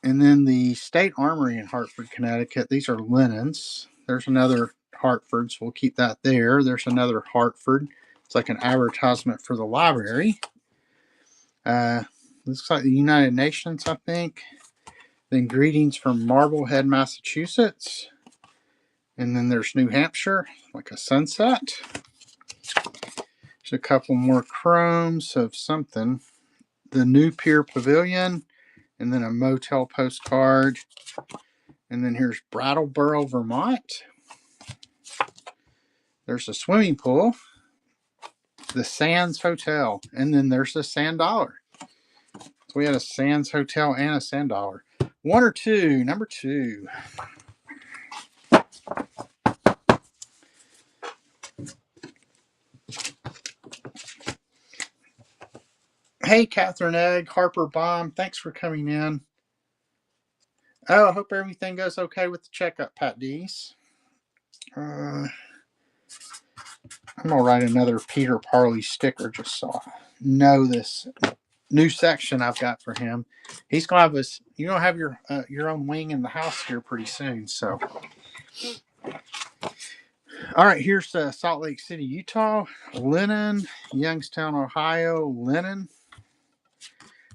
And then the State Armory in Hartford, Connecticut. These are linens. There's another Hartford, so we'll keep that there. There's another Hartford. It's like an advertisement for the library. Looks like the United Nations, I think. Then greetings from Marblehead, Massachusetts. And then there's New Hampshire, like a sunset. There's a couple more chromes of something. The New Pier Pavilion, and then a motel postcard. And then here's Brattleboro, Vermont. There's a swimming pool. The Sands Hotel. And then there's the Sand Dollar. So we had a Sands Hotel and a Sand Dollar. One or two. Number two. Hey, Catherine Egg, Harper Bomb. Thanks for coming in. Oh, I hope everything goes okay with the checkup, Pat Dees. I'm going to write another Peter Parley sticker just so I know this new section I've got for him. He's going to have us, you're going to have your own wing in the house here pretty soon. So, all right, here's Salt Lake City, Utah, Lennon, Youngstown, Ohio, Lennon.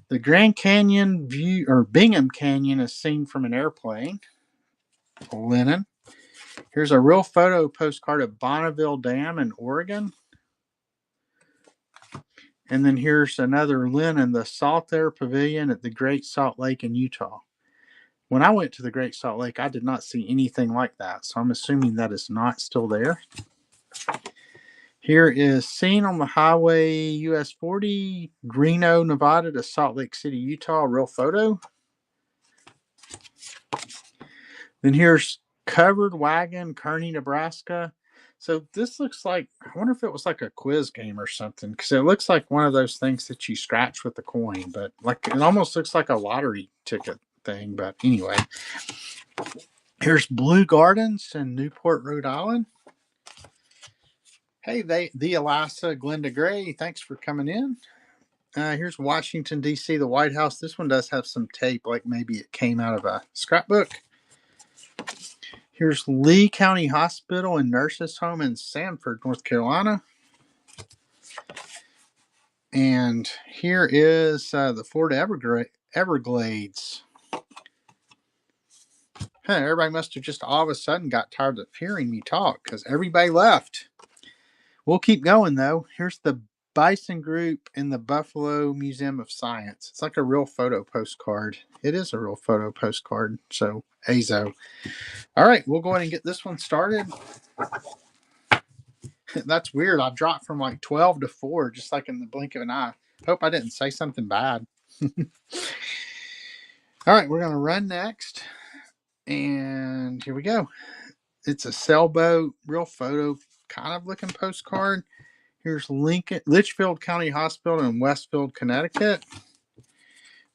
The Grand Canyon view, or Bingham Canyon, is seen from an airplane, Lennon. Here's a real photo postcard of Bonneville Dam in Oregon. And then here's another Lennon, the Salt Air Pavilion at the Great Salt Lake in Utah. When I went to the Great Salt Lake, I did not see anything like that. So I'm assuming that is not still there. Here is seen on the highway US 40, Reno, Nevada to Salt Lake City, Utah, real photo. Then here's Covered Wagon, Kearney, Nebraska. So this looks like, I wonder if it was like a quiz game or something, because it looks like one of those things that you scratch with the coin, but like it almost looks like a lottery ticket thing. But anyway, here's Blue Gardens in Newport, Rhode Island. Hey, the Elisa Glenda Gray, thanks for coming in. Here's Washington, D.C., the White House. This one does have some tape, like maybe it came out of a scrapbook. Here's Lee County Hospital and Nurses Home in Sanford, North Carolina. And here is the Florida Everglades. Everybody must have just all of a sudden got tired of hearing me talk because everybody left. We'll keep going, though. Here's the Bison Group in the Buffalo Museum of Science. It's like a real photo postcard. It is a real photo postcard. So, Azo. All right, we'll go ahead and get this one started. That's weird. I dropped from like 12 to 4, just like in the blink of an eye. Hope I didn't say something bad. All right, we're going to run next. And here we go. It's a sailboat, real photo kind of looking postcard. Here's Litchfield County Hospital in Westfield, Connecticut.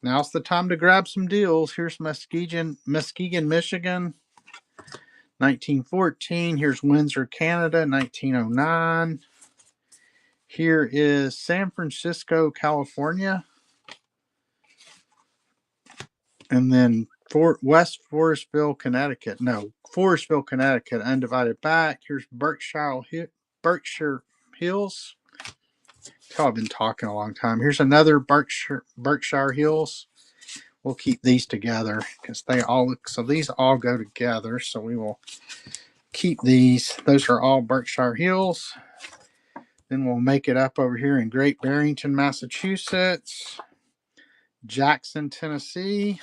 Now's the time to grab some deals. Here's Muskegon, Michigan, 1914. Here's Windsor, Canada, 1909. Here is San Francisco, California. And then West Forestville, Connecticut. No, Forestville, Connecticut. Undivided back. Here's Berkshire Hills. Oh, I've been talking a long time. Here's another Berkshire Hills. We'll keep these together because they all look. So these all go together. So we will keep these. Those are all Berkshire Hills. Then we'll make it up over here in Great Barrington, Massachusetts, Jackson, Tennessee,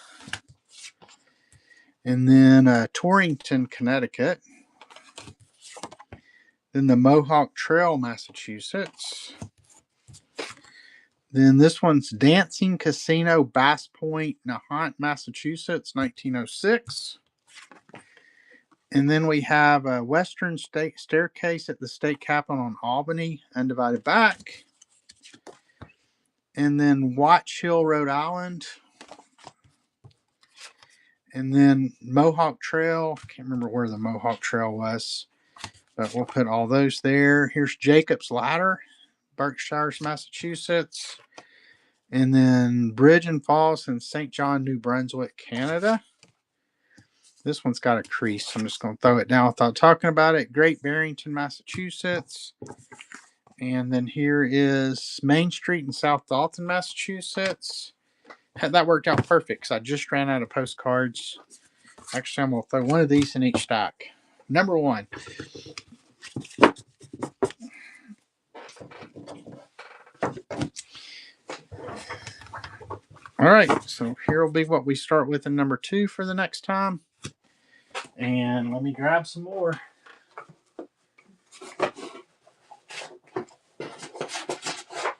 and then Torrington, Connecticut. Then the Mohawk Trail, Massachusetts. Then this one's Dancing Casino, Bass Point, Nahant, Massachusetts, 1906. And then we have a Western State Staircase at the State Capitol on Albany, Undivided back. And then Watch Hill, Rhode Island. And then Mohawk Trail. I can't remember where the Mohawk Trail was, but we'll put all those there. Here's Jacob's Ladder, Berkshires, Massachusetts. And then Bridge and Falls in St. John, New Brunswick, Canada. This one's got a crease. I'm just going to throw it down without talking about it. Great Barrington, Massachusetts. And then here is Main Street in South Dalton, Massachusetts. That worked out perfect because I just ran out of postcards. Actually, I'm going to throw one of these in each stack. Number one. All right, so here will be what we start with in number two for the next time. And let me grab some more.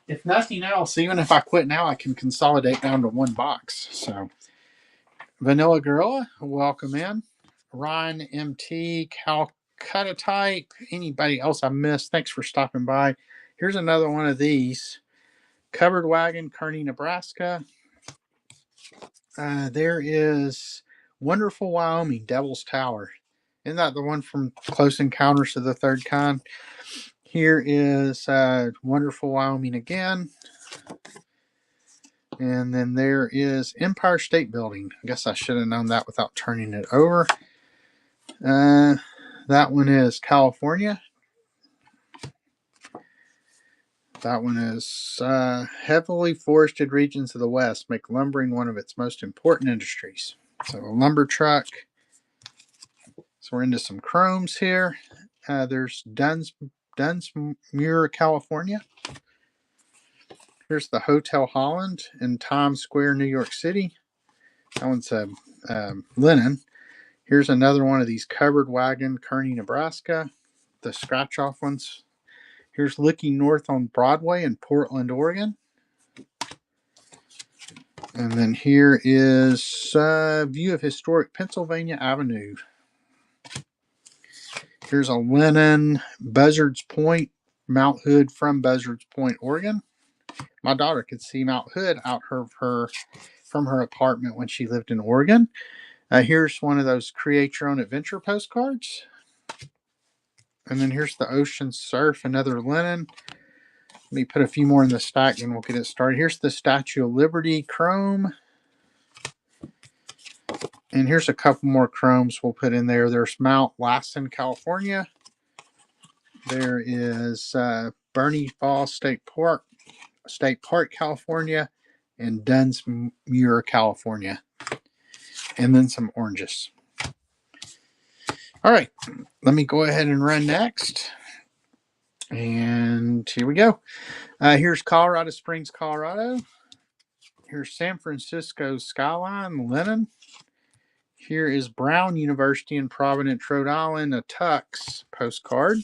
If nothing else, even if I quit now, I can consolidate down to one box. So, Vanilla Gorilla, welcome in. Ryan MT, Calcutta Type, anybody else I missed, thanks for stopping by. Here's another one of these. Covered Wagon, Kearney, Nebraska. There is Wonderful Wyoming, Devil's Tower. Isn't that the one from Close Encounters of the Third Kind? Here is Wonderful Wyoming again. And then there is Empire State Building. I guess I should have known that without turning it over. That one is California. That one is heavily forested regions of the West make lumbering one of its most important industries. So a lumber truck. So we're into some chromes here. There's Dunsmuir, California. Here's the Hotel Holland in Times Square, New York City. That one's linen. Here's another one of these Covered Wagon, Kearney, Nebraska. The scratch-off ones. Here's Looking North on Broadway in Portland, Oregon. And then here is a view of historic Pennsylvania Avenue. Here's a linen Buzzards Point, Mount Hood from Buzzards Point, Oregon. My daughter could see Mount Hood out from her apartment when she lived in Oregon. Here's one of those Create Your Own Adventure postcards. And then here's the Ocean Surf, another linen. Let me put a few more in the stack and we'll get it started. Here's the Statue of Liberty chrome. And here's a couple more chromes we'll put in there. There's Mount Lassen, California. There is Bernie Falls State Park, California, and Dunsmuir, California. And then some oranges. All right, let me go ahead and run next. And here we go. Here's Colorado Springs, Colorado. Here's San Francisco's skyline, linen. Here is Brown University in Providence, Rhode Island, a Tux postcard.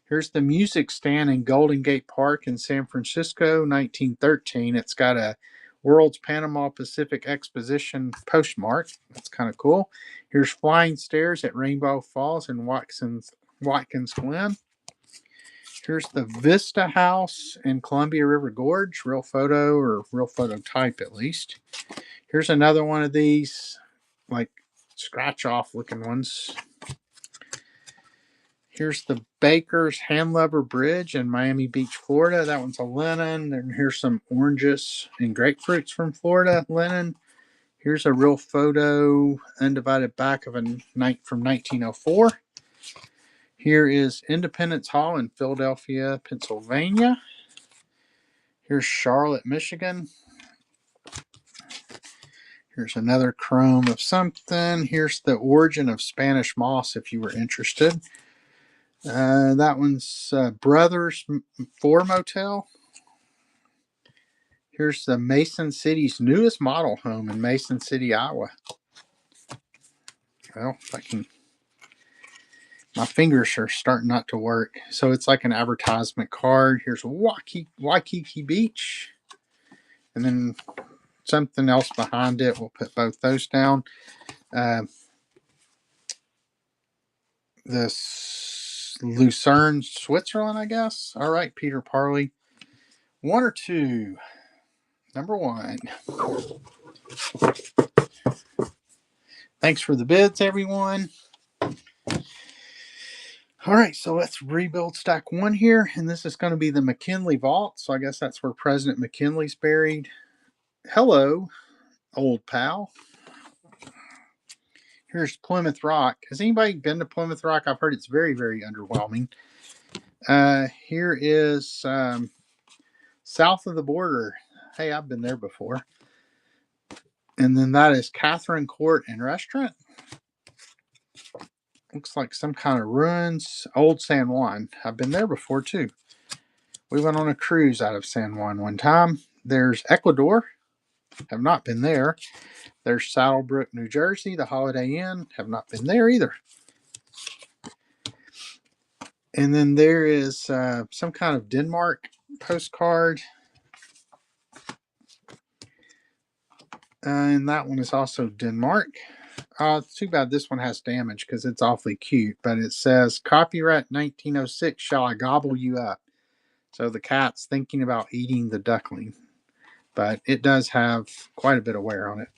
Here's the music stand in Golden Gate Park in San Francisco, 1913. It's got a World's Panama Pacific Exposition postmark. That's kind of cool. Here's Flying Stairs at Rainbow Falls in Watkins Glen. Here's the Vista House in Columbia River Gorge, real photo or real photo type at least. Here's another one of these, like scratch off looking ones. Here's the Baker's Hand Lover Bridge in Miami Beach, Florida. That one's a linen. And here's some oranges and grapefruits from Florida, linen. Here's a real photo, undivided back of a night from 1904. Here is Independence Hall in Philadelphia, Pennsylvania. Here's Charlotte, Michigan. Here's another chrome of something. Here's the origin of Spanish moss, if you were interested. That one's Brothers 4 Motel. Here's the Mason City's newest model home in Mason City, Iowa. Well, if I can, my fingers are starting not to work. So it's like an advertisement card. Here's Waikiki Beach. And then something else behind it. We'll put both those down. This Lucerne, Switzerland, I guess. All right, Peter Parley. 1 or 2? Number 1. Thanks for the bids, everyone. All right, so let's rebuild stack 1 here. And this is going to be the McKinley Vault. So I guess that's where President McKinley's buried. Hello, old pal. Here's Plymouth Rock. Has anybody been to Plymouth Rock? I've heard it's very, very underwhelming. Here is south of the border. Hey, I've been there before. And then that is Catherine Court and Restaurant. Looks like some kind of ruins. Old San Juan. I've been there before too. We went on a cruise out of San Juan one time. There's Ecuador. Have not been there. There's Saddlebrook, New Jersey, the Holiday Inn. Have not been there either. And then there is some kind of Denmark postcard. And that one is also Denmark. It's too bad this one has damage because it's awfully cute. But it says, copyright 1906, shall I gobble you up? So the cat's thinking about eating the duckling. But it does have quite a bit of wear on it.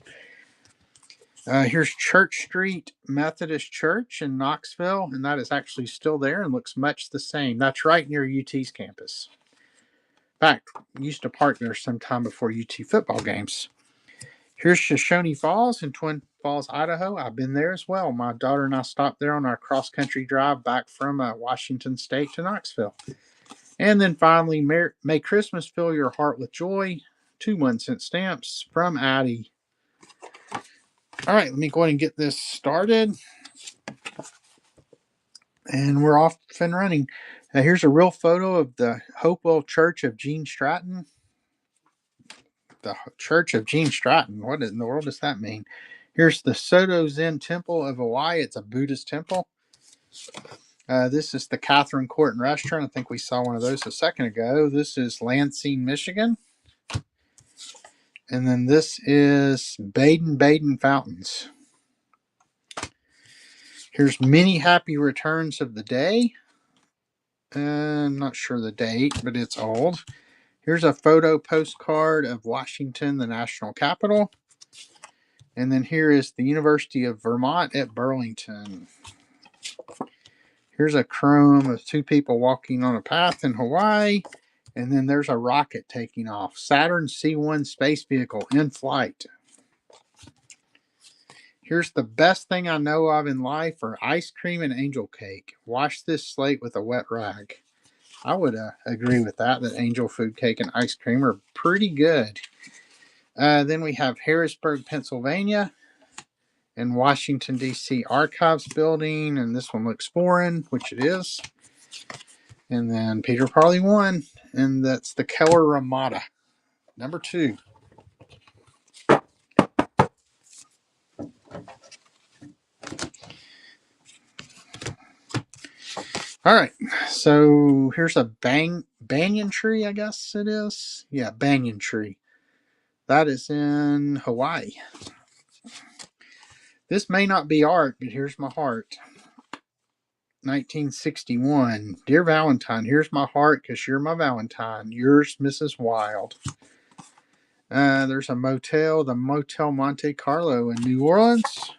Here's Church Street Methodist Church in Knoxville. And that is actually still there and looks much the same. That's right near UT's campus. In fact, we used to park there sometime before UT football games. Here's Shoshone Falls in Twin Falls, Idaho. I've been there as well. My daughter and I stopped there on our cross-country drive back from Washington State to Knoxville. And then finally, May Christmas fill your heart with joy. 2 1-cent stamps from Addie. All right, let me go ahead and get this started. And we're off and running. Now, here's a real photo of the Hopewell Church of Gene Stratton. The Church of Gene Stratton. What in the world does that mean? Here's the Soto Zen Temple of Hawaii. It's a Buddhist temple. This is the Catherine Court and Restaurant. I think we saw one of those a second ago. This is Lansing, Michigan. And then this is Baden Fountains. Here's many happy returns of the day. I'm not sure the date, but it's old. Here's a photo postcard of Washington, the national capital. And then here is the University of Vermont at Burlington. Here's a chrome of 2 people walking on a path in Hawaii. And then there's a rocket taking off. Saturn C-1 space vehicle in flight. Here's the best thing I know of in life are ice cream and angel cake. Wash this slate with a wet rag. I would agree with that angel food cake and ice cream are pretty good. Then we have Harrisburg, Pennsylvania, and Washington, D.C. Archives Building. And this one looks foreign, which it is. And then Peter Parley 1, and that's the Keller Ramada, number 2. All right, so here's a banyan tree, I guess it is. Yeah, banyan tree. That is in Hawaii. This may not be art, but here's my heart. 1961. Dear Valentine, here's my heart because you're my Valentine. Yours, Mrs. Wild. There's a motel, the Motel Monte Carlo in New Orleans.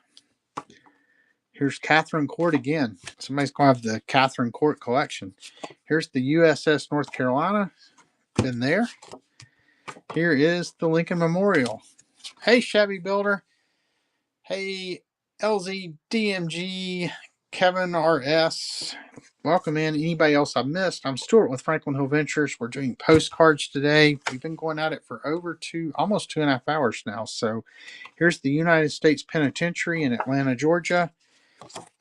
Here's Catherine Court again. Somebody's going to have the Catherine Court collection. Here's the USS North Carolina. Been there. Here is the Lincoln Memorial. Hey, Chevy Builder. Hey, LZDMG, Kevin RS, welcome in. Anybody else I missed? I'm Stuart with Franklin Hill Ventures. We're doing postcards today. We've been going at it for almost 2.5 hours now. So here's the United States Penitentiary in Atlanta, Georgia.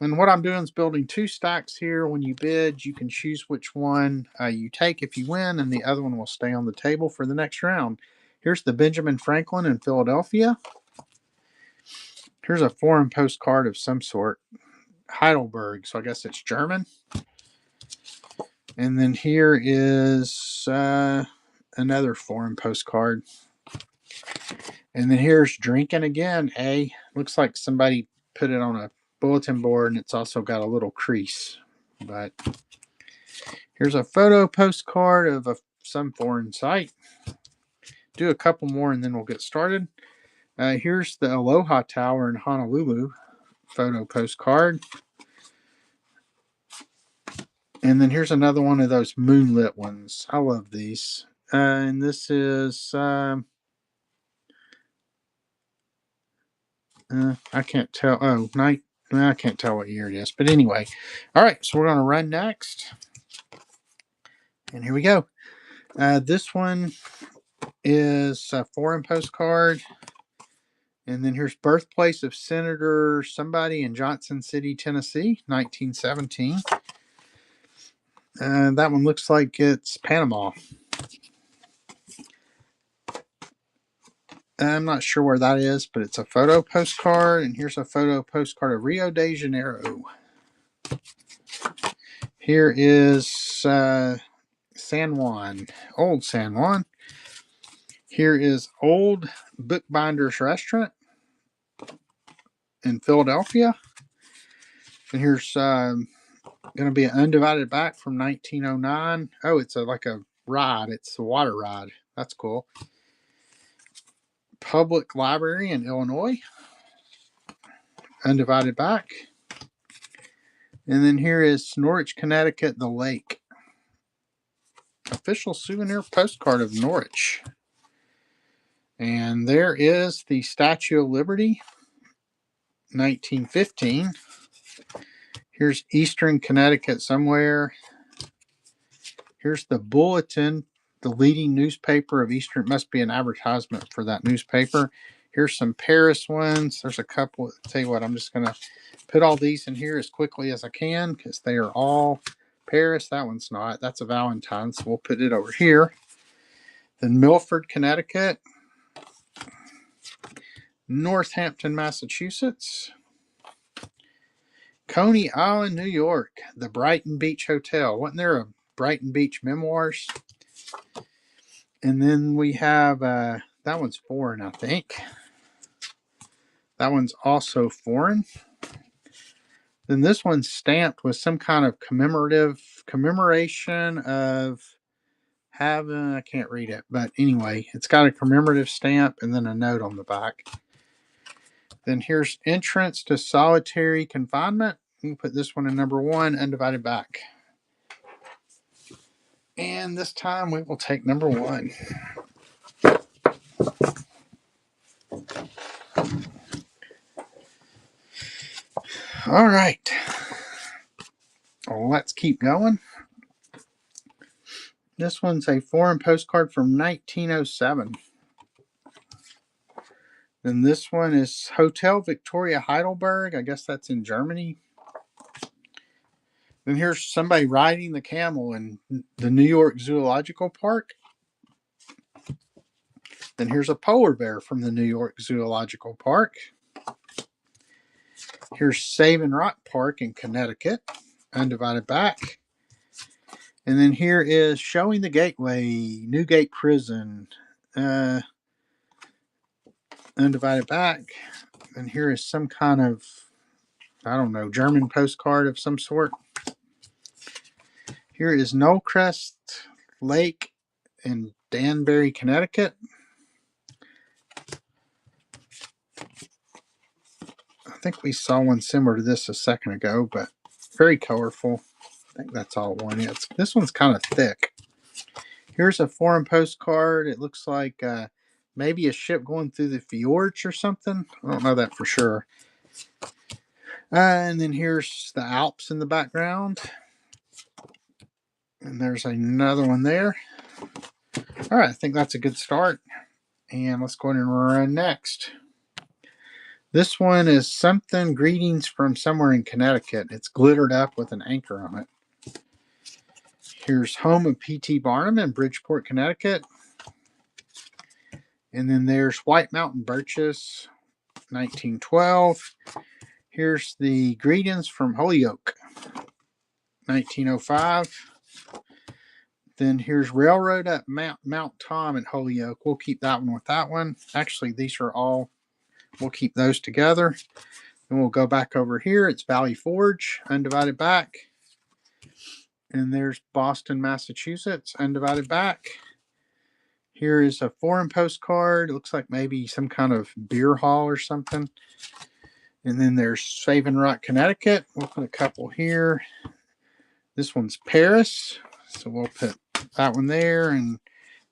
And what I'm doing is building 2 stacks here. When you bid, you can choose which one you take if you win, and the other one will stay on the table for the next round. Here's the Benjamin Franklin in Philadelphia. Here's a foreign postcard of some sort. Heidelberg, so I guess it's German. And then here is another foreign postcard. And then here's drinking again. Looks like somebody put it on a bulletin board, and it's also got a little crease. But here's a photo postcard of some foreign site. Do a couple more and then we'll get started. Here's the Aloha Tower in Honolulu photo postcard. And then here's another one of those moonlit ones. I love these. And this is, I can't tell. I can't tell what year it is. But anyway. All right. So we're going to run next. And here we go. This one is a foreign postcard. And then here's birthplace of Senator somebody in Johnson City, Tennessee, 1917. That one looks like it's Panama. I'm not sure where that is, but it's a photo postcard. And here's a photo postcard of Rio de Janeiro. Here is San Juan, old San Juan. Here is Old Bookbinder's Restaurant in Philadelphia. And here's going to be an undivided back from 1909. Oh, it's like a ride. It's a water ride. That's cool. Public Library in Illinois. Undivided back. And then here is Norwich, Connecticut, the lake. Official souvenir postcard of Norwich. And there is the Statue of Liberty, 1915. Here's Eastern Connecticut somewhere. Here's the Bulletin, the leading newspaper of Eastern. It must be an advertisement for that newspaper. Here's some Paris ones. There's a couple. I'll tell you what, I'm just going to put all these in here as quickly as I can because they are all Paris. That one's not. That's a Valentine, so we'll put it over here. Then Milford, Connecticut. Northampton, Massachusetts. Coney Island, New York. The Brighton Beach Hotel. Wasn't there a Brighton Beach Memoirs? And then we have, that one's foreign, I think. That one's also foreign. Then this one's stamped with some kind of commemoration of having, I can't read it, but anyway, it's got a commemorative stamp and then a note on the back. Then here's entrance to solitary confinement. You can put this one in number 1, undivided back. And this time we will take number 1. All right. Let's keep going. This one's a foreign postcard from 1907. Then this one is Hotel Victoria Heidelberg. I guess that's in Germany. Then here's somebody riding the camel in the New York Zoological Park. Then here's a polar bear from the New York Zoological Park. Here's Savin Rock Park in Connecticut, undivided back. And then here is Showing the Gateway, Newgate Prison, undivided back. And here is some kind of, I don't know, German postcard of some sort. Here is Knollcrest Lake in Danbury, Connecticut. I think we saw one similar to this a second ago, but very colorful. I think that's all one is. This one's kind of thick. Here's a foreign postcard. It looks like maybe a ship going through the fjords or something. I don't know that for sure. And then here's the Alps in the background. And there's another one there. All right, I think that's a good start. And let's go ahead and run next. This one is something greetings from somewhere in Connecticut. It's glittered up with an anchor on it. Here's home of P.T. Barnum in Bridgeport, Connecticut. And then there's White Mountain Birches, 1912. Here's the greetings from Holyoke, 1905. Then here's Railroad at Mount Tom at Holyoke. We'll keep that one with that one. Actually, these are all, we'll keep those together. And we'll go back over here. It's Valley Forge, undivided back. And there's Boston, Massachusetts, undivided back. Here is a foreign postcard. It looks like maybe some kind of beer hall or something. And then there's Savin Rock, Connecticut. We'll put a couple here. This one's Paris. So we'll put that one there. And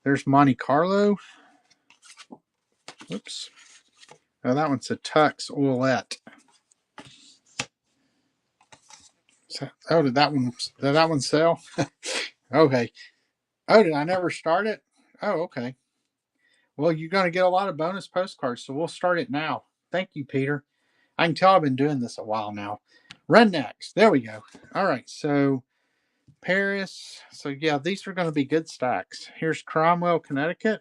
there's Monte Carlo. Whoops. Oh, that one's a Tux Oilette. So, oh, did that one sell? Okay. Oh, did I never start it? Oh, okay. Well, you're going to get a lot of bonus postcards, so we'll start it now. Thank you, Peter. I can tell I've been doing this a while now. Run next. There we go. All right, so Paris. So, yeah, these are going to be good stacks. Here's Cromwell, Connecticut.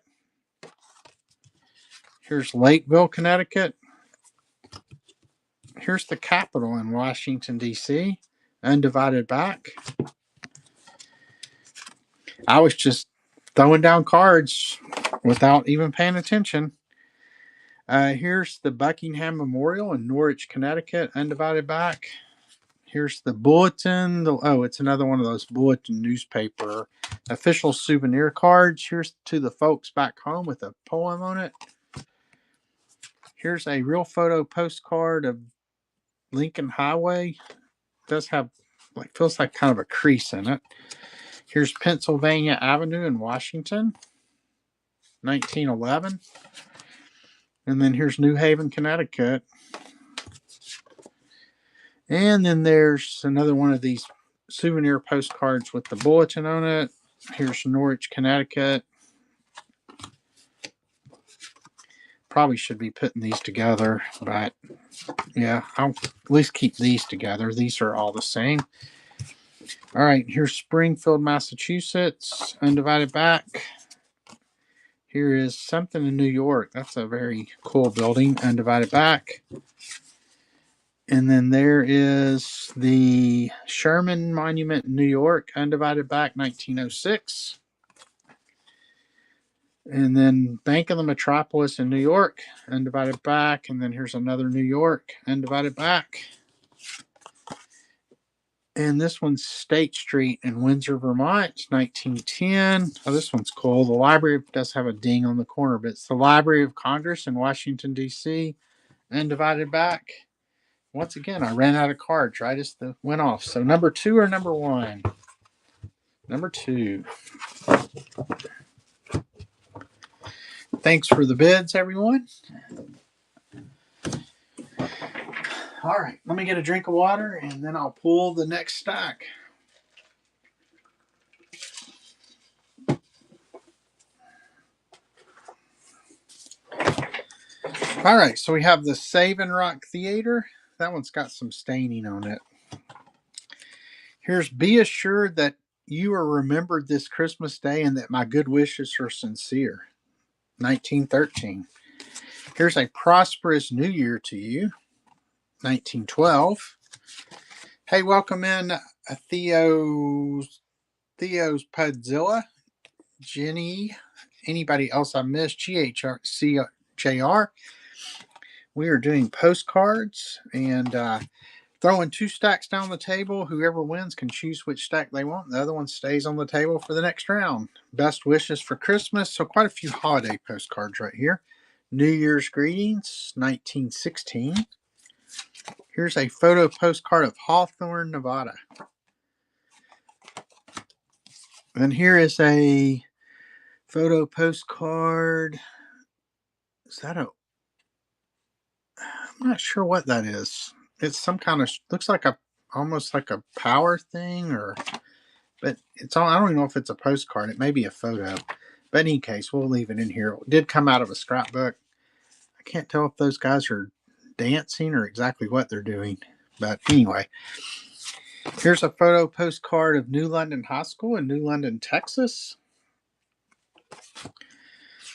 Here's Lakeville, Connecticut. Here's the Capitol in Washington, D.C., undivided back. I was just throwing down cards without even paying attention. Here's the Buckingham Memorial in Norwich, Connecticut, undivided back. Here's the Bulletin. It's another one of those Bulletin newspaper official souvenir cards. Here's to the folks back home with a poem on it. Here's a real photo postcard of Lincoln Highway. It does have, feels like kind of a crease in it. Here's Pennsylvania Avenue in Washington, 1911. And then here's New Haven, Connecticut. And then there's another one of these souvenir postcards with the bulletin on it. Here's Norwich, Connecticut. Probably should be putting these together, but yeah, I'll at least keep these together. These are all the same. All right, here's Springfield, Massachusetts, undivided back. Here is something in New York. That's a very cool building, undivided back. And then there is the Sherman Monument in New York, undivided back, 1906. And then Bank of the Metropolis in New York, undivided back. And then here's another New York, undivided back. And this one's State Street in Windsor, Vermont, 1910. Oh, this one's cool. The library does have a ding on the corner, but it's the Library of Congress in Washington, D.C., undivided back. Once again, I ran out of cards right as the went off. So number 2 or number 1? Number 2. Thanks for the bids, everyone. All right, let me get a drink of water, and then I'll pull the next stack. All right, so we have the Savin Rock Theater. That one's got some staining on it. Here's Be Assured That You Are Remembered This Christmas Day and That My Good Wishes Are Sincere, 1913. Here's A Prosperous New Year to You, 1912. Hey, welcome in Theo's Pudzilla, Jenny, anybody else I missed, GHRCJR. We are doing postcards and throwing 2 stacks down the table. Whoever wins can choose which stack they want. The other one stays on the table for the next round. Best wishes for Christmas. So quite a few holiday postcards right here. New Year's greetings, 1916. Here's a photo postcard of Hawthorne, Nevada. And here is a photo postcard Is that a? I'm not sure what that is. It's some kind of looks like a almost like a power thing, or but it's all. I don't even know if it's a postcard. It may be a photo. But in any case, we'll leave it in here. It did come out of a scrapbook. I can't tell if those guys are dancing or exactly what they're doing. But anyway, here's a photo postcard of New London High School in New London, Texas.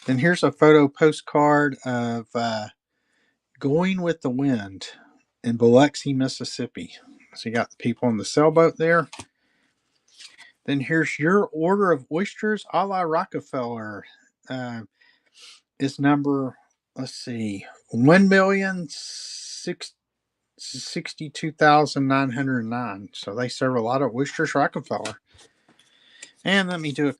Then here's a photo postcard of Going with the Wind in Biloxi, Mississippi. So you got the people on the sailboat there. Then here's your order of oysters a la Rockefeller. Is number, let's see, 1,062,909. So they serve a lot of oysters, Rockefeller. And let me do a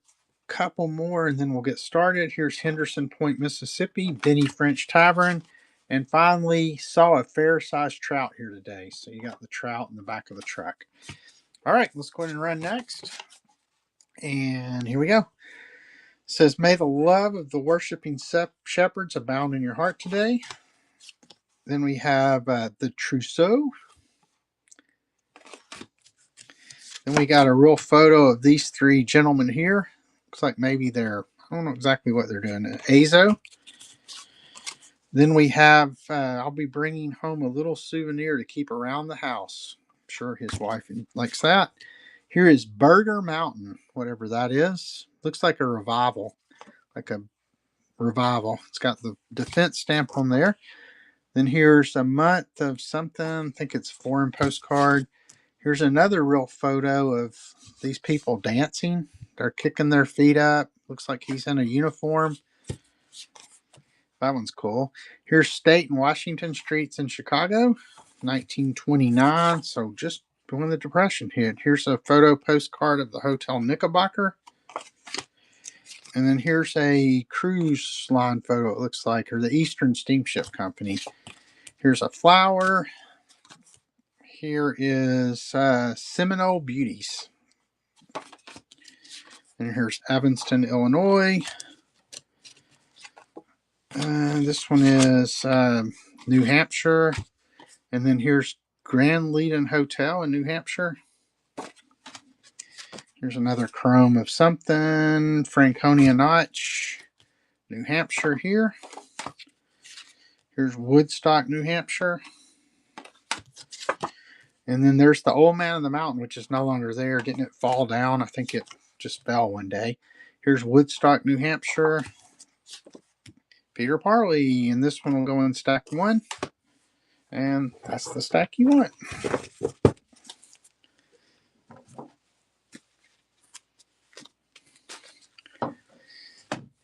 couple more and then we'll get started. Here's Henderson Point, Mississippi, Benny French Tavern. And finally, saw a fair-sized trout here today. So you got the trout in the back of the truck. All right, let's go ahead and run next. And here we go. It says, may the love of the worshiping shepherds abound in your heart today. Then we have the trousseau. Then we got a real photo of these three gentlemen here. Looks like maybe they're, I don't know exactly what they're doing. Azo. Then we have, I'll be bringing home a little souvenir to keep around the house. I'm sure his wife likes that. Here is Burger Mountain, whatever that is. Looks like a revival, like a revival. It's got the defense stamp on there. Then here's a month of something. I think it's a foreign postcard. Here's another real photo of these people dancing. They're kicking their feet up. Looks like he's in a uniform. That one's cool. Here's State and Washington Streets in Chicago, 1929. So just when the Depression hit. Here's a photo postcard of the Hotel Knickerbocker. And then here's a cruise line photo, it looks like, or the Eastern Steamship Company. Here's a flower. Here is Seminole Beauties. And here's Evanston, Illinois. This one is New Hampshire. And then here's Grand Leiden Hotel in New Hampshire. Here's another chrome of something. Franconia Notch, New Hampshire here. Here's Woodstock, New Hampshire. And then there's the Old Man of the Mountain, which is no longer there. Didn't it fall down? I think it just fell one day. Here's Woodstock, New Hampshire. Peter Parley, and this one will go in stack 1. And that's the stack you want.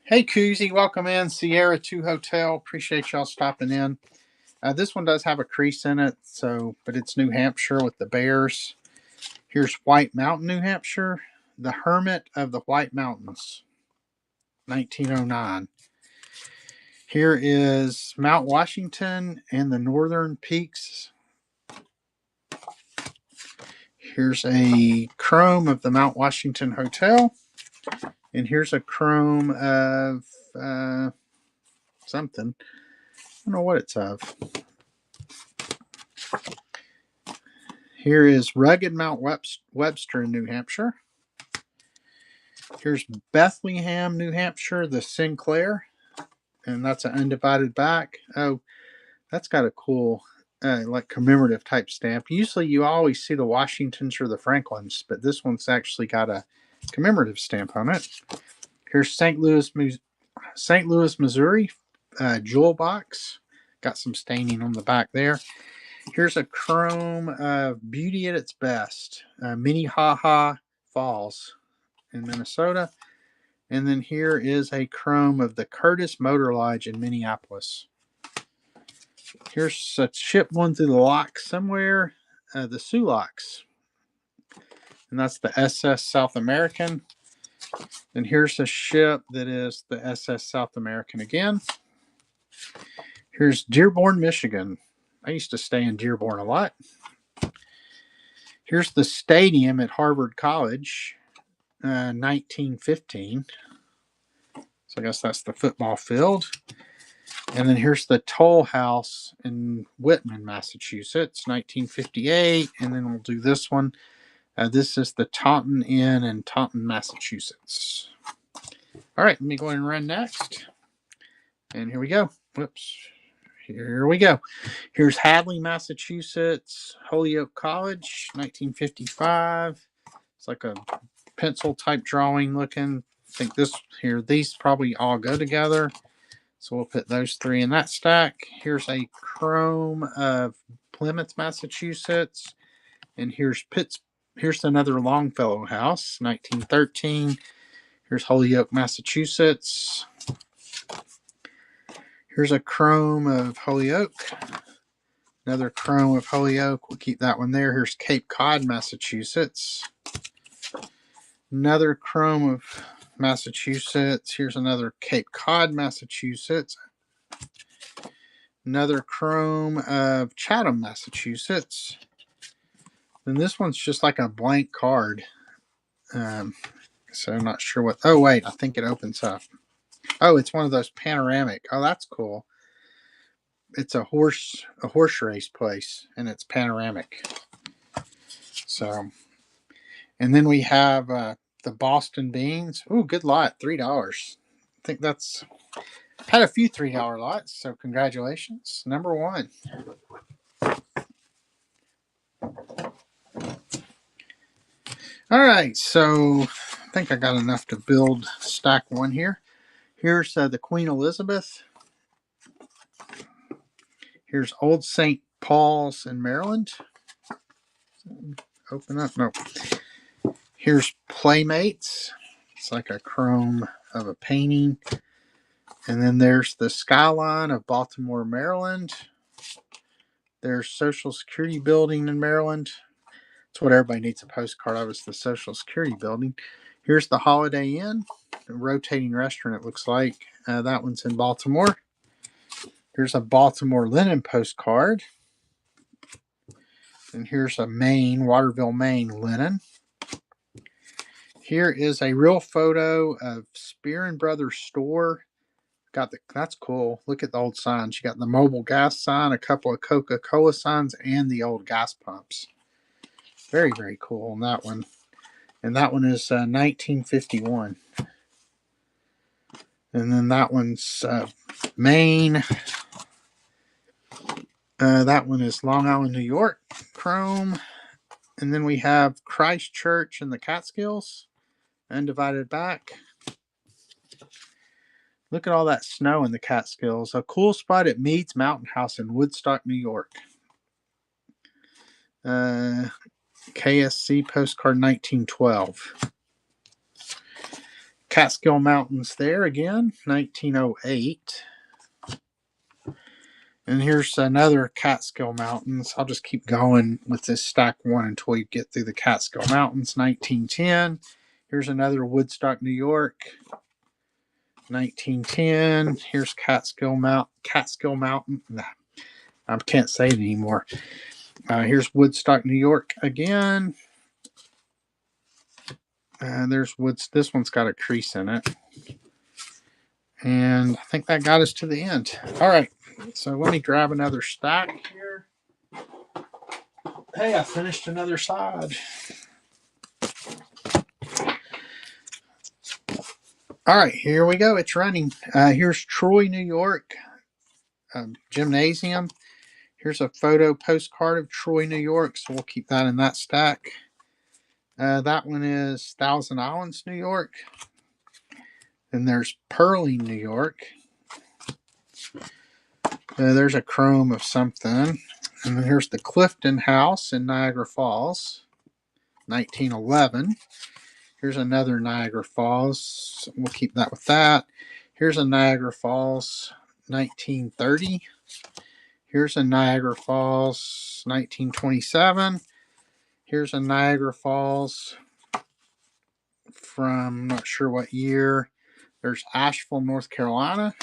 Hey, Koozie, welcome in. Sierra 2 Hotel. Appreciate y'all stopping in. This one does have a crease in it, but it's New Hampshire with the bears. Here's White Mountain, New Hampshire. The Hermit of the White Mountains, 1909. Here is Mount Washington and the Northern Peaks. Here's a chrome of the Mount Washington Hotel. And here's a chrome of something. I don't know what it's of. Here is Rugged Mount Webster in New Hampshire. Here's Bethlehem, New Hampshire, the Sinclair. And that's an undivided back. Oh, that's got a cool, like commemorative type stamp. Usually you always see the Washingtons or the Franklins, but this one's actually got a commemorative stamp on it. Here's St. Louis, Missouri, jewel box. Got some staining on the back there. Here's a chrome of Beauty at its Best, Minnehaha Falls in Minnesota. And then here is a chrome of the Curtis Motor Lodge in Minneapolis. Here's a ship going through the locks somewhere, the Sioux Locks. And that's the SS South American. And here's a ship that is the SS South American again. Here's Dearborn, Michigan. I used to stay in Dearborn a lot. Here's the stadium at Harvard College, 1915. So I guess that's the football field. And then here's the Toll House in Whitman, Massachusetts, 1958. And then we'll do this one. This is the Taunton Inn in Taunton, Massachusetts. All right, let me go ahead and run next. And here we go. Whoops. Here we go. Here's Hadley, Massachusetts, Holyoke College, 1955. It's like a pencil type drawing looking. I think these probably all go together. So we'll put those three in that stack. Here's a chrome of Plymouth, Massachusetts. And here's another Longfellow House, 1913. Here's Holyoke, Massachusetts. Here's a chrome of Holyoke. Another chrome of Holyoke. We'll keep that one there. Here's Cape Cod, Massachusetts. Another chrome of Massachusetts. Here's another Cape Cod, Massachusetts. Another chrome of Chatham, Massachusetts. And this one's just like a blank card. So I'm not sure what. Oh, wait. I think it opens up. Oh, it's one of those panoramic. Oh, that's cool. It's a horse race place, and it's panoramic. So, and then we have the Boston Beans. Ooh, good lot, $3. I think that's had a few $3 lots. So congratulations, number one. All right, so I think I got enough to build stack one here. Here's the Queen Elizabeth. Here's Old St. Paul's in Maryland. Open up. No. Here's Playmates. It's like a chrome of a painting. And then there's the skyline of Baltimore, Maryland. There's Social Security Building in Maryland. That's what everybody needs a postcard of, is the Social Security Building. Here's the Holiday Inn, a rotating restaurant it looks like. That one's in Baltimore. Here's a Baltimore linen postcard. And here's a Waterville, Maine linen. Here is a real photo of Spear and Brothers store. That's cool. Look at the old signs. You got the mobile gas sign, a couple of Coca-Cola signs, and the old gas pumps. Very, very cool on that one. And that one is 1951. And then that one's Maine. That one is Long Island, New York, chrome. And then we have Christchurch in the Catskills, undivided back. Look at all that snow in the Catskills. A cool spot at Mead's Mountain House in Woodstock, New York. KSC postcard 1912. Catskill Mountains there again, 1908. And here's another Catskill Mountains. I'll just keep going with this stack one until we get through the Catskill Mountains, 1910. Here's another Woodstock, New York, 1910. Here's Catskill Mountain. I can't say it anymore. Here's Woodstock, New York again. There's Woods. This one's got a crease in it. And I think that got us to the end. All right. So let me grab another stack here. Hey, I finished another side. All right, here we go. It's running. Here's Troy, New York, gymnasium. Here's a photo postcard of Troy, New York. So we'll keep that in that stack. That one is Thousand Islands, New York. Then there's Pearlie, New York. There's a chrome of something. And then here's the Clifton House in Niagara Falls, 1911. Here's another Niagara Falls. We'll keep that with that. Here's a Niagara Falls, 1930. Here's a Niagara Falls, 1927. Here's a Niagara Falls from not sure what year. There's Asheville, North Carolina.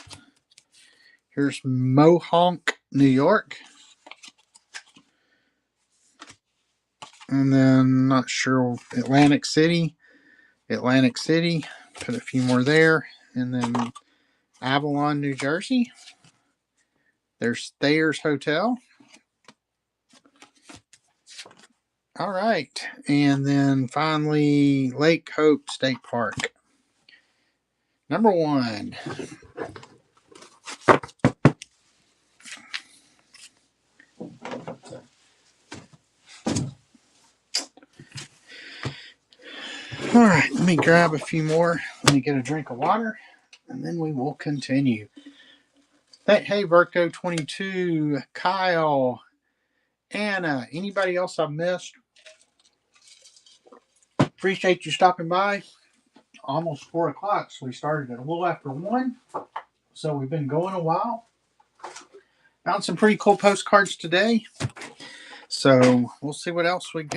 Here's Mohonk, New York. And then not sure, Atlantic City. Put a few more there. And then Avalon, New Jersey. There's Thayer's Hotel. All right. And then finally, Lake Hope State Park. Number 1. All right, let me grab a few more. Let me get a drink of water, and then we will continue. Hey, Verco 22, Kyle, Anna, anybody else I missed? Appreciate you stopping by. Almost 4 o'clock, so we started at a little after 1. So we've been going a while. Found some pretty cool postcards today. So we'll see what else we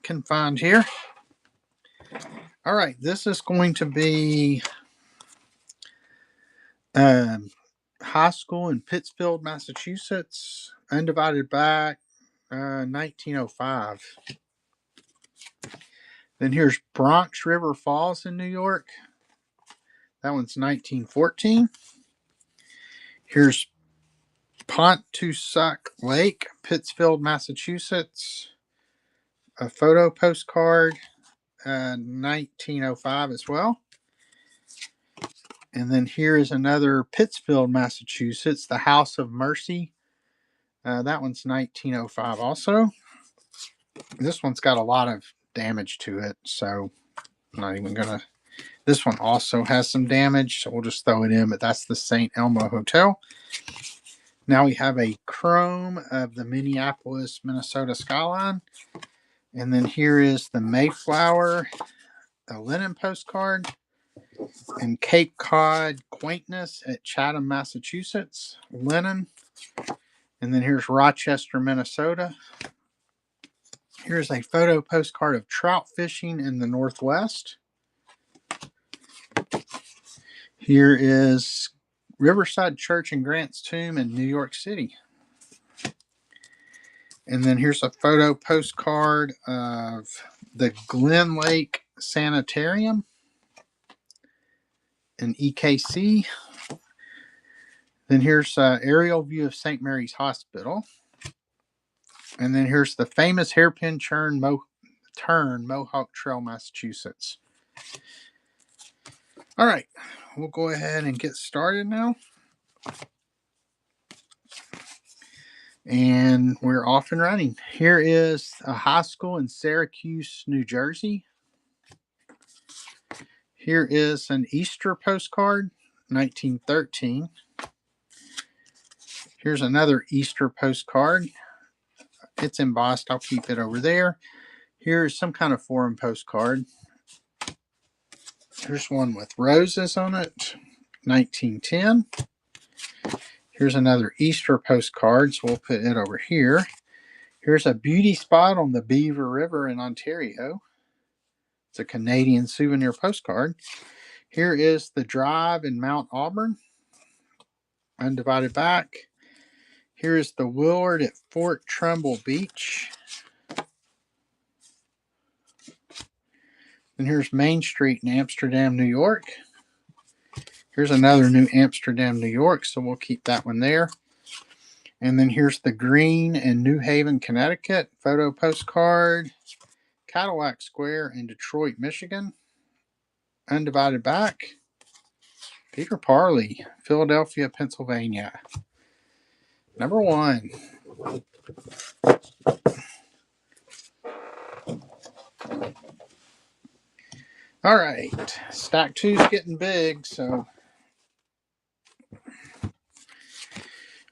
can find here. All right, this is going to be high school in Pittsfield, Massachusetts, undivided back, 1905. Then here's Bronx River Falls in New York. That one's 1914. Here's Pontotoc Lake, Pittsfield, Massachusetts. A photo postcard, 1905 as well. And then here is another Pittsfield, Massachusetts, the House of Mercy. That one's 1905 also. This one's got a lot of damage to it, so I'm not even going to. This one also has some damage, so we'll just throw it in, but that's the St. Elmo Hotel. Now we have a chrome of the Minneapolis, Minnesota skyline. And then here is the Mayflower, a linen postcard, and Cape Cod quaintness at Chatham, Massachusetts, linen. And then here's Rochester, Minnesota. Here's a photo postcard of trout fishing in the Northwest. Here is Riverside Church and Grant's Tomb in New York City. And then here's a photo postcard of the Glen Lake Sanitarium in EKC. Then here's an aerial view of St. Mary's Hospital. And then here's the famous hairpin turn Mohawk Trail, Massachusetts. All right, we'll go ahead and get started now. And we're off and running. Here is a high school in Syracuse, New Jersey. Here is an Easter postcard, 1913. Here's another Easter postcard. It's embossed. I'll keep it over there. Here's some kind of foreign postcard. Here's one with roses on it, 1910. Here's another Easter postcard, so we'll put it over here. Here's a beauty spot on the Beaver River in Ontario. It's a Canadian souvenir postcard. Here is the drive in Mount Auburn, undivided back. Here is the Willard at Fort Trumbull Beach. And here's Main Street in Amsterdam, New York. Here's another New Amsterdam, New York, so we'll keep that one there. And then here's the Green in New Haven, Connecticut, photo postcard. Cadillac Square in Detroit, Michigan, undivided back. Peter Parley, Philadelphia, Pennsylvania. Number 1. All right, stack 2's getting big, so.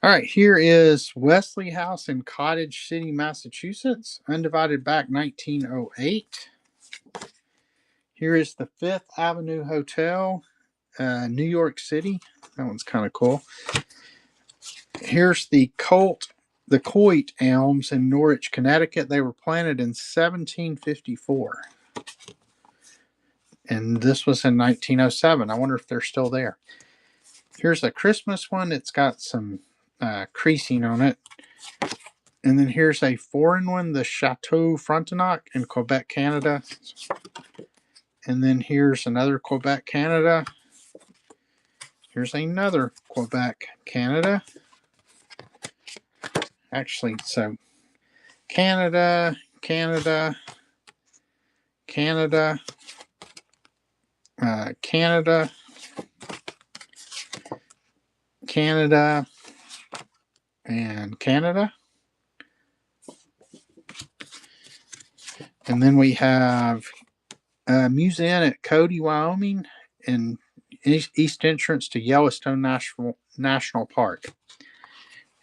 All right, here is Wesley House in Cottage City, Massachusetts, undivided back, 1908. Here is the Fifth Avenue Hotel, New York City. That one's kind of cool. Here's the Coit elms in Norwich, Connecticut. They were planted in 1754. And this was in 1907. I wonder if they're still there. Here's a Christmas one. It's got some creasing on it. And then here's a foreign one, the Chateau Frontenac in Quebec, Canada. And then here's another Quebec, Canada. Here's another Quebec, Canada. Actually, so Canada, Canada, Canada, Canada, Canada, and Canada. And then we have a museum at Cody, Wyoming, and east entrance to Yellowstone National Park.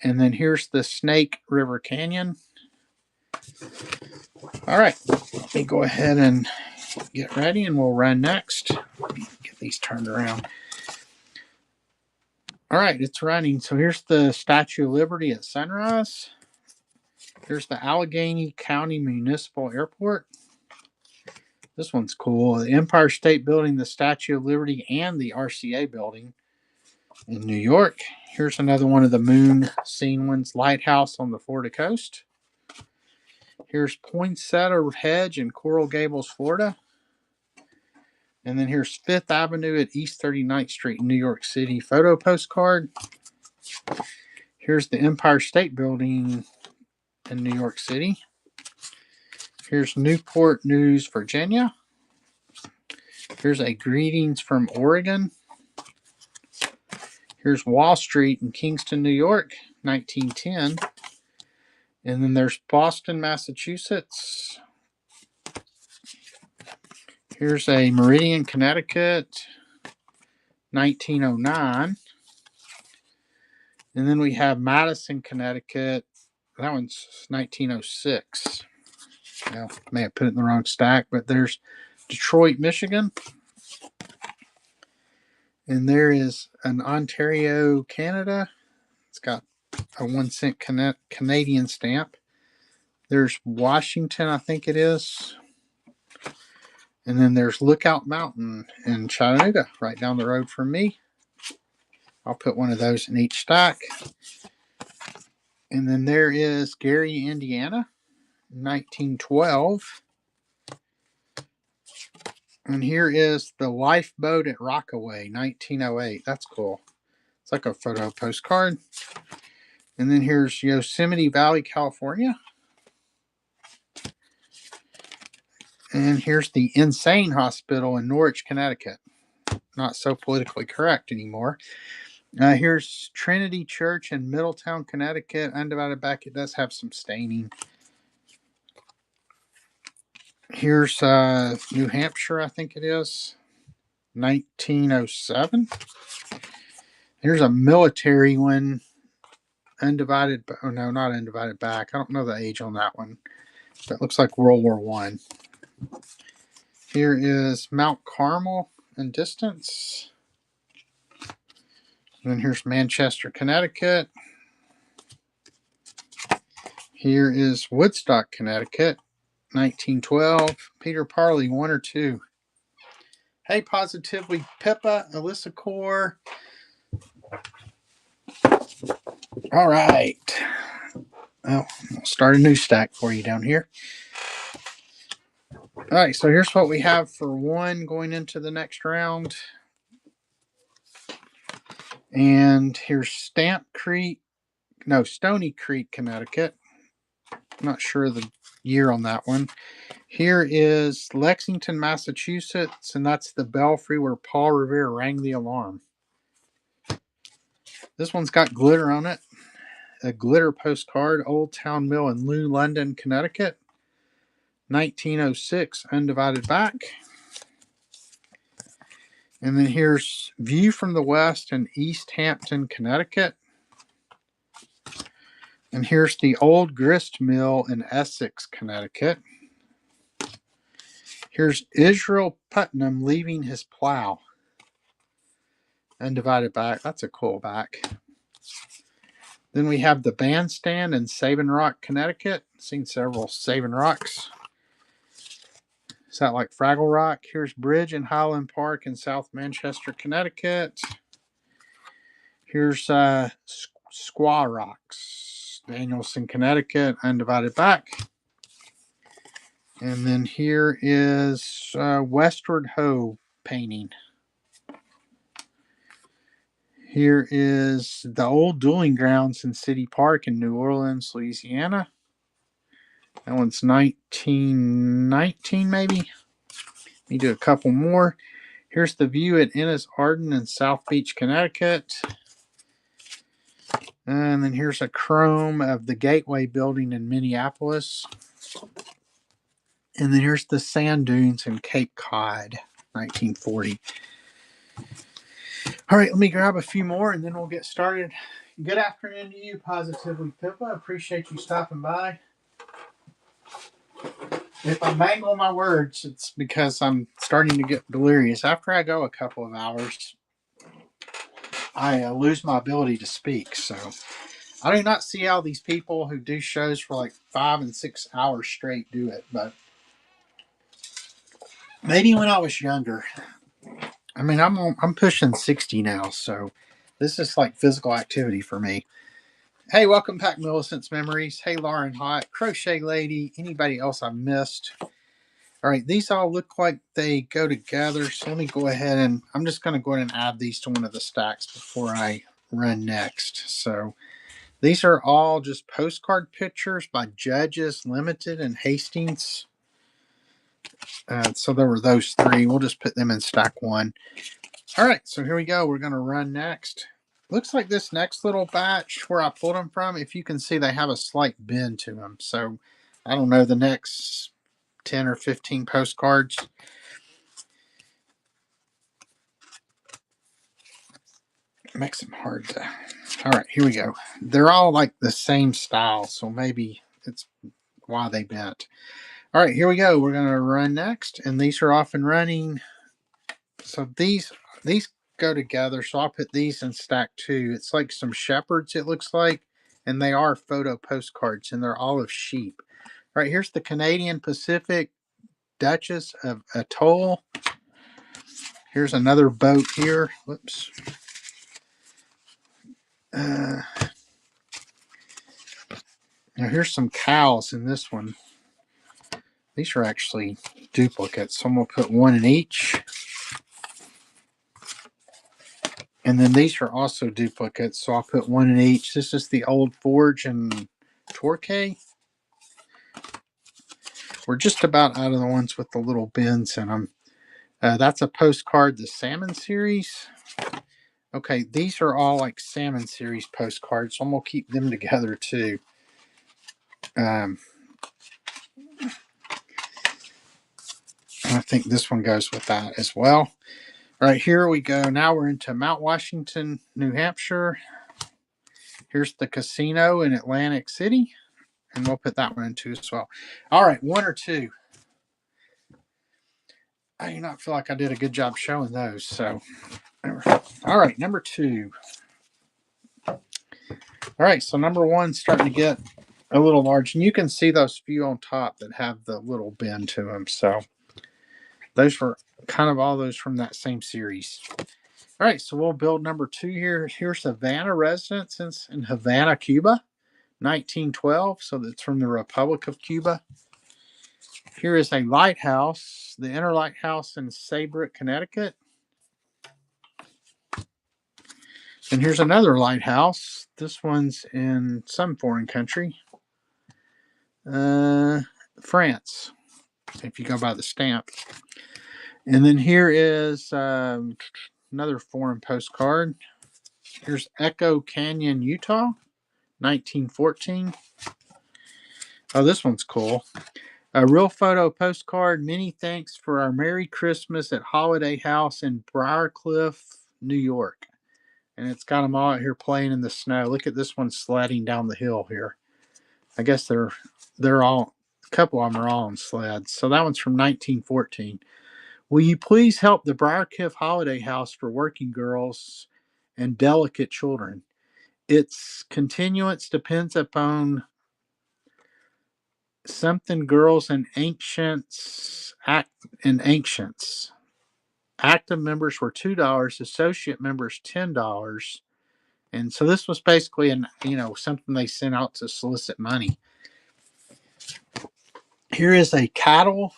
And then here's the Snake River Canyon. All right, let me go ahead and get ready and we'll run next. Let me get these turned around. All right, it's running. So here's the Statue of Liberty at sunrise. Here's the Allegheny County Municipal Airport. This one's cool. The Empire State Building, the Statue of Liberty, and the RCA Building in New York. Here's another one of the moon scene ones, Lighthouse on the Florida coast. Here's Poinsettia Hedge in Coral Gables, Florida. And then here's Fifth Avenue at East 39th Street in New York City photo postcard. Here's the Empire State Building in New York City. Here's Newport News, Virginia. Here's a greetings from Oregon. Here's Wall Street in Kingston, New York, 1910. And then there's Boston, Massachusetts. Here's a Meridian, Connecticut, 1909. And then we have Madison, Connecticut. That one's 1906. Well, may have put it in the wrong stack, but there's Detroit, Michigan. And there is an Ontario, Canada. It's got a 1 cent Canadian stamp. There's Washington, I think it is. And then there's Lookout Mountain in Chattanooga, right down the road from me. I'll put one of those in each stack. And then there is Gary, Indiana, 1912. And here is the Lifeboat at Rockaway, 1908. That's cool. It's like a photo postcard. And then here's Yosemite Valley, California. And here's the Insane Hospital in Norwich, Connecticut. Not so politically correct anymore. Here's Trinity Church in Middletown, Connecticut. Undivided back, it does have some staining. Here's New Hampshire, I think it is, 1907. Here's a military one, undivided. Oh no, not undivided back. I don't know the age on that one. That looks like World War I. Here is Mount Carmel in distance. And then here's Manchester, Connecticut. Here is Woodstock, Connecticut, 1912. Peter Parley, 1 or 2. Hey, Positively Pippa, Alyssa Core. All right. Well, I'll start a new stack for you down here. All right, so here's what we have for one going into the next round. And here's Stony Creek, Connecticut. Not sure the year on that one. Here is Lexington, Massachusetts, and that's the belfry where Paul Revere rang the alarm. This one's got glitter on it. A glitter postcard, Old Town Mill in New London, Connecticut, 1906, undivided back. And then here's View from the West in East Hampton, Connecticut. And here's the Old Grist Mill in Essex, Connecticut. Here's Israel Putnam leaving his plow. Undivided back. That's a cool back. Then we have the Bandstand in Sabin Rock, Connecticut. Seen several Sabin Rocks. Is that like Fraggle Rock? Here's Bridge in Highland Park in South Manchester, Connecticut. Here's Squaw Rocks, Danielson, Connecticut, undivided back. And then here is Westward Ho painting. Here is the old dueling grounds in City Park in New Orleans, Louisiana. That one's 1919, maybe. Let me do a couple more. Here's the view at Ennis Arden in South Beach, Connecticut. And then here's a chrome of the Gateway building in Minneapolis. And then here's the sand dunes in Cape Cod, 1940. All right, let me grab a few more and then we'll get started. Good afternoon to you, Positively Pippa. Appreciate you stopping by. If I mangle my words, it's because I'm starting to get delirious. After I go a couple of hours, I lose my ability to speak. So I do not see how these people who do shows for like 5 and 6 hours straight do it. But maybe when I was younger. I mean, I'm pushing 60 now, so this is like physical activity for me. Hey, welcome back, Millicent's Memories. Hey, Lauren Hot, Crochet Lady, anybody else I missed? All right, these all look like they go together, so let me go ahead and I'm just going to go ahead and add these to one of the stacks before I run next. So these are all just postcard pictures by Judges Limited and Hastings. So there were those three. We'll just put them in stack one. All right, so here we go. We're going to run next. Looks like this next little batch where I pulled them from, if you can see, they have a slight bend to them. So I don't know, the next 10 or 15 postcards. It makes them hard to... All right, here we go. They're all like the same style, so maybe it's why they bent. All right, here we go. We're going to run next, and these are off and running. So these go together, so I'll put these in stack two. It's like some shepherds, it looks like, and they are photo postcards, and they're all of sheep. All right, here's the Canadian Pacific Duchess of Atoll. Here's another boat here. Whoops. Now here's some cows in this one. These are actually duplicates, so I'm going to put one in each. And then these are also duplicates, so I'll put one in each. This is the Old Forge and Torquay. We're just about out of the ones with the little bends in them. That's a postcard, the Salmon series. Okay, these are all like Salmon series postcards, so I'm going to keep them together too. I think this one goes with that as well. All right, here we go. Now we're into Mount Washington, New Hampshire. Here's the casino in Atlantic City. And we'll put that one in too as well. All right, one or two. I do not feel like I did a good job showing those. So, all right, number two. All right, so number one's starting to get a little large. And you can see those few on top that have the little bend to them. So those were kind of all those from that same series. All right, so we'll build number two here. Here's Havana Residence in Havana, Cuba, 1912. So that's from the Republic of Cuba. Here is a lighthouse, the Inner Lighthouse in Saybrook, Connecticut. And here's another lighthouse. This one's in some foreign country. France, if you go by the stamp. And then here is another foreign postcard. Here's Echo Canyon, Utah, 1914. Oh, this one's cool. A real photo postcard. Many thanks for our Merry Christmas at Holiday House in Briarcliff, New York. And it's got them all out here playing in the snow. Look at this one sledding down the hill here. I guess they're all, a couple of them are all on sleds. So that one's from 1914. Will you please help the Briarcliff Holiday House for working girls and delicate children? Its continuance depends upon something girls and ancients. Active members were $2, associate members $10. And so this was basically something they sent out to solicit money. Here is a cattle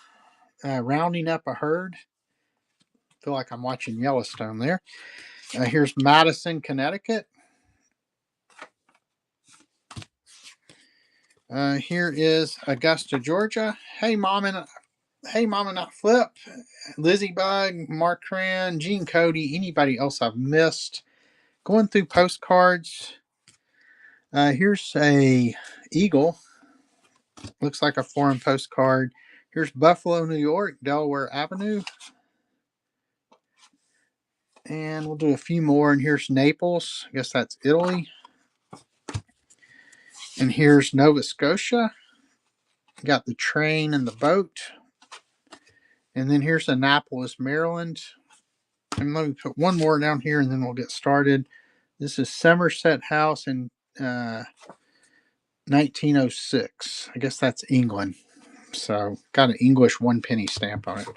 rounding up a herd. I feel like I'm watching Yellowstone there. Here's Madison, Connecticut. Here is Augusta, Georgia. Hey, Mom and Not Flip, Lizzie Bug, Mark Cran, Gene Cody, anybody else I've missed. Going through postcards. Here's a eagle. Looks like a foreign postcard. Here's Buffalo, New York, Delaware Avenue. And we'll do a few more. And here's Naples. I guess that's Italy. And here's Nova Scotia. Got the train and the boat. And then here's Annapolis, Maryland. And let me put one more down here and then we'll get started. This is Somerset House in 1906. I guess that's England. So got an English 1 penny stamp on it.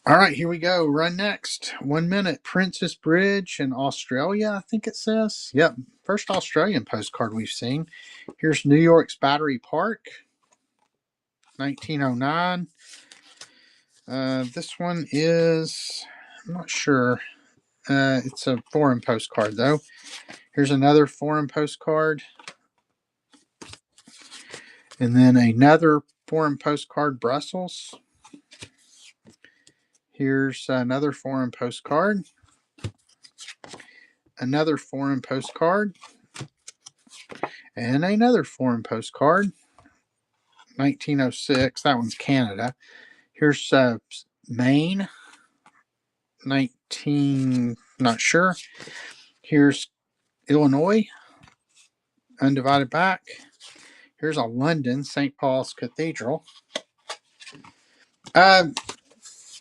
All right, here we go. Run next. 1 minute. Princess Bridge in Australia, I think it says. Yep. First Australian postcard we've seen. Here's New York's Battery Park, 1909. This one is, I'm not sure. It's a foreign postcard, though. Here's another foreign postcard. And then another foreign postcard, Brussels. Here's another foreign postcard. Another foreign postcard. And another foreign postcard. 1906. That one's Canada. Here's Maine. 19, not sure. Here's Illinois. Undivided back. Here's a London, St. Paul's Cathedral.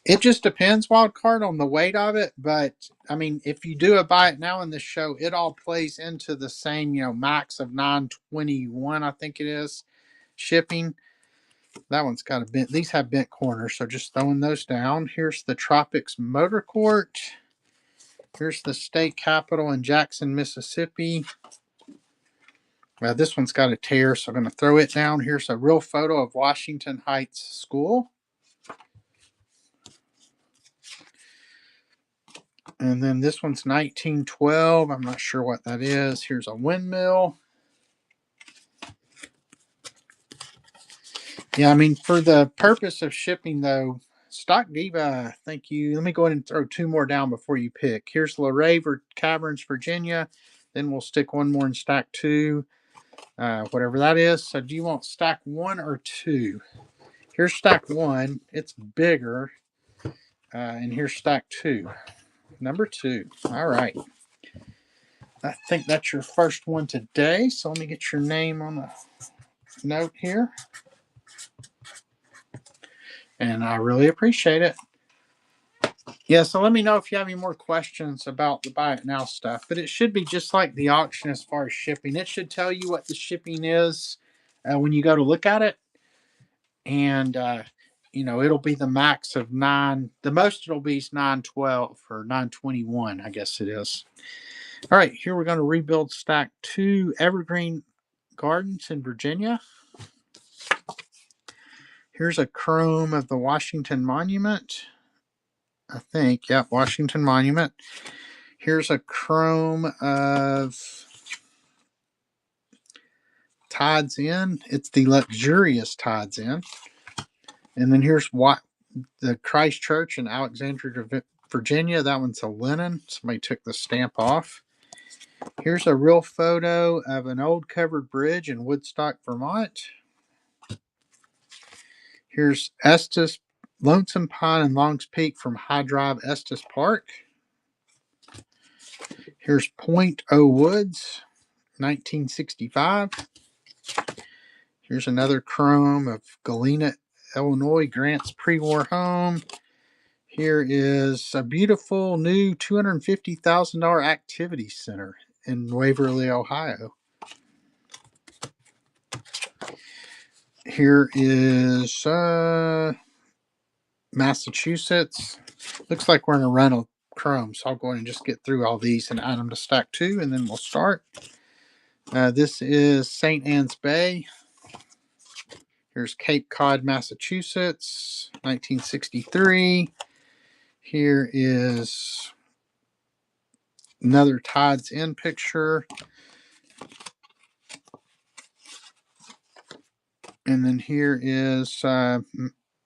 It just depends, Wildcard, on the weight of it. But, I mean, if you do a buy it now in this show, it all plays into the same, max of $9.21, I think it is, shipping. That one's got a bent. These have bent corners, so just throwing those down. Here's the Tropics Motor Court. Here's the state capitol in Jackson, Mississippi. Well, this one's got a tear, so I'm going to throw it down. Here's a real photo of Washington Heights School. And then this one's 1912. I'm not sure what that is. Here's a windmill. Yeah, I mean, for the purpose of shipping, though, Stock Diva, thank you. Let me go ahead and throw two more down before you pick. Here's Luray Caverns, Virginia. Then we'll stick one more in stack two, whatever that is. So do you want stack one or two? Here's stack one. It's bigger. And here's stack two. Number two. All right. I think that's your first one today. So let me get your name on the note here. And I really appreciate it. Yeah, so let me know if you have any more questions about the buy it now stuff. But it should be just like the auction as far as shipping. It should tell you what the shipping is when you go to look at it. And, it'll be the max of 9. The most it'll be is 912 or 921, I guess it is. All right, here we're going to rebuild stack 2 Evergreen Gardens in Virginia. Here's a chrome of the Washington Monument. I think, yeah, Washington Monument. Here's a chrome of Tides Inn. It's the luxurious Tides Inn. And then here's the Christ Church in Alexandria, Virginia. That one's a linen. Somebody took the stamp off. Here's a real photo of an old covered bridge in Woodstock, Vermont. Here's Estes, Lonesome Pine and Longs Peak from High Drive Estes Park. Here's Point O Woods, 1965. Here's another chrome of Galena, Illinois, Grant's pre-war home. Here is a beautiful new $250,000 activity center in Waverly, Ohio. Here is Massachusetts. Looks like we're in a run of chrome, so I'll go ahead and just get through all these and add them to stack 2, and then we'll start. This is St. Anne's Bay. Here's Cape Cod, Massachusetts, 1963. Here is another Tides End picture. And then here is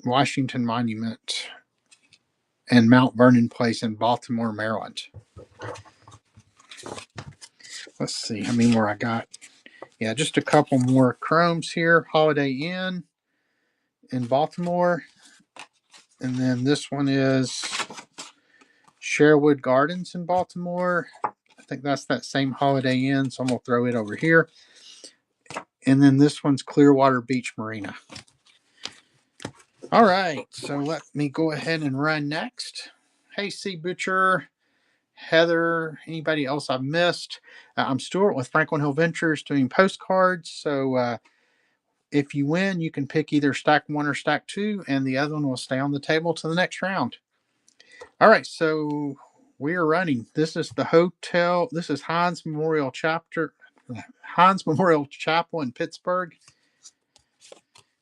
Washington Monument and Mount Vernon Place in Baltimore, Maryland. Let's see how many more I got. Yeah, just a couple more chromes here. Holiday Inn in Baltimore. And then this one is Sherwood Gardens in Baltimore. I think that's that same Holiday Inn, so I'm going to throw it over here. And then this one's Clearwater Beach Marina. All right, so let me go ahead and run next. Hey, C. Butcher, Heather, anybody else I've missed? I'm Stuart with Franklin Hill Ventures doing postcards. So if you win, you can pick either stack 1 or stack 2, and the other one will stay on the table to the next round. All right, so we are running. This is the hotel. This is Heinz Memorial Chapel in Pittsburgh.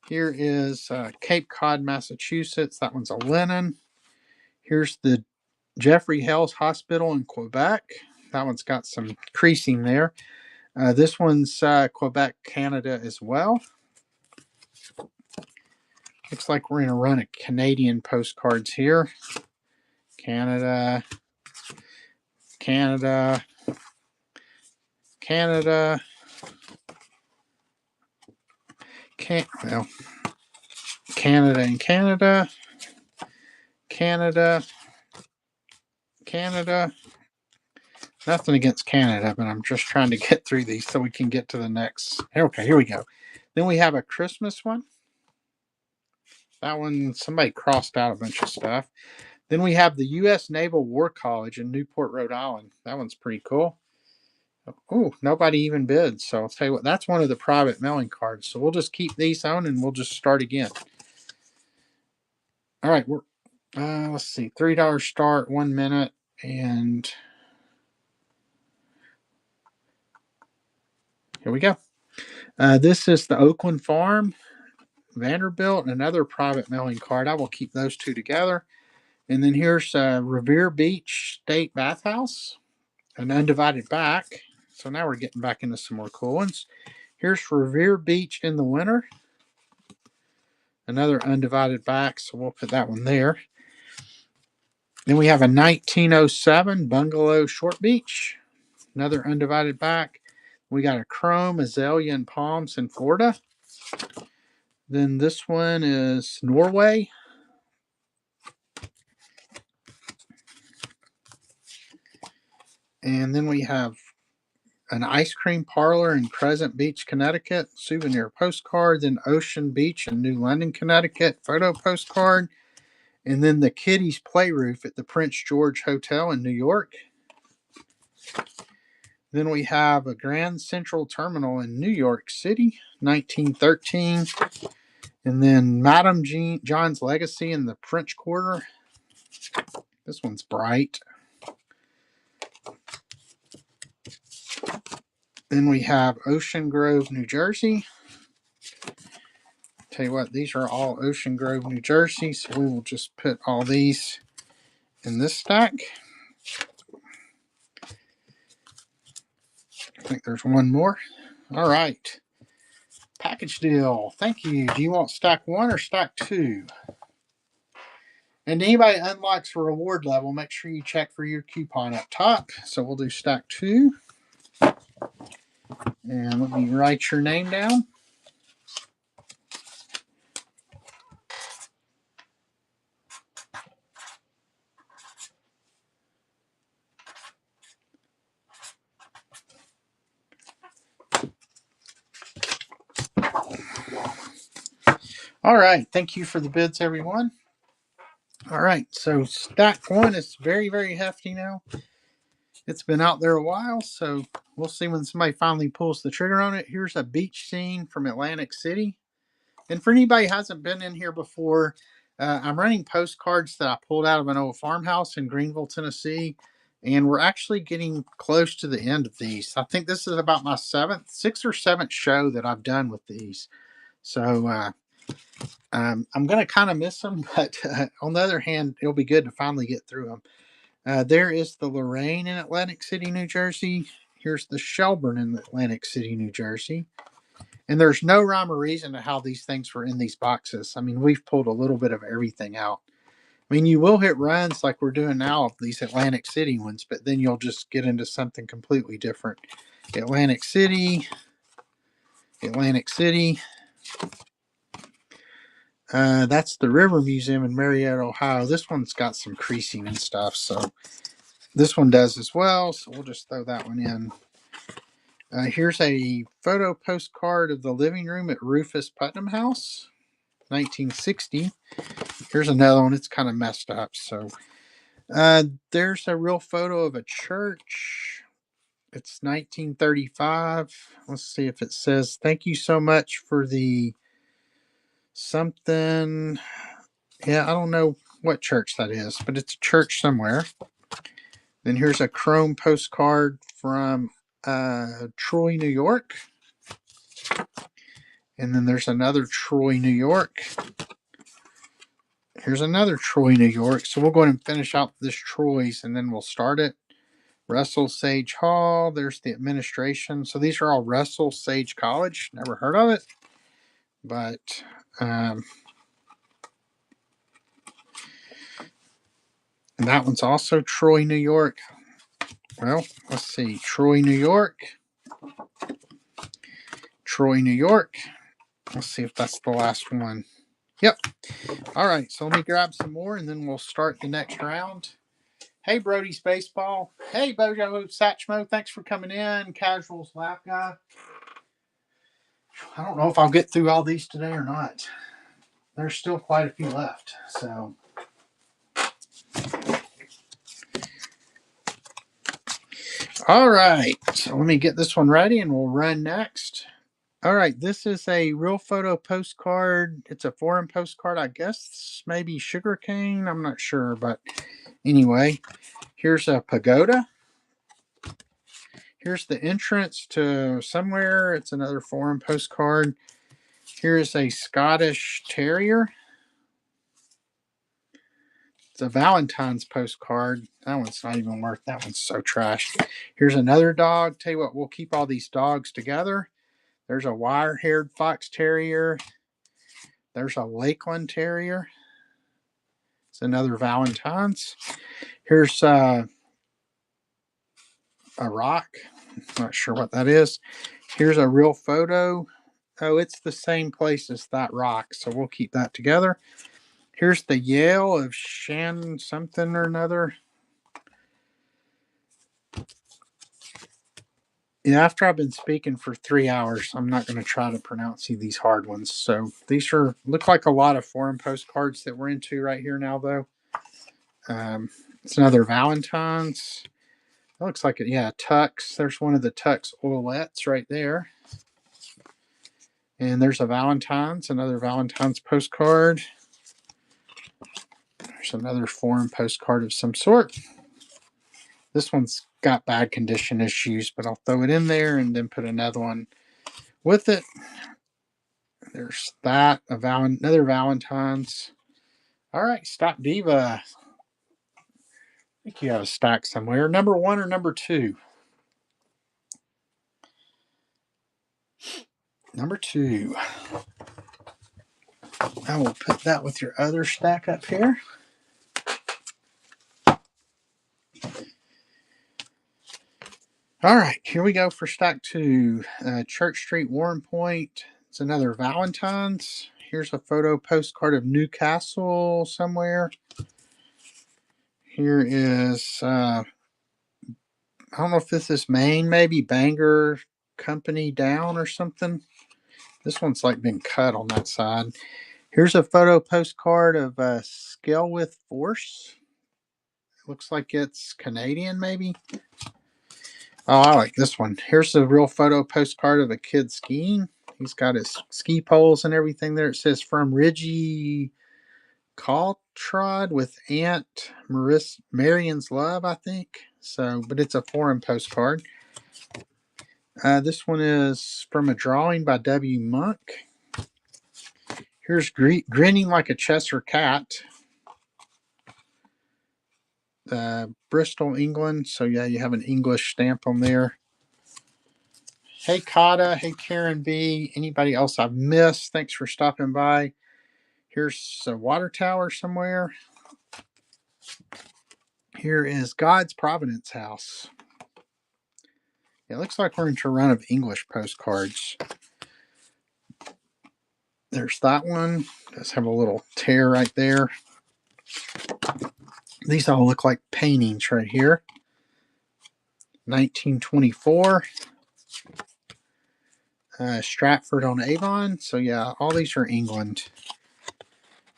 Here is Cape Cod, Massachusetts. That one's a linen. Here's the Jeffrey Hell's Hospital in Quebec. That one's got some creasing there. This one's Quebec, Canada as well. Looks like we're going to run a Canadian postcards here. Canada, Canada, Canada. Canada and Canada, Canada, Canada. Nothing against Canada, but I'm just trying to get through these so we can get to the next. Okay, here we go. Then we have a Christmas one. That one, somebody crossed out a bunch of stuff. Then we have the U.S. Naval War College in Newport, Rhode Island. That one's pretty cool. Oh, nobody even bid. So I'll tell you what, that's one of the private mailing cards. So we'll just keep these on and we'll just start again. All right, we're let's see, $3 start, 1 minute, and here we go. This is the Oakland Farm, Vanderbilt, another private mailing card. I will keep those two together. And then here's Revere Beach State Bathhouse, an undivided back. So now we're getting back into some more cool ones. Here's Revere Beach in the winter, another undivided back. So we'll put that one there. Then we have a 1907 Bungalow Short Beach, another undivided back. We got a Chrome Azalea and Palms in Florida. Then this one is Norway. And then we have an ice cream parlor in Crescent Beach, Connecticut, souvenir postcard. Then Ocean Beach in New London, Connecticut, photo postcard. And then the Kiddies Play Roof at the Prince George Hotel in New York. Then we have a Grand Central Terminal in New York City, 1913. And then Madame John's Legacy in the French Quarter. This one's bright. Then we have Ocean Grove, New Jersey. Tell you what, these are all Ocean Grove, New Jersey. So we will just put all these in this stack. I think there's one more. All right. Package deal. Thank you. Do you want stack 1 or stack 2? And anybody that unlocks a reward level, make sure you check for your coupon up top. So we'll do stack 2. And let me write your name down. All right. Thank you for the bids, everyone. All right. So stack 1 is very, very hefty now. It's been out there a while, so we'll see when somebody finally pulls the trigger on it. Here's a beach scene from Atlantic City. And for anybody who hasn't been in here before, I'm running postcards that I pulled out of an old farmhouse in Greenville, Tennessee. And we're actually getting close to the end of these. I think this is about my 6th or 7th show that I've done with these. So I'm going to kind of miss them, but on the other hand, it'll be good to finally get through them. There is the Lorraine in Atlantic City, New Jersey. Here's the Shelburne in Atlantic City, New Jersey. And there's no rhyme or reason to how these things were in these boxes. I mean, we've pulled a little bit of everything out. I mean, you will hit runs like we're doing now, these Atlantic City ones, but then you'll just get into something completely different. Atlantic City, Atlantic City. That's the River Museum in Marietta, Ohio. This one's got some creasing and stuff, so this one does as well. So we'll just throw that one in. Here's a photo postcard of the living room at Rufus Putnam House, 1960. Here's another one. It's kind of messed up. So there's a real photo of a church. It's 1935. Let's see if it says, thank you so much for the something. Yeah, I don't know what church that is, but it's a church somewhere. Then here's a chrome postcard from Troy, New York. And then there's another Troy, New York. Here's another Troy, New York. So we'll go ahead and finish out this Troy's and then we'll start it. Russell Sage Hall. There's the administration. So these are all Russell Sage College. Never heard of it. But and that one's also Troy, New York. Well, let's see. Troy, New York. Troy, New York. Let's see if that's the last one. Yep. All right. So let me grab some more and then we'll start the next round. Hey, Brody's Baseball. Hey, Bojo Satchmo. Thanks for coming in. Casuals Lap Guy. I don't know if I'll get through all these today or not. There's still quite a few left. So, all right. So let me get this one ready and we'll run next. All right. This is a real photo postcard. It's a foreign postcard, I guess. Maybe sugarcane. I'm not sure. But anyway, here's a pagoda. Here's the entrance to somewhere. It's another foreign postcard. Here's a Scottish Terrier. It's a Valentine's postcard. That one's not even worth. That one's so trash. Here's another dog. Tell you what, we'll keep all these dogs together. There's a wire-haired fox terrier. There's a Lakeland Terrier. It's another Valentine's. Here's a rock. Not sure what that is. Here's a real photo. Oh, it's the same place as that rock, so we'll keep that together. Here's the Yale of Shan something or another. Yeah, after I've been speaking for 3 hours, I'm not going to try to pronounce these hard ones. So these look like a lot of foreign postcards that we're into right here now, though. It's another Valentine's. It looks like it. Yeah, Tux. There's one of the Tux oilettes right there. And there's a Valentine's, another Valentine's postcard. There's another foreign postcard of some sort. This one's got bad condition issues, but I'll throw it in there and then put another one with it. There's that, another Valentine's. All right, Stock Diva. I think you have a stack somewhere. Number 1 or number 2? Number 2. I will put that with your other stack up here. All right, here we go for stack 2. Church Street, Warren Point. It's another Valentine's. Here's a photo postcard of Newcastle somewhere. Here is, I don't know if this is Maine, maybe Bangor Company Down or something. This one's like been cut on that side. Here's a photo postcard of Skelwith Force. Looks like it's Canadian, maybe. Oh, I like this one. Here's a real photo postcard of a kid skiing. He's got his ski poles and everything there. It says from Ridgie Caltrod with Aunt Marion's love, I think. So, but it's a foreign postcard. This one is from a drawing by W. Monk. Here's grinning like a Cheshire cat. Bristol, England. So yeah, you have an English stamp on there. Hey Kata, hey Karen B. Anybody else I've missed? Thanks for stopping by. Here's a water tower somewhere. Here is God's Providence House. It looks like we're into a run of English postcards. There's that one. Does have a little tear right there. These all look like paintings right here. 1924. Stratford-on-Avon. So yeah, all these are England.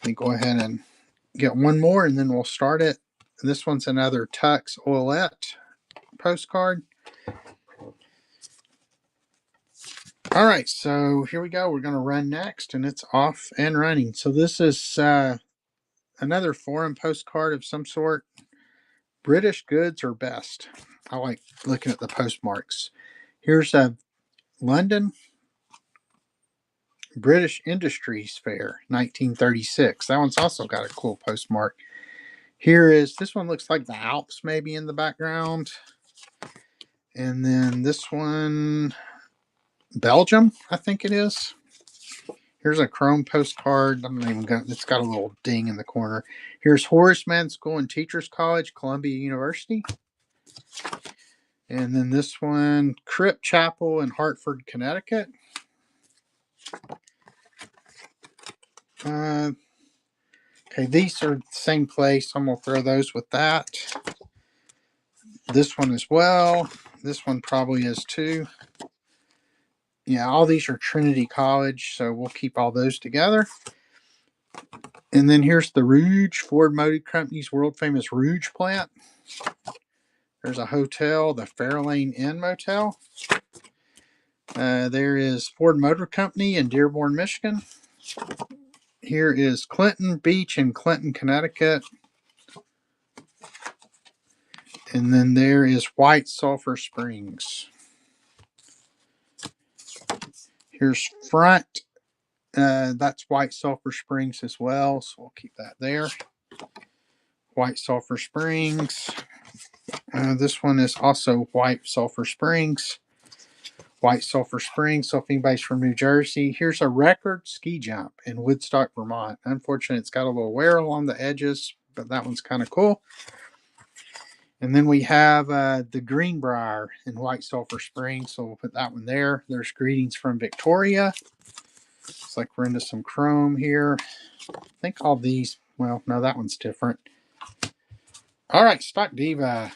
Let me go ahead and get one more and then we'll start it. This one's another Tux Oilette postcard. All right, so here we go. We're going to run next and it's off and running. So this is another foreign postcard of some sort. British goods are best. I like looking at the postmarks. Here's a London British Industries Fair, 1936. That one's also got a cool postmark. Here is, this one looks like the Alps maybe in the background. And then this one, Belgium, I think it is. Here's a chrome postcard. I'm not even going to, it's got a little ding in the corner. Here's Horace Mann School and Teachers College, Columbia University. And then this one, Cripp Chapel in Hartford, Connecticut. Okay, these are the same place. I'm going to throw those with that. This one as well. This one probably is too. Yeah, all these are Trinity College, so we'll keep all those together. And then here's the Rouge, Ford Motor Company's world famous Rouge plant. There's a hotel, the Fairlane Inn Motel. There is Ford Motor Company in Dearborn, Michigan. Here is Clinton Beach in Clinton, Connecticut. And then there is White Sulphur Springs. Here's Front. That's White Sulphur Springs as well, so we'll keep that there. White Sulphur Springs. This one is also White Sulphur Springs. White Sulphur Springs. So if anybody's from New Jersey, here's a record ski jump in Woodstock, Vermont. Unfortunately, it's got a little wear along the edges, but that one's kind of cool. And then we have the Greenbrier in White Sulphur Springs, so we'll put that one there. There's Greetings from Victoria. Looks like we're into some chrome here. I think all these, well, no, that one's different. All right, Stock Diva.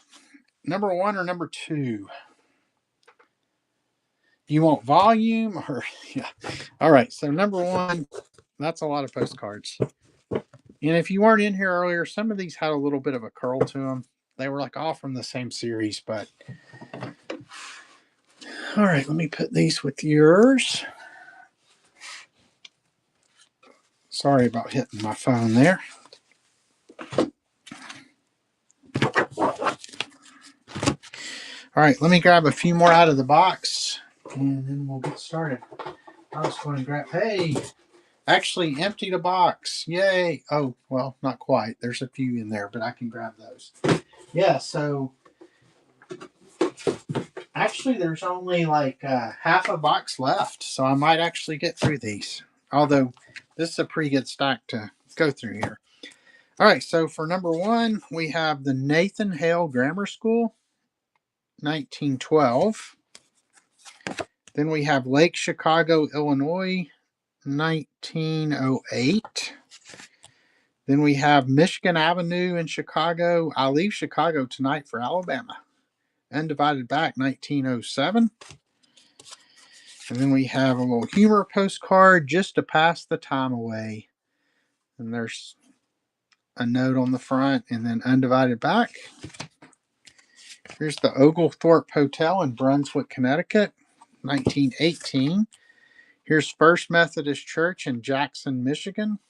Number 1 or number 2? Do you want volume or, yeah. All right, so number 1, that's a lot of postcards. And if you weren't in here earlier, some of these had a little bit of a curl to them. They were like all from the same series, but. All right, let me put these with yours. Sorry about hitting my phone there. All right, let me grab a few more out of the box and then we'll get started. I was going to grab, hey, actually emptied a box. Yay. Oh, well, not quite. There's a few in there, but I can grab those. Yeah, so actually there's only like half a box left, so I might actually get through these. Although this is a pretty good stack to go through here. All right, so for number 1, we have the Nathan Hale Grammar School, 1912. Then we have Lake Chicago, Illinois, 1908. Then we have Michigan Avenue in Chicago. I leave Chicago tonight for Alabama. Undivided Back, 1907. And then we have a little humor postcard just to pass the time away. And there's a note on the front and then Undivided Back. Here's the Oglethorpe Hotel in Brunswick, Connecticut, 1918. Here's First Methodist Church in Jackson, Michigan.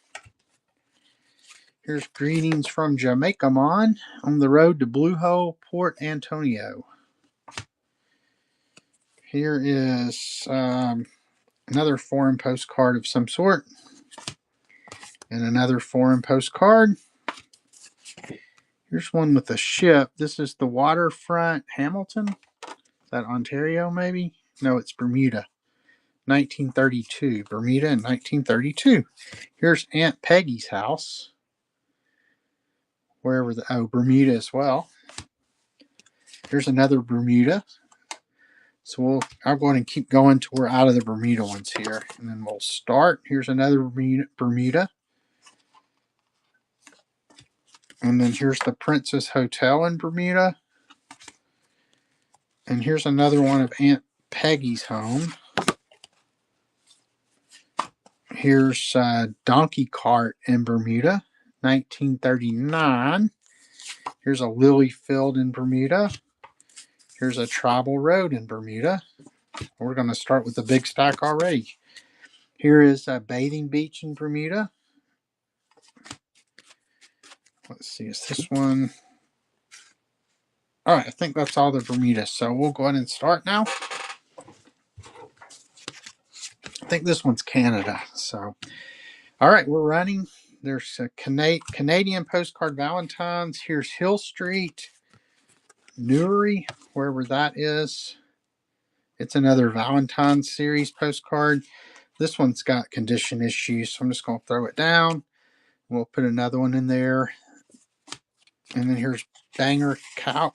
Here's Greetings from Jamaica Mon on the road to Blue Hole, Port Antonio. Here is another foreign postcard of some sort. And another foreign postcard. Here's one with a ship. This is the waterfront Hamilton. Is that Ontario, maybe? No, it's Bermuda. 1932. Bermuda in 1932. Here's Aunt Peggy's house. Wherever Bermuda as well. Here's another Bermuda. So I'll go ahead and keep going till we're out of the Bermuda ones here. And then we'll start. Here's another Bermuda. And then here's the Princess Hotel in Bermuda. And here's another one of Aunt Peggy's home. Here's Donkey Cart in Bermuda, 1939. Here's a lily field in Bermuda. Here's a tribal road in Bermuda. We're going to start with the big stack already. Here is a bathing beach in Bermuda. Let's see, is this one? All right, I think that's all the Bermuda. So we'll go ahead and start now. I think this one's Canada. So, all right, we're running. There's a Canadian postcard Valentine's. Here's Hill Street, Newry, wherever that is. It's another Valentine's series postcard. This one's got condition issues, so I'm just going to throw it down. We'll put another one in there. And then here's Bangor Town.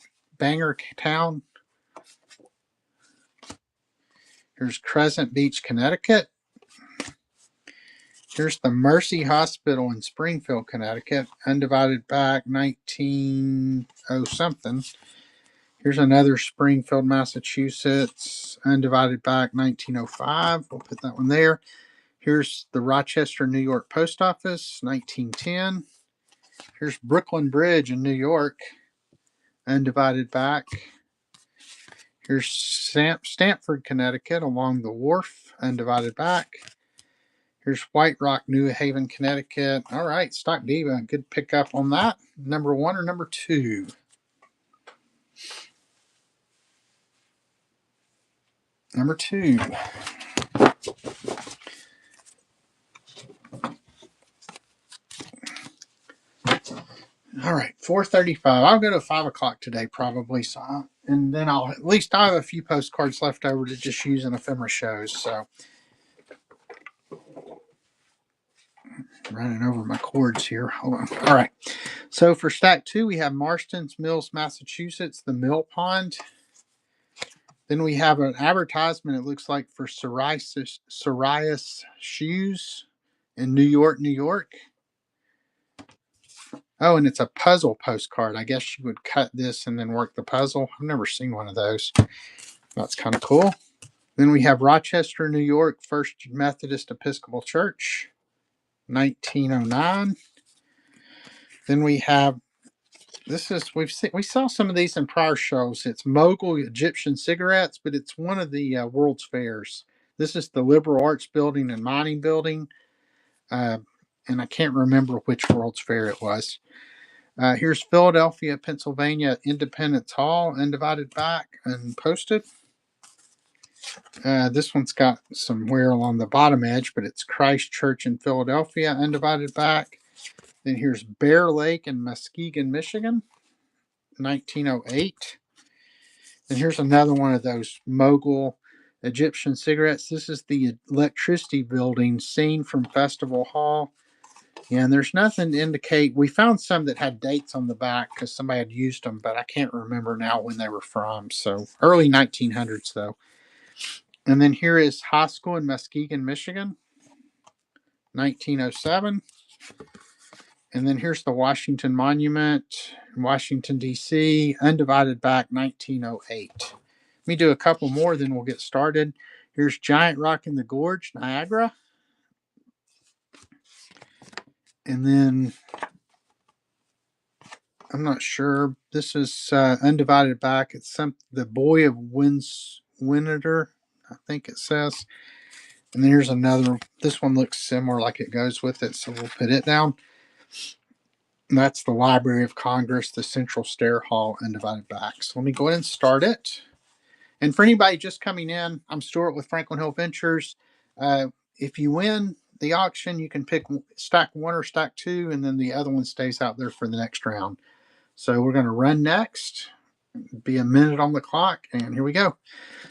Here's Crescent Beach, Connecticut. Here's the Mercy Hospital in Springfield, Connecticut. Undivided back 1900-something. Here's another Springfield, Massachusetts. Undivided back 1905. We'll put that one there. Here's the Rochester, New York Post Office, 1910. Here's Brooklyn Bridge in New York. Undivided back. Here's Stamford, Connecticut, along the wharf. Undivided back. Here's White Rock, New Haven, Connecticut. All right, Stock Diva, good pickup on that. Number 1 or number 2? Number 2. All right, 4:35. I'll go to 5 o'clock today probably. So, and then I'll have a few postcards left over to just use in ephemera shows. So, running over my cords here. Hold on. All right. So for stack 2, we have Marston's Mills, Massachusetts, the Mill Pond. Then we have an advertisement, it looks like, for Psoriasis Shoes in New York, New York. Oh, and it's a puzzle postcard. I guess you would cut this and then work the puzzle. I've never seen one of those. That's kind of cool. Then we have Rochester, New York, First Methodist Episcopal Church, 1909. Then we have, we saw some of these in prior shows. It's Mogul Egyptian Cigarettes, but it's one of the World's Fairs. This is the Liberal Arts Building and Mining Building. And I can't remember which World's Fair it was. Here's Philadelphia, Pennsylvania, Independence Hall, undivided back and posted. This one's got some wear along the bottom edge, but it's Christ Church in Philadelphia, undivided back. Then here's Bear Lake in Muskegon, Michigan, 1908. And here's another one of those Mogul Egyptian cigarettes. This is the electricity building seen from Festival Hall. And there's nothing to indicate. We found some that had dates on the back because somebody had used them, but I can't remember now when they were from. So early 1900s, though. And then here is High School in Muskegon, Michigan, 1907. And then here's the Washington Monument in Washington, D.C., undivided back 1908. Let me do a couple more, then we'll get started. Here's Giant Rock in the Gorge, Niagara. And then, I'm not sure. This is undivided back. It's the Boy of Winter, I think it says. And then here's another. This one looks similar, like it goes with it, so we'll put it down. And that's the Library of Congress, the Central Stair Hall, undivided back. So let me go ahead and start it. And for anybody just coming in, I'm Stuart with Franklin Hill Ventures. If you win the auction, you can pick stack 1 or stack 2, and then the other one stays out there for the next round. So we're going to run next, be a minute on the clock, and here we go.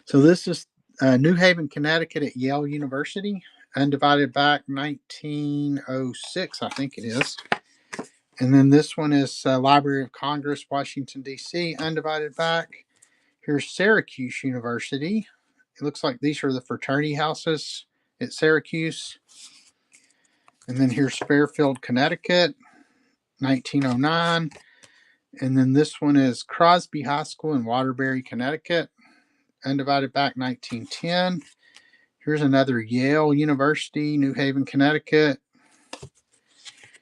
So this is New Haven, Connecticut at Yale University, undivided back 1906, I think it is. And then this one is Library of Congress, Washington, D.C., undivided back. Here's Syracuse University. It looks like these are the fraternity houses at Syracuse. And then here's Fairfield, Connecticut, 1909. And then this one is Crosby High School in Waterbury, Connecticut, undivided back 1910. Here's another Yale University, New Haven, Connecticut.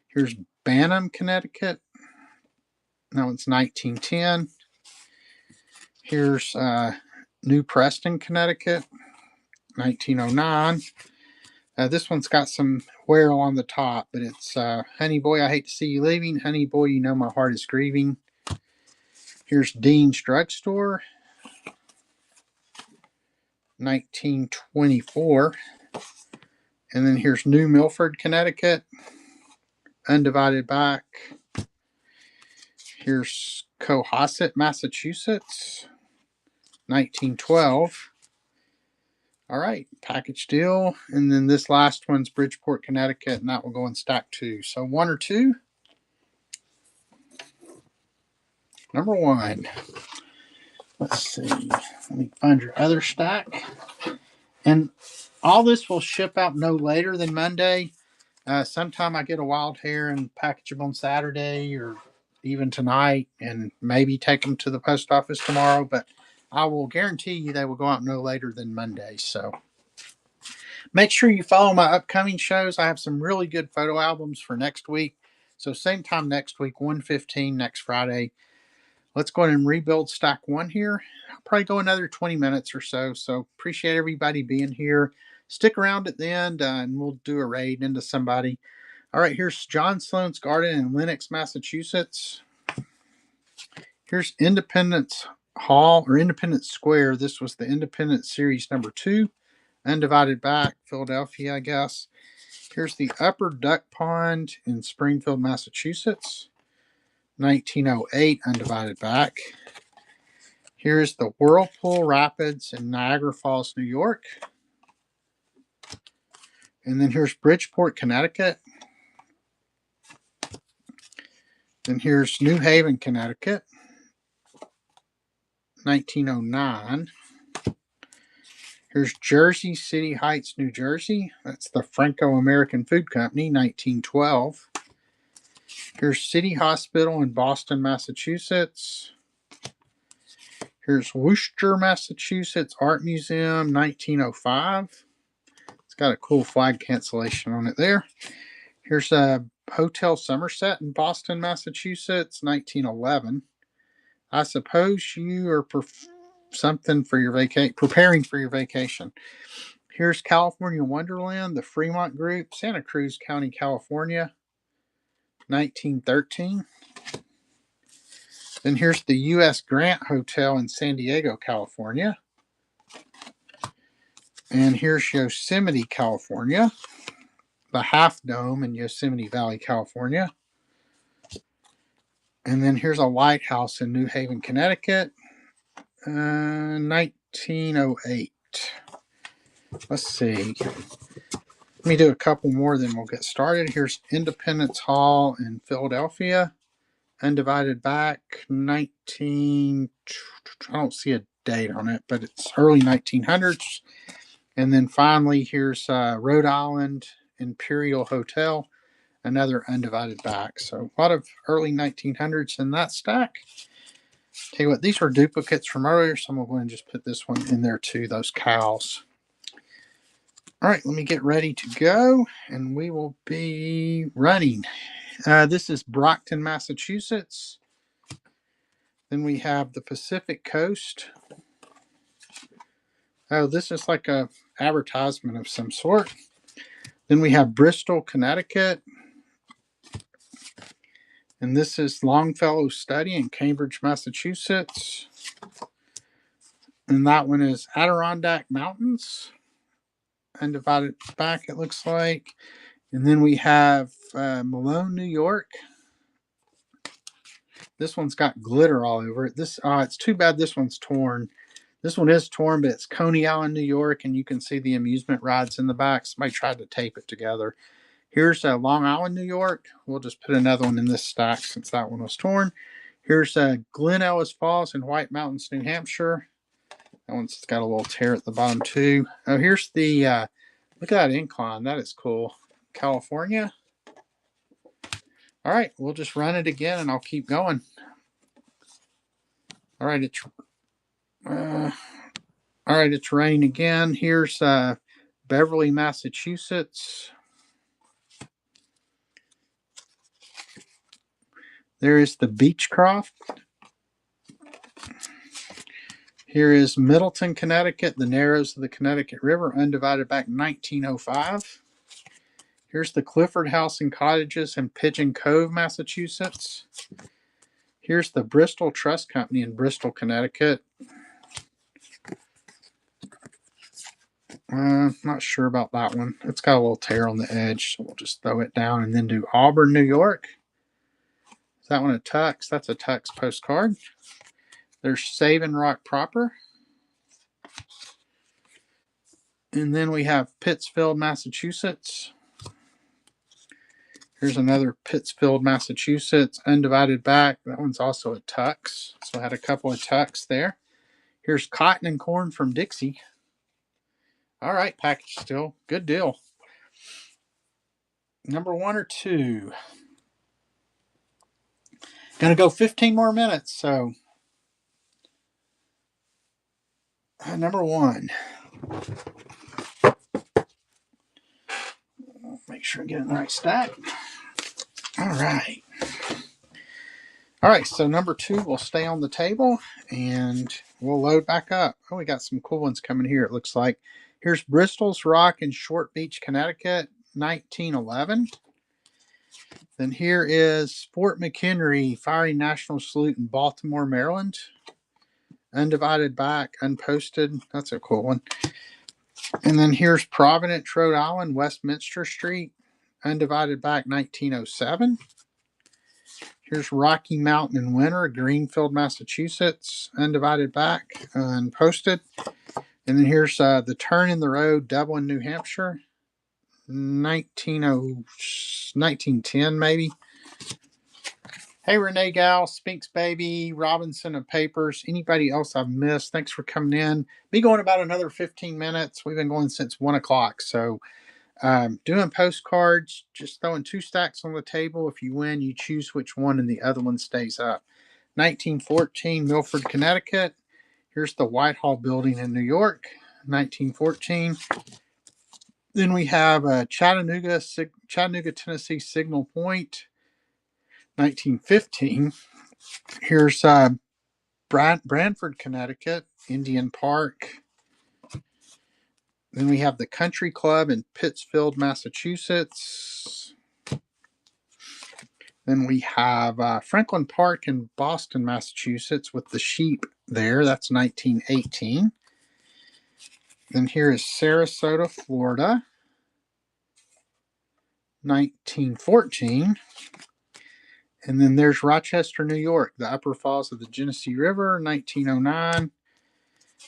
Here's Banham, Connecticut. That one's 1910. Here's New Preston, Connecticut, 1909. This one's got some wear on the top, but it's Honey Boy, I Hate to See You Leaving. Honey Boy, You Know My Heart Is Grieving. Here's Dean's Drugstore, 1924. And then here's New Milford, Connecticut, undivided back. Here's Cohasset, Massachusetts, 1912. All right, package deal. And then this last one's Bridgeport, Connecticut, and that will go in stack 2. So 1 or 2. Number 1. Let's see. Let me find your other stack. And all this will ship out no later than Monday. Sometime I get a wild hair and package them on Saturday or even tonight, and maybe take them to the post office tomorrow. But I will guarantee you they will go out no later than Monday. So make sure you follow my upcoming shows. I have some really good photo albums for next week. So same time next week, 1:15 next Friday. Let's go ahead and rebuild stack 1 here. I'll probably go another 20 minutes or so. So appreciate everybody being here. Stick around at the end and we'll do a raid into somebody. All right, here's John Sloan's Garden in Lenox, Massachusetts. Here's Independence Hall or Independence Square. This was the Independence Series number 2. Undivided back, Philadelphia, I guess. Here's the Upper Duck Pond in Springfield, Massachusetts, 1908, undivided back. Here's the Whirlpool Rapids in Niagara Falls, New York. And then here's Bridgeport, Connecticut. Then here's New Haven, Connecticut, 1909. Here's Jersey City Heights, New Jersey. That's the Franco-American Food Company, 1912. Here's City Hospital in Boston, Massachusetts. Here's Worcester, Massachusetts Art Museum, 1905. It's got a cool flag cancellation on it there. Here's a Hotel Somerset in Boston, Massachusetts, 1911. I suppose you are something for your preparing for your vacation. Here's California Wonderland, the Fremont Group, Santa Cruz County, California, 1913. Then here's the U.S. Grant Hotel in San Diego, California. And here's Yosemite, California, the Half Dome in Yosemite Valley, California. And then here's a lighthouse in New Haven, Connecticut, 1908. Let's see. Let me do a couple more, then we'll get started. Here's Independence Hall in Philadelphia, undivided back, I don't see a date on it, but it's early 1900s. And then finally, here's Rhode Island Imperial Hotel, another undivided back. So a lot of early 1900s in that stack. Tell you what, these were duplicates from earlier, so I'm going to go ahead and just put this one in there too, those cows. All right, let me get ready to go, and we will be running. This is Brockton, Massachusetts. Then we have the Pacific Coast. Oh, this is like a advertisement of some sort. Then we have Bristol, Connecticut. And this is Longfellow Study in Cambridge, Massachusetts. And that one is Adirondack Mountains. undivided back, it looks like. And then we have Malone, New York. This one's got glitter all over it. It's too bad this one's torn. This one is torn, but it's Coney Island, New York, and you can see the amusement rides in the back. Somebody tried to tape it together. Here's Long Island, New York. We'll just put another one in this stack since that one was torn. Here's Glen Ellis Falls in White Mountains, New Hampshire. That one's got a little tear at the bottom too. Oh, here's the, look at that incline. That is cool. California. All right, we'll just run it again and I'll keep going. All right, it's raining again. Here's Beverly, Massachusetts. There is the Beechcroft. Here is Middleton, Connecticut, the Narrows of the Connecticut River, undivided back 1905. Here's the Clifford House and Cottages in Pigeon Cove, Massachusetts. Here's the Bristol Trust Company in Bristol, Connecticut. Not sure about that one. It's got a little tear on the edge, so we'll just throw it down and then do Auburn, New York. Is that one a Tux? That's a Tux postcard. There's Savin Rock proper. And then we have Pittsfield, Massachusetts. Here's another Pittsfield, Massachusetts, undivided back. That one's also a Tux. So I had a couple of Tux there. Here's Cotton and Corn from Dixie. All right, package still. Good deal. Number 1 or 2. Gonna go 15 more minutes, so number 1. Make sure I get it in the right stack. All right. All right, so number 2 will stay on the table and we'll load back up. Oh, we got some cool ones coming here, it looks like. Here's Bristol's Rock in Short Beach, Connecticut, 1911. Then here is Fort McHenry Firing National Salute in Baltimore, Maryland. Undivided back, unposted. That's a cool one. And then here's Providence, Rhode Island, Westminster Street. Undivided back, 1907. Here's Rocky Mountain in Winter, Greenfield, Massachusetts. Undivided back, unposted. And then here's The Turn in the Road, Dublin, New Hampshire. 1910 maybe. Hey, Renee Gal, Spinks Baby, Robinson of Papers, anybody else I've missed, thanks for coming in. Be going about another 15 minutes. We've been going since 1 o'clock. So doing postcards, just throwing 2 stacks on the table. If you win, you choose which one and the other one stays up. 1914, Milford, Connecticut. Here's the Whitehall Building in New York, 1914. Then we have Chattanooga, Tennessee, Signal Point, 1915. Here's Branford, Connecticut, Indian Park. Then we have the Country Club in Pittsfield, Massachusetts. Then we have Franklin Park in Boston, Massachusetts with the sheep there. That's 1918. Then here is Sarasota, Florida, 1914. And then there's Rochester, New York, the Upper Falls of the Genesee River, 1909. And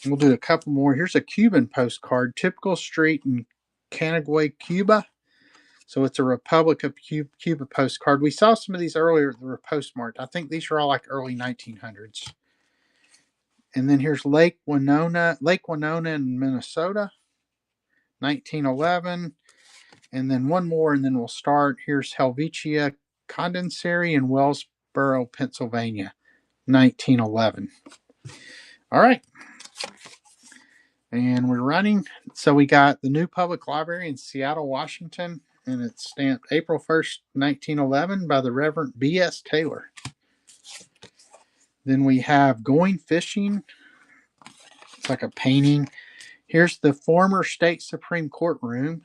we'll do a couple more. Here's a Cuban postcard, typical street in Canagua, Cuba. So it's a Republic of Cuba postcard. We saw some of these earlier that were postmarked. I think these are all like early 1900s. And then here's Lake Winona in Minnesota, 1911. And then one more, and then we'll start. Here's Helvetia Condensary in Wellsboro, Pennsylvania, 1911. All right. And we're running. So we got the New Public Library in Seattle, Washington, and it's stamped April 1st, 1911 by the Reverend B.S. Taylor. Then we have Going Fishing. It's like a painting. Here's the former State Supreme Court room.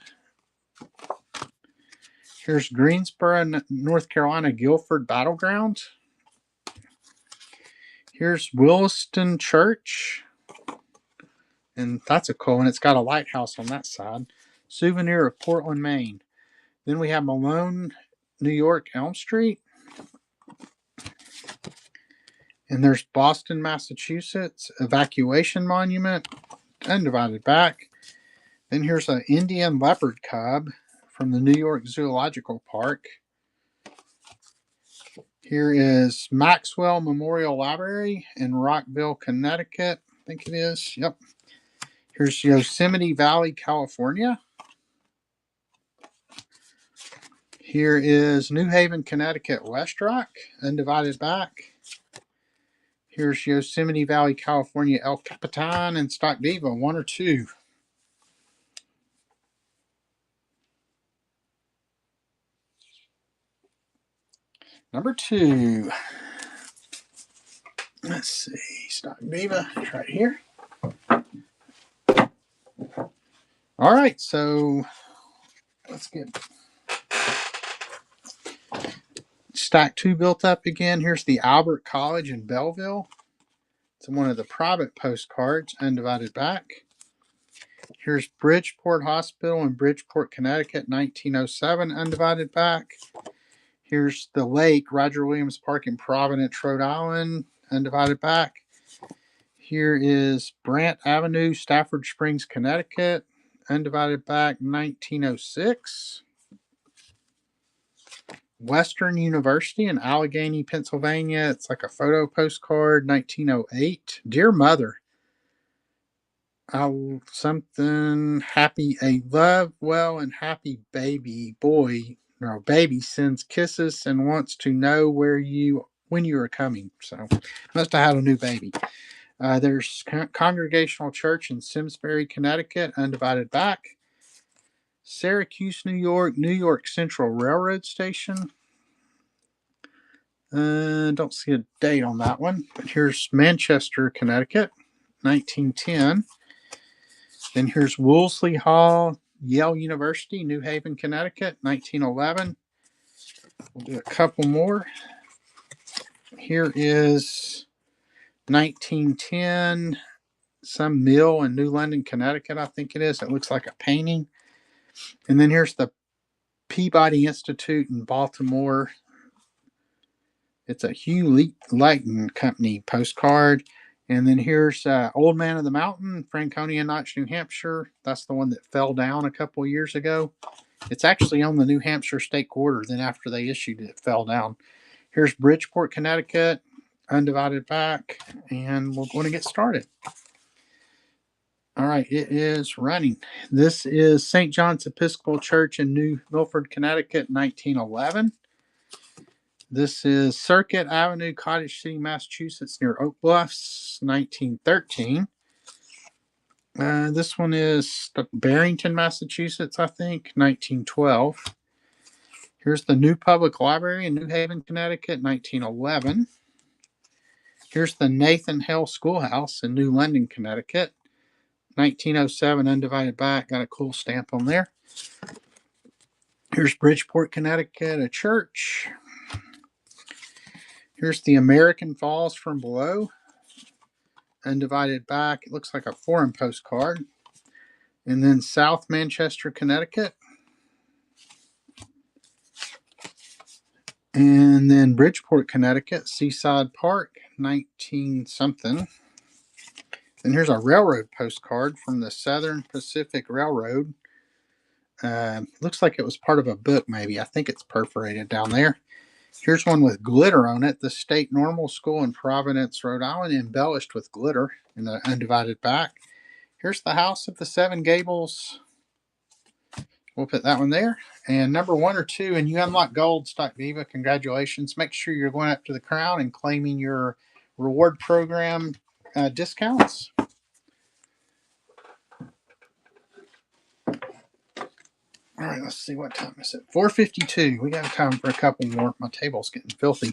Here's Greensboro, North Carolina, Guilford Battleground. Here's Williston Church. And that's a cool one. It's got a lighthouse on that side. Souvenir of Portland, Maine. Then we have Malone, New York, Elm Street. And there's Boston, Massachusetts, Evacuation Monument, undivided back. Then here's an Indian leopard cub from the New York Zoological Park. Here is Maxwell Memorial Library in Rockville, Connecticut. I think it is. Yep. Here's Yosemite Valley, California. Here is New Haven, Connecticut, West Rock, undivided back. Here's Yosemite Valley, California, El Capitan, and Stock Diva, 1 or 2. Number 2. Let's see. Stock Diva, it's right here. All right, so let's get Stack 2 built up again. Here's the Albert College in Belleville. It's one of the private postcards, undivided back. Here's Bridgeport Hospital in Bridgeport, Connecticut, 1907, undivided back. Here's the lake, Roger Williams Park in Providence, Rhode Island, undivided back. Here is Brant Avenue, Stafford Springs, Connecticut, undivided back, 1906. Western University in Allegheny, Pennsylvania. It's like a photo postcard, 1908. Dear Mother. Something happy, a love, well, and happy baby boy, or baby sends kisses and wants to know when you are coming. So must have had a new baby. There's Congregational Church in Simsbury, Connecticut, undivided back. Syracuse, New York Central Railroad Station. Don't see a date on that one, but here's Manchester, Connecticut, 1910. Then here's Wolseley Hall, Yale University, New Haven, Connecticut, 1911. We'll do a couple more. Here is 1910, some mill in New London, Connecticut, I think it is. It looks like a painting. And then here's the Peabody Institute in Baltimore. It's a Hugh Leighton Company postcard. And then here's Old Man of the Mountain, Franconia Notch, New Hampshire. That's the one that fell down a couple of years ago. It's actually on the New Hampshire state quarter. Then after they issued it, it fell down. Here's Bridgeport, Connecticut, undivided back. And we're going to get started. All right, it is running. This is St. John's Episcopal Church in New Milford, Connecticut, 1911. This is Circuit Avenue, Cottage City, Massachusetts, near Oak Bluffs, 1913. This one is Barrington, Massachusetts, I think, 1912. Here's the New Public Library in New Haven, Connecticut, 1911. Here's the Nathan Hale Schoolhouse in New London, Connecticut, 1907, undivided back. Got a cool stamp on there. Here's Bridgeport, Connecticut, a church. Here's the American Falls from below, undivided back. It looks like a foreign postcard. And then South Manchester, Connecticut. And then Bridgeport, Connecticut, Seaside Park, 19-something. And here's a railroad postcard from the Southern Pacific Railroad. Looks like it was part of a book, maybe. I think it's perforated down there. Here's one with glitter on it. The State Normal School in Providence, Rhode Island, embellished with glitter in the undivided back. Here's the House of the Seven Gables. We'll put that one there. And number 1 or 2, and you unlock gold, Stock Diva. Congratulations. Make sure you're going up to the Crown and claiming your reward program discounts. All right, let's see, what time is it? 4:52. We got time for a couple more. My table's getting filthy.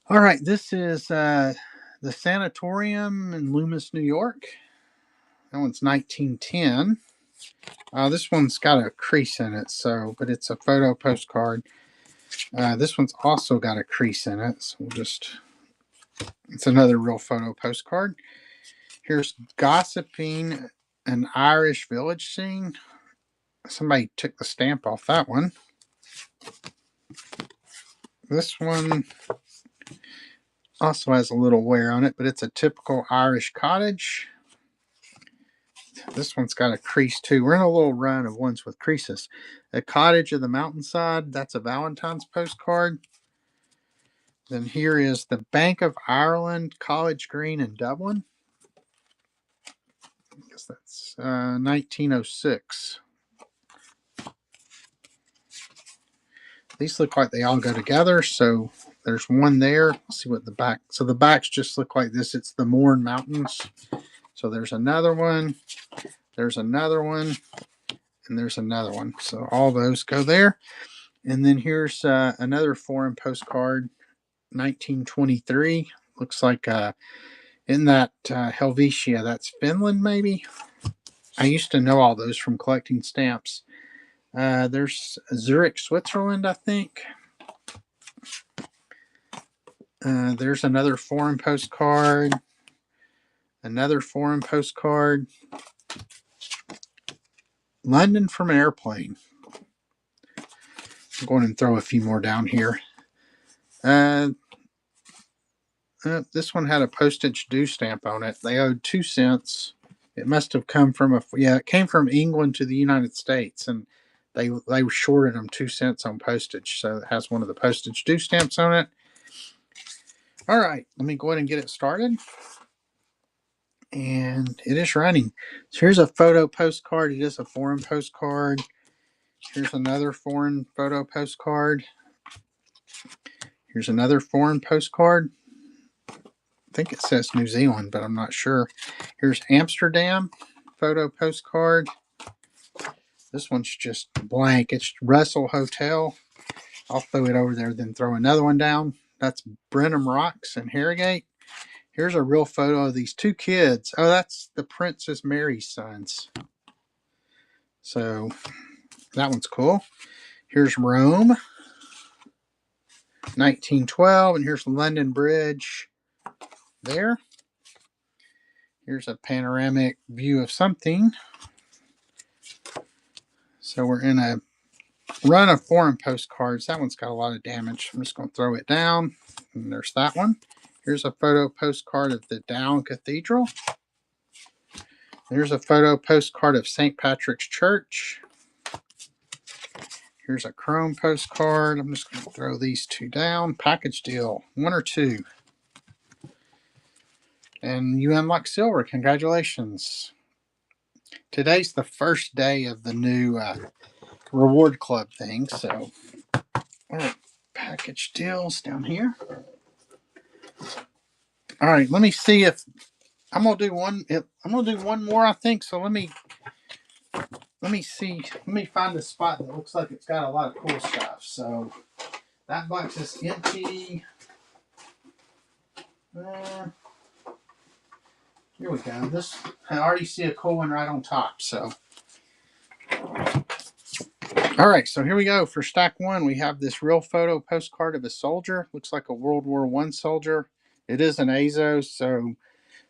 All right, this is the Sanatorium in Loomis, New York. That one's 1910. This one's got a crease in it, but it's a photo postcard. This one's also got a crease in it, so it's another real photo postcard. Here's Gossiping, an Irish village scene. Somebody took the stamp off that one. This one also has a little wear on it, but it's a typical Irish cottage. This one's got a crease too. We're in a little run of ones with creases. A cottage of the mountainside. That's a Valentine's postcard. Then here is the Bank of Ireland College Green in Dublin. I guess that's 1906. These look like they all go together. So there's one there. Let's see what the back. So the backs just look like this. It's the Mourne Mountains. So there's another one. There's another one. And there's another one. So all those go there. And then here's another foreign postcard, 1923. Looks like in that Helvetia, that's Finland maybe. I used to know all those from collecting stamps. There's Zurich, Switzerland, I think. There's another foreign postcard. Another foreign postcard. London from an airplane. I'm going to throw a few more down here. This one had a postage due stamp on it. They owed 2 cents. It must have come from it came from England to the United States, and they shorted them 2 cents on postage. So it has one of the postage due stamps on it. All right, let me go ahead and get it started. And it is running. So here's a photo postcard. It is a foreign postcard. Here's another foreign photo postcard. Here's another foreign postcard. I think it says New Zealand, but I'm not sure. Here's Amsterdam photo postcard. This one's just blank. It's Russell Hotel. I'll throw it over there, then throw another one down. That's Brenham Rocks in Harrogate. Here's a real photo of these two kids. Oh, that's the Princess Mary's sons. So that one's cool. Here's Rome, 1912, and here's London Bridge there. Here's a panoramic view of something. So we're in a run of foreign postcards. That one's got a lot of damage. I'm just going to throw it down. And there's that one. Here's a photo postcard of the Down Cathedral. Here's a photo postcard of St. Patrick's Church. Here's a chrome postcard. I'm just going to throw these two down. Package deal, 1 or 2. And you unlock silver. Congratulations. Today's the first day of the new reward club thing. So, all right, package deals down here. All right, let me see if I'm gonna do one. I'm gonna do one more, I think. So let me see. Let me find a spot that looks like it's got a lot of cool stuff. So that box is empty. Here we go. This I already see a cool one right on top. So all right. So here we go for stack 1. We have this real photo postcard of a soldier. Looks like a World War I soldier. It is an Azo, so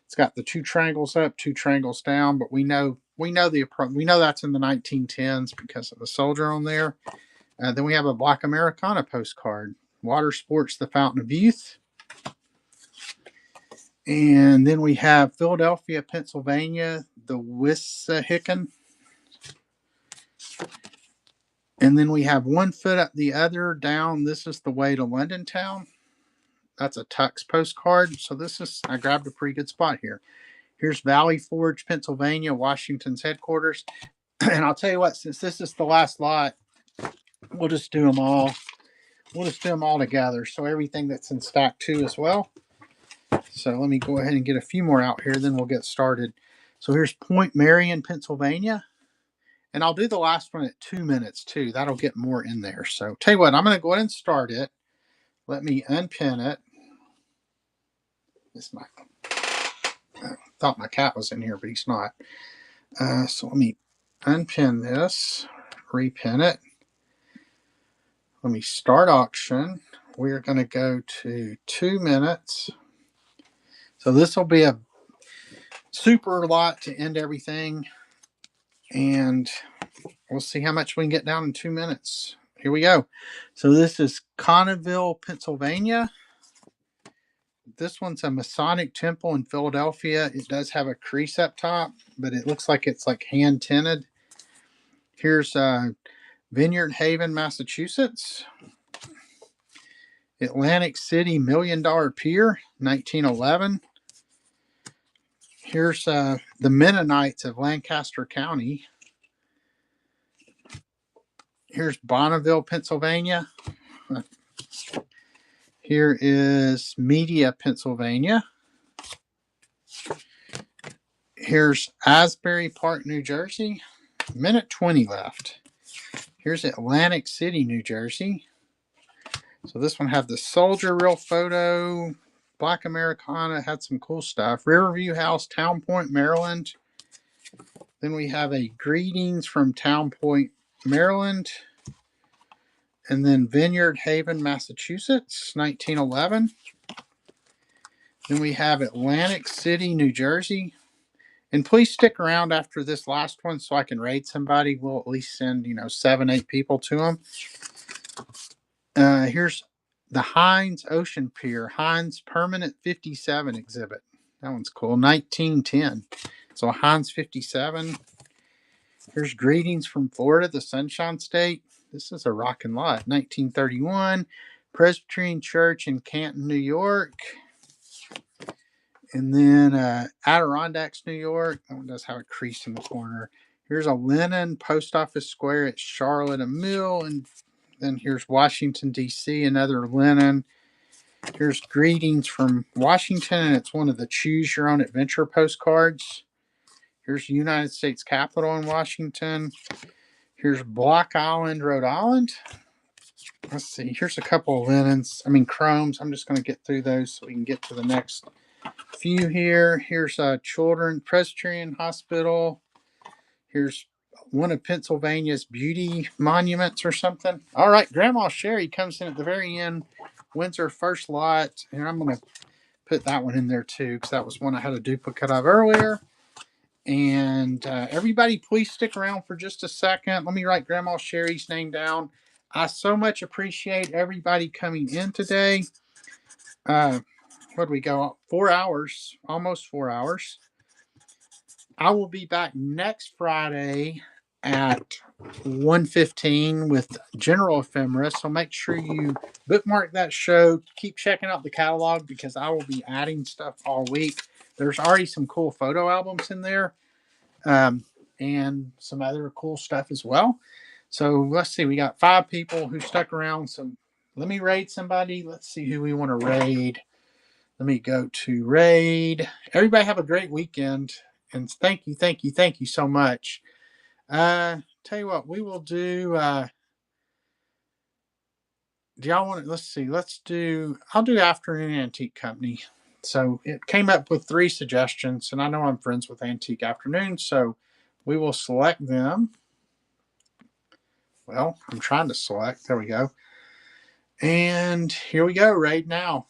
it's got the 2 triangles up, 2 triangles down, but we know that's in the 1910s because of the soldier on there. Then we have a Black Americana postcard, Water Sports, the Fountain of Youth. And then we have Philadelphia, Pennsylvania, the Wissahickon. And then we have one foot up the other down. This is the way to London town. That's a Tux postcard. So I grabbed a pretty good spot here. Here's Valley Forge, Pennsylvania, Washington's headquarters. And I'll tell you what, since this is the last lot, we'll just do them all. We'll just do them all together. So everything that's in stack 2 as well. So let me go ahead and get a few more out here, then we'll get started. So here's Point Marion, Pennsylvania. And I'll do the last one at 2 minutes too. That'll get more in there. So tell you what, I'm going to go ahead and start it. Let me unpin it. I thought my cat was in here, but he's not. So let me unpin this, repin it. Let me start auction. We're going to go to 2 minutes. So this will be a super lot to end everything. And We'll see how much we can get down in 2 minutes. Here we go. So this is Connellville, Pennsylvania. This one's a Masonic temple in Philadelphia. It does have a crease up top, but it looks like it's like hand tinted. Here's Vineyard Haven, Massachusetts. Atlantic City $1 Million Pier, 1911. Here's the Mennonites of Lancaster County. Here's Bonneville, Pennsylvania. Here is Media, Pennsylvania. Here's Asbury Park, New Jersey. Minute 20 left. Here's Atlantic City, New Jersey. So this one had the soldier real photo. Black Americana had some cool stuff. Riverview House, Town Point, Maryland. Then we have a greetings from Town Point, Maryland. And then Vineyard Haven, Massachusetts, 1911. Then we have Atlantic City, New Jersey. And please stick around after this last one so I can raid somebody. We'll at least send, 7, 8 people to them. Here's the Heinz Ocean Pier, Heinz Permanent 57 exhibit. That one's cool, 1910. So Heinz 57. Here's Greetings from Florida, the Sunshine State. This is a rockin' lot, 1931. Presbyterian Church in Canton, New York. And then Adirondacks, New York. That one does have a crease in the corner. Here's a Lennon Post Office Square at Charlotte and Mill. And then here's Washington, D.C., another Lennon. Here's Greetings from Washington, and it's one of the Choose Your Own Adventure postcards. Here's the United States Capitol in Washington. Here's Block Island, Rhode Island. Let's see. Here's a couple of chromes. I'm just going to get through those so we can get to the next few here. Here's Children Presbyterian Hospital. Here's one of Pennsylvania's beauty monuments or something. All right, Grandma Sherry comes in at the very end, wins her first lot, and I'm going to put that one in there too because that was one I had a duplicate of earlier. And everybody, please stick around for just a second. Let me write Grandma Sherry's name down. I so much appreciate everybody coming in today. What do we go? 4 hours, almost 4 hours. I will be back next Friday at 1:15 with General Ephemera. So make sure you bookmark that show. Keep checking out the catalog because I will be adding stuff all week. There's already some cool photo albums in there and some other cool stuff as well. So let's see. We got 5 people who stuck around. So let me raid somebody. Let's see who we want to raid. Let me go to raid. Everybody have a great weekend. And thank you so much. Tell you what, we will do. Do y'all want to? Let's see. I'll do Afternoon Antique Company. So it came up with 3 suggestions, and I know I'm friends with Antique Afternoon, so we will select them. Well, I'm trying to select. There we go. And here we go. Raid now.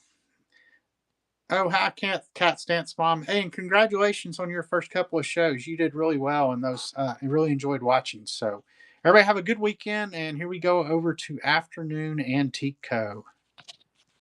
Oh, hi, Cat Stance Mom. Hey, and congratulations on your first couple of shows. You did really well in those. I really enjoyed watching. So everybody have a good weekend. And here we go over to Afternoon Antique Co.